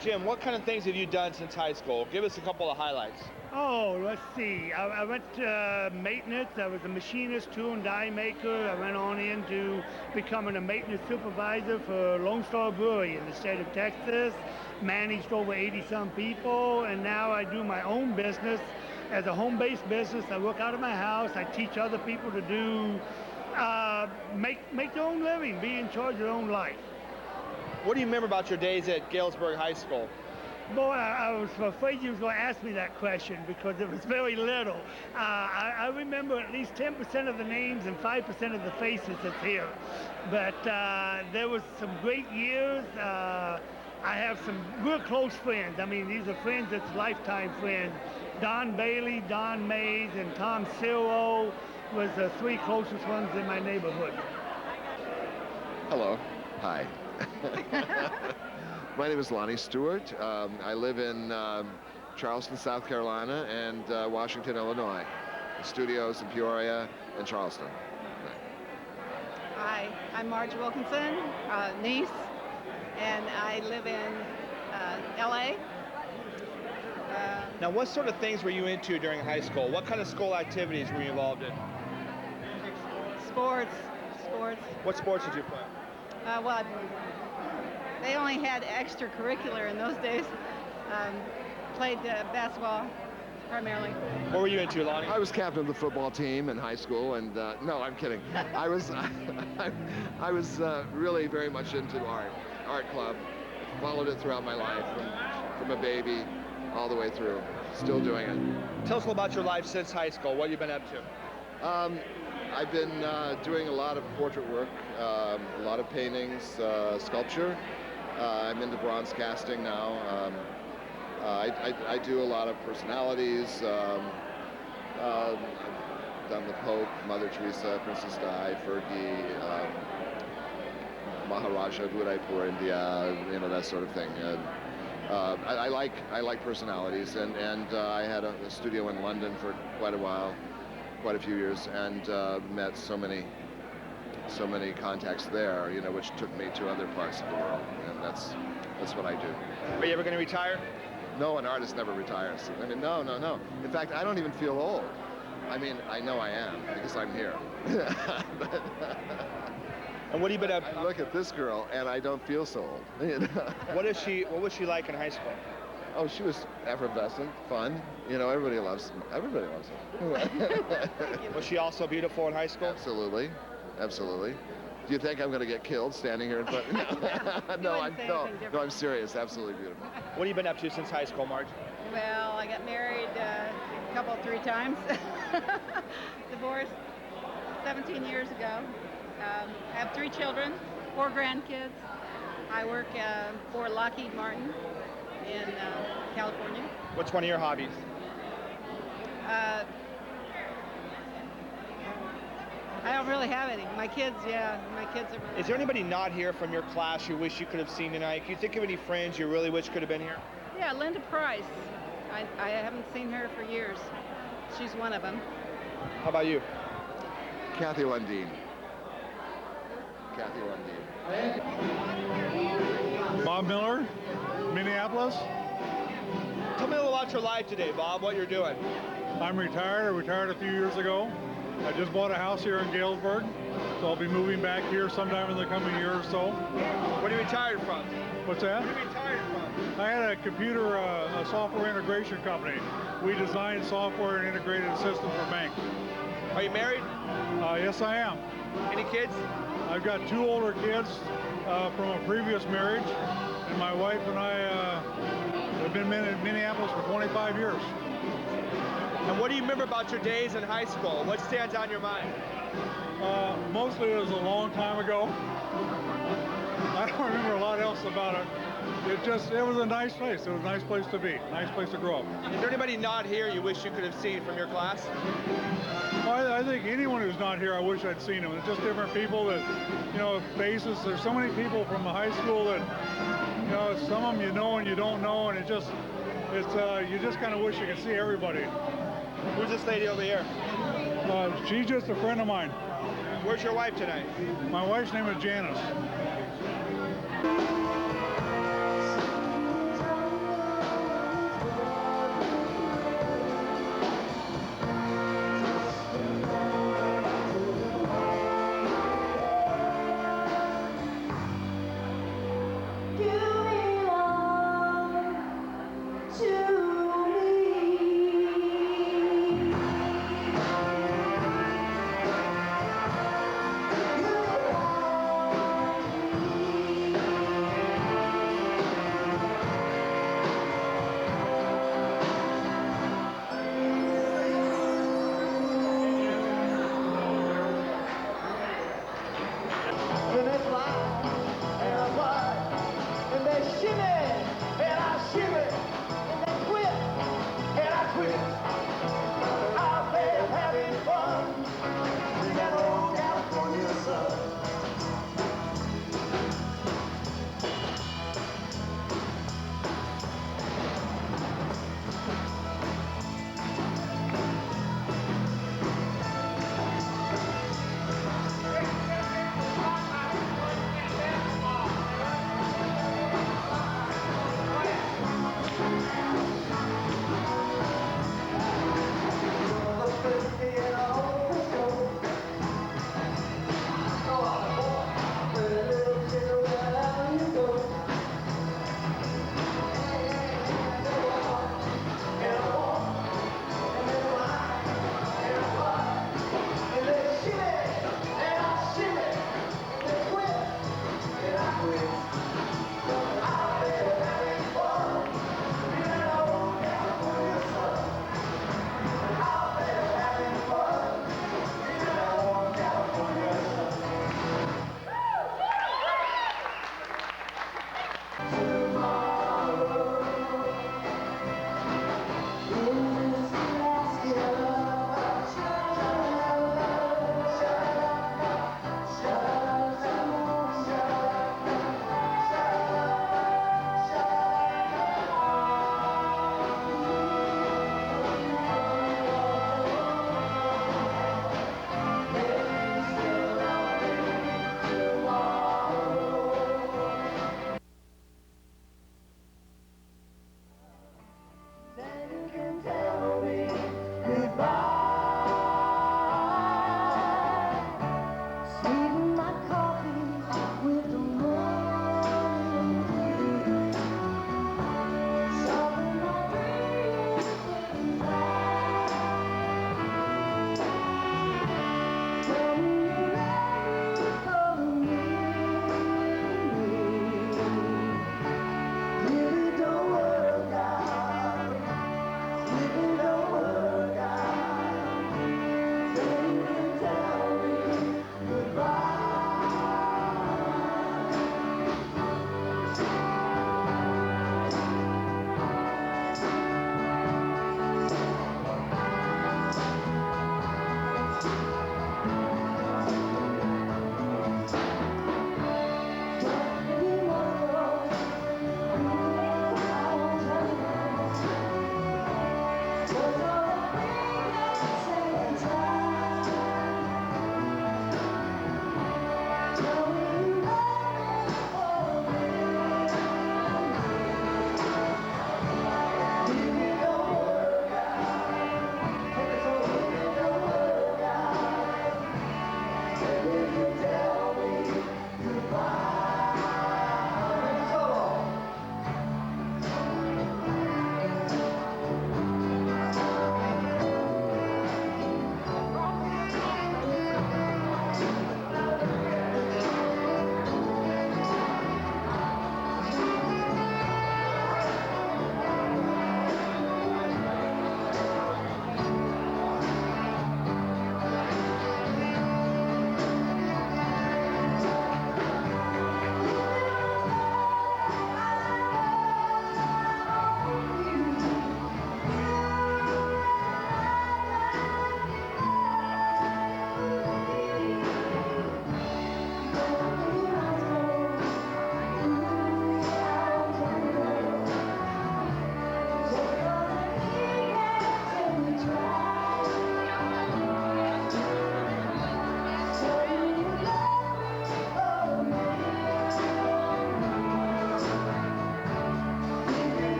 Jim, what kind of things have you done since high school? Give us a couple of highlights. Oh, let's see. I went to maintenance. I was a machinist, tool and die maker. I went on into becoming a maintenance supervisor for Lone Star Brewery in the state of Texas. Managed over 80-some people, and now I do my own business as a home-based business. I work out of my house. I teach other people to do, make their own living, be in charge of their own life. What do you remember about your days at Galesburg High School? Boy, I was afraid you was going to ask me that question because it was very little. I remember at least 10% of the names and 5% of the faces that's here. But there was some great years. I have some real close friends. I mean, these are friends that's lifetime friends. Don Bailey, Don Mays, and Tom Ciro was the 3 closest ones in my neighborhood. Hello. Hi. My name is Lonnie Stewart. I live in Charleston, South Carolina, and Washington, Illinois. The studios in Peoria and Charleston. Hi, I'm Marge Wilkinson, niece, and I live in LA. Now, what sort of things were you into during high school? What kind of school activities were you involved in? Sports. What sports did you play? Well, they only had extracurricular in those days. Played basketball primarily. What were you into, Lonnie? I was captain of the football team in high school, and no, I'm kidding. I was really very much into art club. Followed it throughout my life, from a baby all the way through. Still doing it. Tell us a little about your life since high school. What have you been up to? I've been doing a lot of portrait work, a lot of paintings, sculpture. I'm into bronze casting now. I do a lot of personalities. I've done the Pope, Mother Teresa, Princess Di, Fergie, Maharaja of Udaipur, India, that sort of thing. I like personalities, and I had a studio in London for quite a while, quite a few years, and met so many contacts there, you know, which took me to other parts of the world, and that's what I do. Are you ever going to retire? No, an artist never retires. I mean, no. In fact, I don't even feel old. I mean, I know I am because I'm here. But, and what have you been up? I look at this girl and I don't feel so old. You know? What was she like in high school? Oh, she was effervescent, fun. You know, everybody loves her. Was she also beautiful in high school? Absolutely. Do you think I'm going to get killed standing here in front? No, I'm serious. Absolutely beautiful. What have you been up to since high school, Marge? Well, I got married three times. Divorced 17 years ago. I have 3 children, 4 grandkids. I work for Lockheed Martin in California. What's one of your hobbies? I don't really have any. My kids are really... Is there anybody not here from your class you wish you could have seen tonight? Can you think of any friends you really wish could have been here? Yeah, Linda Price. I haven't seen her for years. She's one of them. How about you? Kathy Lundeen. Bob Miller, Minneapolis. Tell me a little about your life today, Bob, what you're doing. I'm retired. I retired a few years ago. I just bought a house here in Galesburg, so I'll be moving back here sometime in the coming year or so. What are you retired from? What's that? What are you retired from? I had a computer, a software integration company. We designed software and integrated a system for banks. Are you married? Yes, I am. Any kids? I've got 2 older kids from a previous marriage, and my wife and I have been in Minneapolis for 25 years. And what do you remember about your days in high school? What stands out in your mind? Mostly it was a long time ago. I don't remember a lot else about it. It was a nice place. It was a nice place to be, nice place to grow up. Is there anybody not here you wish you could have seen from your class? I think anyone who's not here, I wish I'd seen them. It's just different people that, you know, faces. There's so many people from the high school that, you know, some of them you know and you don't know, and you just kind of wish you could see everybody. Who's this lady over here? She's just a friend of mine. Where's your wife tonight? My wife's name is Janice.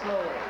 soul.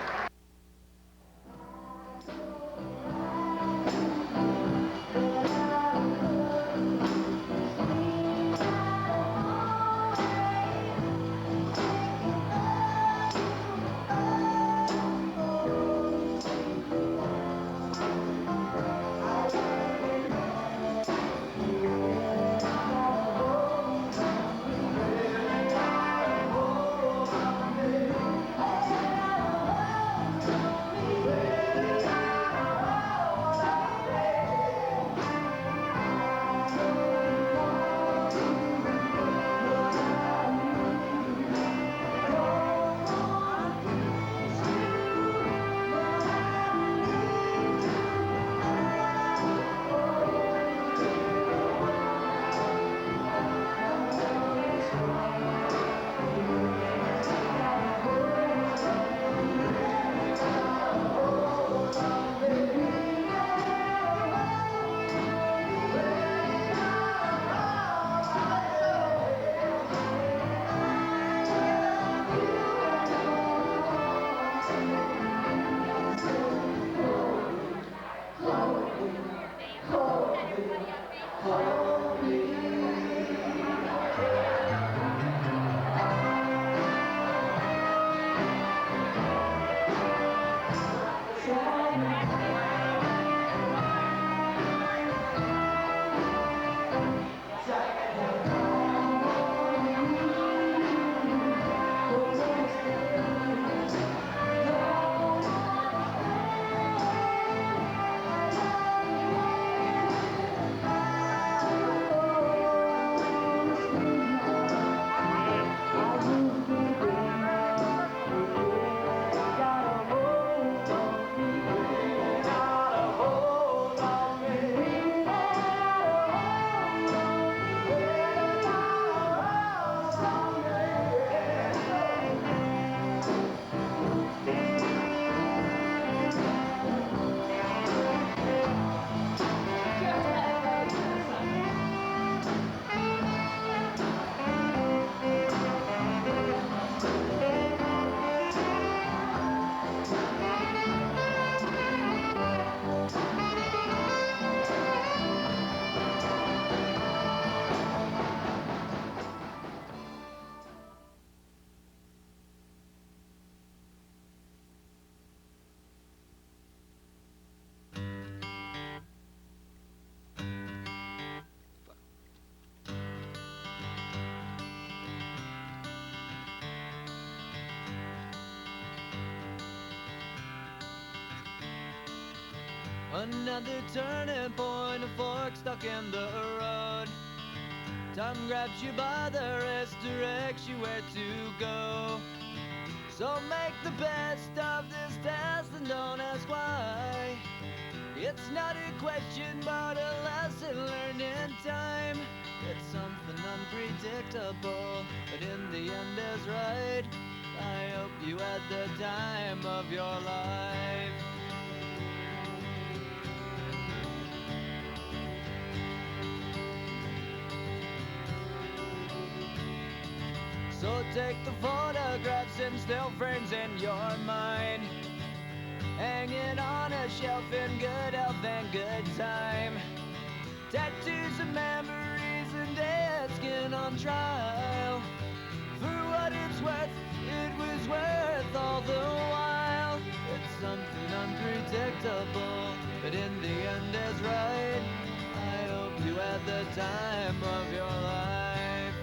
Another turning point, a fork stuck in the road. Time grabs you by the wrist, directs you where to go. So make the best of this test and don't ask why. It's not a question but a lesson learned in time. It's something unpredictable, but in the end is right. I hope you had the time of your life. So take the photographs and still frames in your mind, hanging on a shelf in good health and good time. Tattoos of memories and dead skin on trial. For what it's worth, it was worth all the while. It's something unpredictable, but in the end is right. I hope you had the time of your life.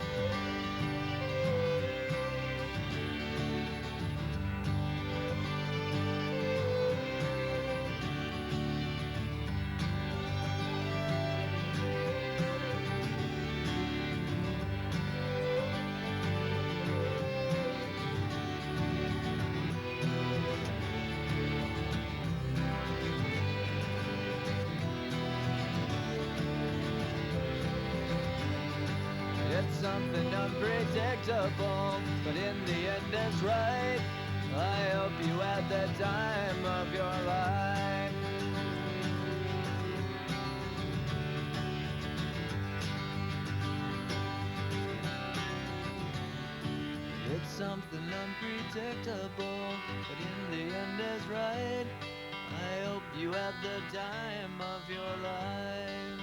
It's something unpredictable, but in the end is right. I hope you had the time of your life. It's something unpredictable, but in the end is right. I hope you had the time of your life.